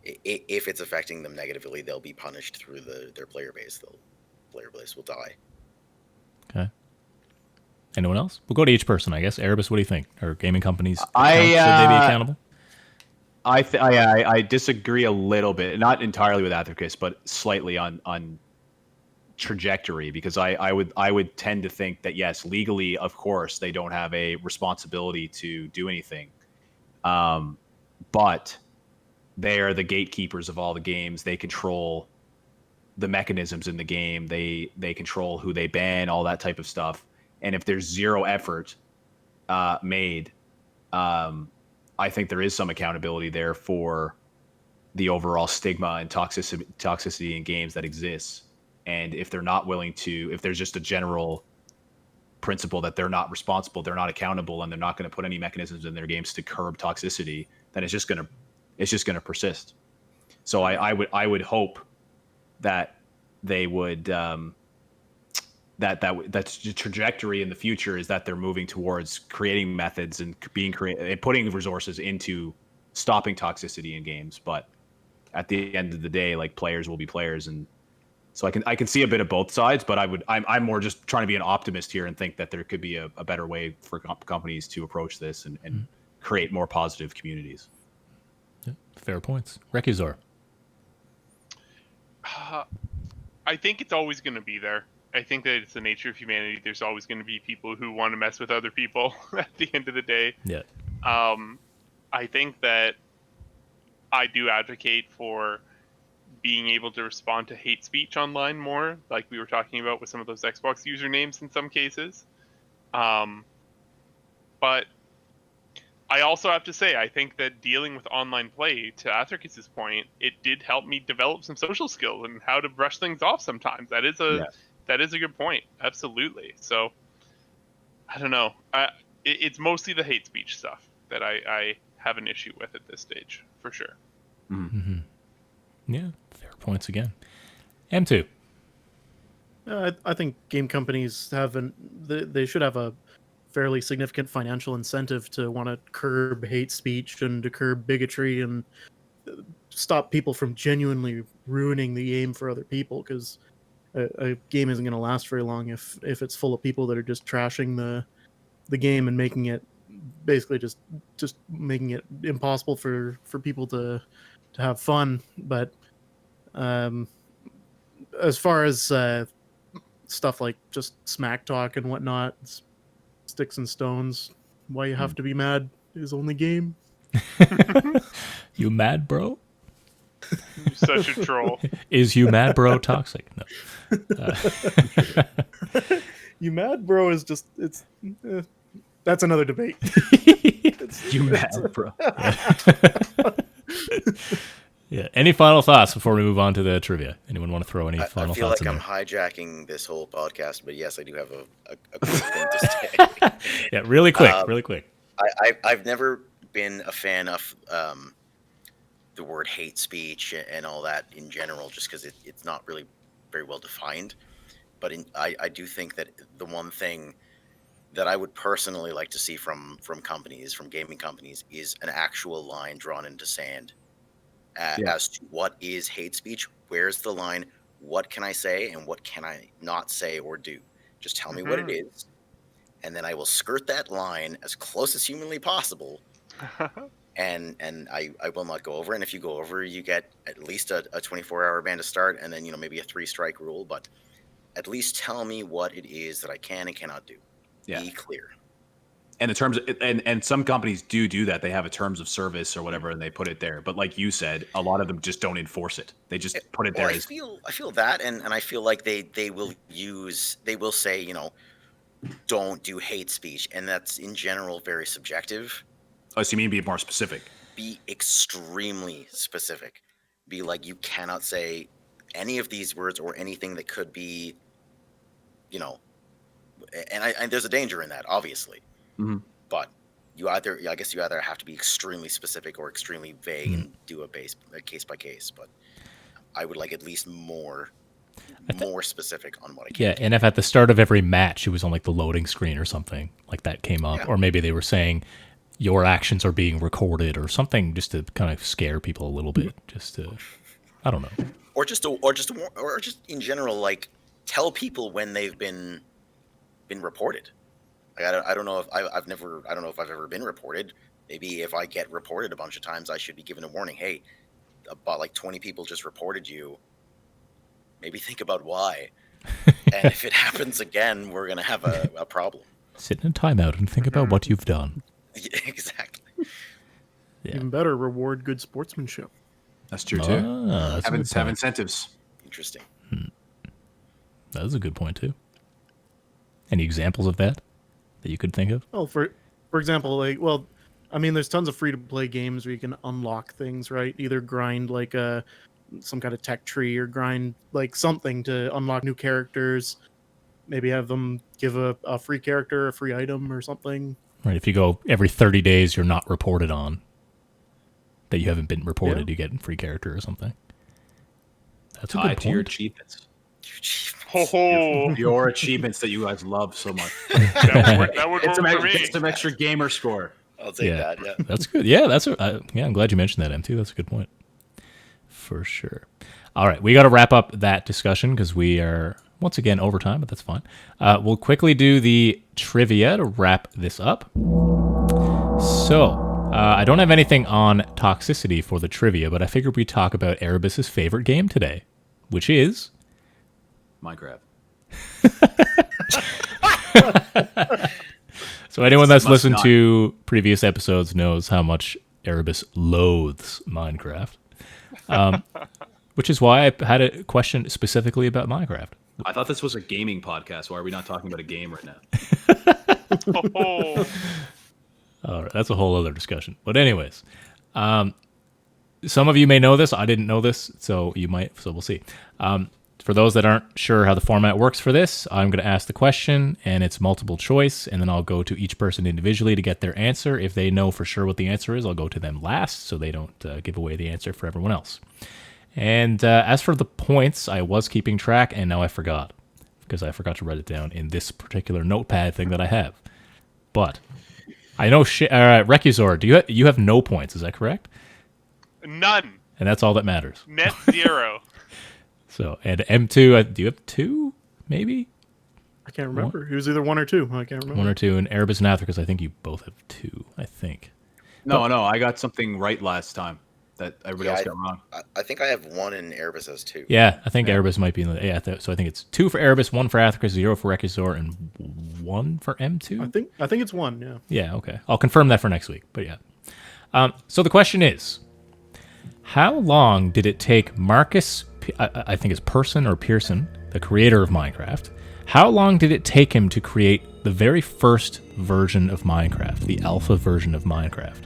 if it's affecting them negatively. They'll be punished through their player base. Player base will die. Okay. Anyone else? We'll go to each person, I guess. Erebus, what do you think? Are gaming companies should I, they be accountable? I disagree a little bit, not entirely with Athicus, but slightly on trajectory, because I would tend to think that yes, legally, of course, they don't have a responsibility to do anything, but they are the gatekeepers of all the games. They control the mechanisms in the game. They control who they ban, all that type of stuff. And if there's zero effort made, I think there is some accountability there for the overall stigma and toxicity in games that exists. And if they're not willing to, if there's just a general principle that they're not responsible, they're not accountable, and they're not going to put any mechanisms in their games to curb toxicity, then it's just going to persist. So I would hope that they would that's the trajectory in the future is that they're moving towards creating methods and putting resources into stopping toxicity in games. But at the end of the day, like, players will be players, and so I can see a bit of both sides. But I'm more just trying to be an optimist here and think that there could be a better way for companies to approach this and create more positive communities. Yeah, fair points. Rekuzor. I think it's always going to be there. I think that it's the nature of humanity. There's always going to be people who want to mess with other people at the end of the day. Yeah. I think that I do advocate for being able to respond to hate speech online more, like we were talking about with some of those Xbox usernames in some cases. But I also have to say, I think that dealing with online play, to Athricus's point, it did help me develop some social skills and how to brush things off sometimes. That is a good point. Absolutely. So, I don't know. It's mostly the hate speech stuff that I have an issue with at this stage, for sure. Mm-hmm. Yeah, fair points again. M2. I think game companies they should have a fairly significant financial incentive to want to curb hate speech and to curb bigotry and stop people from genuinely ruining the game for other people, because a game isn't going to last very long if it's full of people that are just trashing the game and making it basically just making it impossible for people to have fun. But as far as stuff like just smack talk and whatnot, sticks and stones, why you have to be mad is only game. You mad, bro? You're such a troll. Is you mad, bro toxic? No. You mad, bro is just that's another debate. You mad, bro? Yeah. Any final thoughts before we move on to the trivia? Anyone want to throw any final I feel thoughts like in I'm there? hijacking this whole podcast, but yes, I do have a quick thing to say. Yeah, really quick, really quick. I've never been a fan of the word hate speech and all that in general, just because it's not really very well defined. But I do think that the one thing that I would personally like to see from companies, from gaming companies, is an actual line drawn into sand as to what is hate speech, where's the line, what can I say and what can I not say or do. Just tell me what it is, and then I will skirt that line as close as humanly possible. And I will not go over. And if you go over, you get at least a 24-hour ban to start, and then maybe a 3-strike rule. But at least tell me what it is that I can and cannot do. Yeah. Be clear. And the terms, and some companies do that. They have a terms of service or whatever, and they put it there. But like you said, a lot of them just don't enforce it. They just put it there. I feel that, and I feel like they will say, don't do hate speech, and that's in general very subjective. Oh, so you mean be more specific? Be extremely specific. Be like, you cannot say any of these words or anything that could be, and there's a danger in that, obviously. Mm-hmm. But I guess you either have to be extremely specific or extremely vague and do a case by case. But I would like at least more specific on what I can. Yeah, and if at the start of every match it was on like the loading screen or something like that came up, or maybe they were saying your actions are being recorded or something, just to kind of scare people a little bit, just to, I don't know, or just in general, like, tell people when they've been reported. Like, I don't know if I've ever been reported. Maybe if I get reported a bunch of times, I should be given a warning. Hey, about like 20 people just reported you. Maybe think about why. And if it happens again, we're going to have a problem. sit in a timeout and think about what you've done. Yeah, exactly. Yeah. Even better, reward good sportsmanship. That's true too. That's have incentives. Interesting. That was a good point too. Any examples of that you could think of? Well, for example, there's tons of free-to-play games where you can unlock things, right? Either grind like some kind of tech tree or grind like something to unlock new characters. Maybe have them give a free character, a free item or something. Right. If you go every 30 days, you're not reported on. That you haven't been reported, you get a free character or something. That's a good to your point. achievements. Oh, Your achievements that you guys love so much. that would Get work for me. some extra gamer score. I'll take that. Yeah. That's good. Yeah, I'm glad you mentioned that, M2. That's a good point. For sure. All right, we got to wrap up that discussion because we are once again over time, but that's fine. We'll quickly do the trivia to wrap this up. So, I don't have anything on Toxicity for the trivia, but I figured we'd talk about Erebus's favorite game today, which is Minecraft. So anyone that's listened not. to previous episodes knows how much Erebus loathes Minecraft. Which is why I had a question specifically about Minecraft. I thought this was a gaming podcast. Why are we not talking about a game right now? Oh. All right, that's a whole other discussion. But anyways, some of you may know this. I didn't know this, so you might. So we'll see. For those that aren't sure how the format works for this, I'm going to ask the question, and it's multiple choice, and then I'll go to each person individually to get their answer. If they know for sure what the answer is, I'll go to them last, so they don't give away the answer for everyone else. And as for the points, I was keeping track, and now I forgot, because I forgot to write it down in this particular notepad thing that I have. But I know, Recusor, you have no points, is that correct? None. And that's all that matters. Net zero. So, and M2, do you have 2, maybe? I can't remember. It was either 1 or 2. I can't remember. 1 or 2, and Erebus and Athricus, I think you both have 2, I think. No, I got something right last time that everybody else got wrong. I think I have 1 and Erebus has 2. Yeah, I think Erebus might be in the... so I think it's 2 for Erebus, 1 for Athricus, 0 for Recusor, and 1 for M2? I think it's 1, yeah. Yeah, okay. I'll confirm that for next week, but yeah. So the question is, how long did it take Marcus... I think it's Persson or Pearson, the creator of Minecraft. How long did it take him to create the very first version of Minecraft, the alpha version of Minecraft?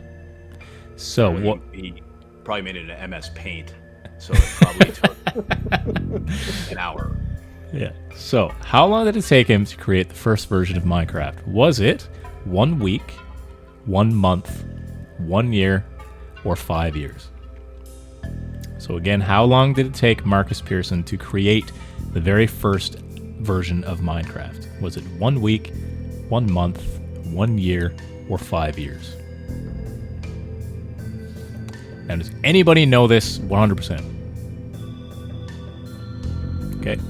So what? He probably made it in MS Paint, so it probably took an hour. Yeah. So how long did it take him to create the first version of Minecraft? Was it 1 week, 1 month, 1 year, or 5 years? So again, how long did it take Marcus Pearson to create the very first version of Minecraft? Was it 1 week, 1 month, 1 year, or 5 years? Now, does anybody know this 100%? Okay.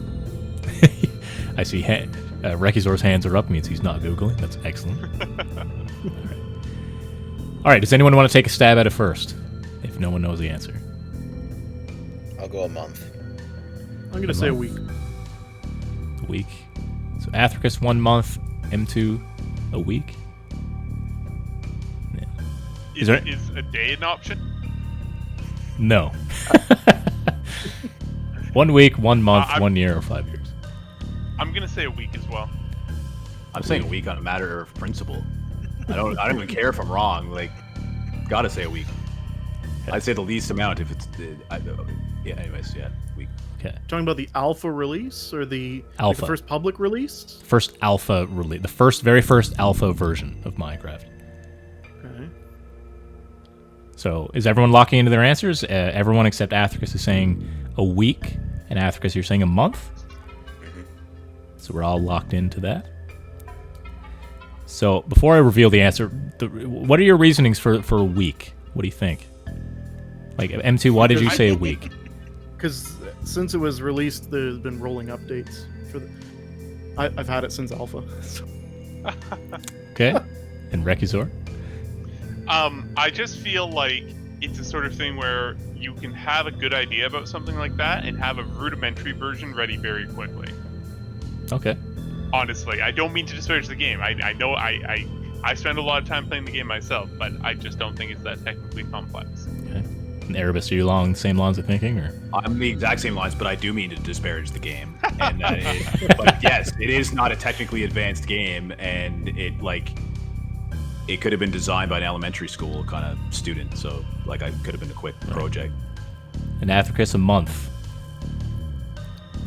I see Rekizor's hands are up, means he's not Googling. That's excellent. All right, does anyone want to take a stab at it first? If no one knows the answer. I'll go a month. I'm going to say a week. A week. So Athricus 1 month, M2 a week. Yeah. Is a day an option? No. 1 week, 1 month, 1 year, or 5 years. I'm gonna say a week as well. I'm saying a week on a matter of principle. I don't even care if I'm wrong. Like, gotta say a week. I'd say the least amount if it's. Anyways, week. Okay. Talking about the alpha release or the Alpha. the first public release? First alpha release. The very first alpha version of Minecraft. Okay. So is everyone locking into their answers? Everyone except Athricus is saying a week, and Athricus, you're saying a month. So we're all locked into that. So before I reveal the answer, what are your reasonings for a week? What do you think? Like M2, why did you say a week? Because since it was released, there's been rolling updates for the. I've had it since alpha. So. Okay. And Rekizor? I just feel like it's a sort of thing where you can have a good idea about something like that and have a rudimentary version ready very quickly. Okay. Honestly, I don't mean to disparage the game. I know I spend a lot of time playing the game myself, but I just don't think it's that technically complex. Okay. And Erebus, are you along the same lines of thinking, or? I'm the exact same lines, but I do mean to disparage the game. And but yes, it is not a technically advanced game, and it could have been designed by an elementary school kind of student. So like, I could have been a quick project. And Athricus, a month.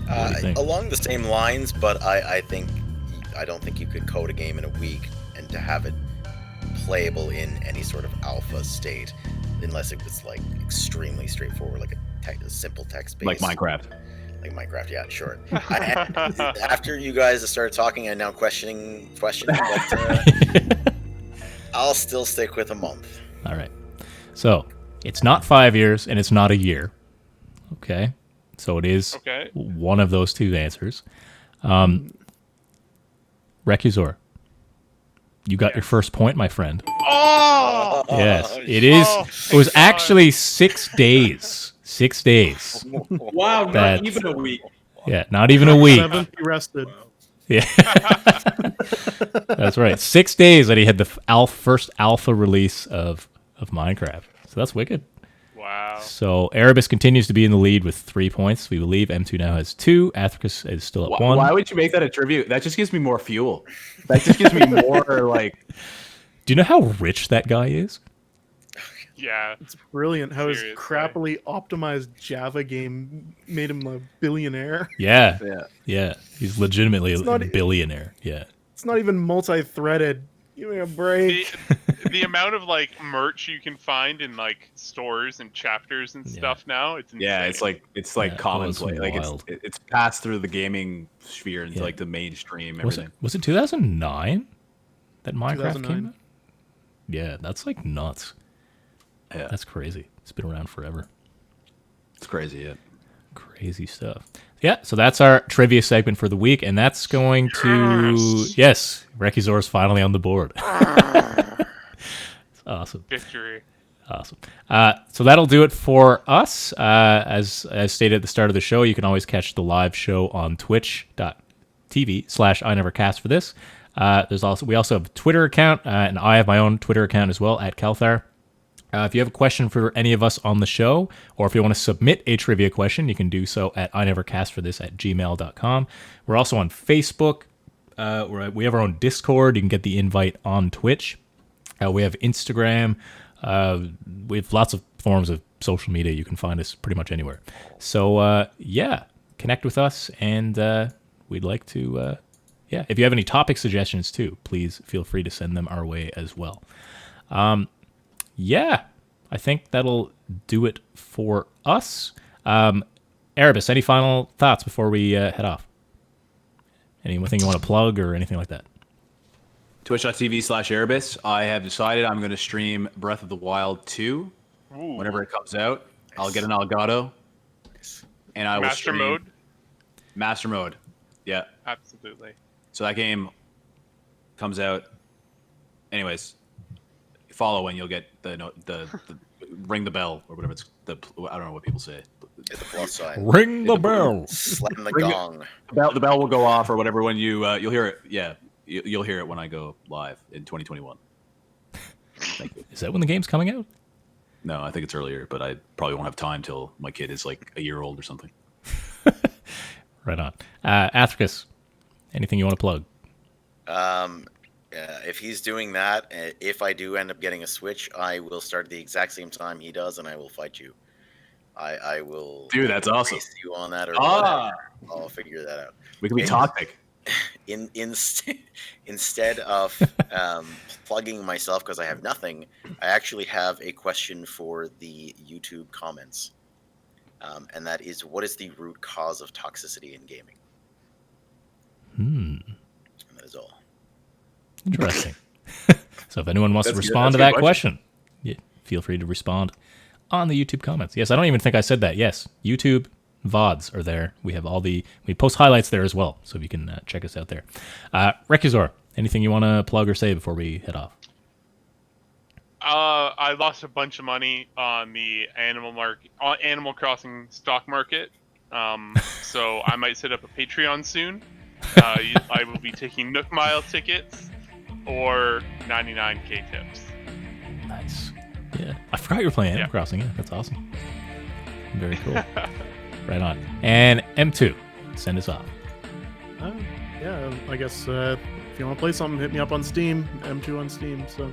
What do you think? Along the same lines, but I don't think you could code a game in a week and to have it playable in any sort of alpha state, unless it was like extremely straightforward, like a simple text-based. Like Minecraft. Like Minecraft, yeah, sure. After you guys started talking, I'm now questioning, but I'll still stick with a month. All right. So it's not 5 years and it's not a year. Okay. So it is one of those two answers. Rekizor, you got your first point, my friend. Oh! Yes, it is. It was actually 6 days. 6 days. Wow, not even a week. Yeah, not even a week. 7th he rested. Yeah. That's right. 6 days that he had the first alpha release of Minecraft. So that's wicked. Wow. So Erebus continues to be in the lead with 3 points. We believe M2 now has 2. Athricus is still at 1. Why would you make that a tribute? That just gives me more fuel. That just gives me more like. Do you know how rich that guy is? Yeah. It's brilliant how his Seriously. crappily optimized Java game made him a billionaire. Yeah. Yeah. Yeah. He's legitimately a not- billionaire. Yeah. It's not even multi-threaded. Give me a break. The amount of like merch you can find in like stores and chapters and stuff now, it's insane. Yeah, it's like Yeah, commonplace. Like wild. it's passed through the gaming sphere into Yeah. like the mainstream. Was Everything. it 2009 that Minecraft 2009. came out? Yeah, that's like nuts. Yeah. That's crazy. It's been around forever. It's crazy. Yeah. Crazy stuff. Yeah, so that's our trivia segment for the week, and that's going to... Yes, Rekizor's finally on the board. It's awesome. victory. Awesome. So that'll do it for us. As stated at the start of the show, you can always catch the live show on twitch.tv/INeverCast for this. We also have a Twitter account, and I have my own Twitter account as well, at Kelthar. If you have a question for any of us on the show, or if you want to submit a trivia question, you can do so at inevercastforthis@gmail.com. We're also on Facebook. We have our own Discord. You can get the invite on Twitch. We have Instagram. We have lots of forms of social media. You can find us pretty much anywhere. So, connect with us, and we'd like to... if you have any topic suggestions, too, please feel free to send them our way as well. I think that'll do it for us. Erebus, any final thoughts before we head off? Anything you want to plug or anything like that? Twitch.tv/Erebus. I have decided I'm going to stream Breath of the Wild 2 whenever it comes out. I'll get an Elgato, and I will Master stream. mode. Master Mode. Yeah. Absolutely. So that game comes out. Anyways, follow and you'll get the ring the bell or whatever it's I don't know what people say. Hit the plus sign. Ring the bell. Slam the Ring it. gong. The bell will go off or whatever when you'll hear it. Yeah, you'll hear it when I go live in 2021. Thank you. Is that when the game's coming out? No, I think it's earlier, but I probably won't have time till my kid is like a year old or something. Right on. Athricus, anything you want to plug? If he's doing that, if I do end up getting a Switch, I will start at the exact same time he does, and I will fight you. I will. Dude, that's awesome. Race you on that or whatever. I'll figure that out. We can be toxic. Instead of plugging myself because I have nothing, I actually have a question for the YouTube comments, and that is, what is the root cause of toxicity in gaming? And that is all. Interesting. So if anyone wants to That's respond to good that question, yeah, feel free to respond on the YouTube comments. Yes, I don't even think I said that. Yes, YouTube VODs are there. We have we post highlights there as well, so you can check us out there. Recusor, anything you want to plug or say before we head off? I lost a bunch of money on the Animal Crossing stock market. So I might set up a Patreon soon. I will be taking Nook Mile tickets or 99k tips. Nice. Yeah, I forgot you were playing Animal Crossing. Yeah, that's awesome. Very cool. Right on. And M2, send us off. Yeah, I guess if you want to play something, hit me up on Steam. M2 on Steam. So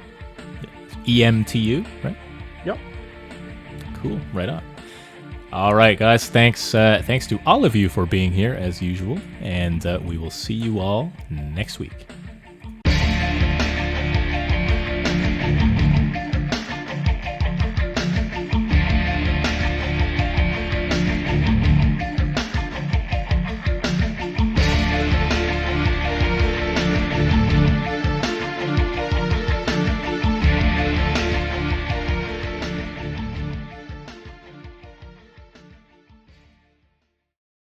EMTU, right? Yep. Cool. Right on. All right, guys. Thanks to all of you for being here as usual, and we will see you all next week.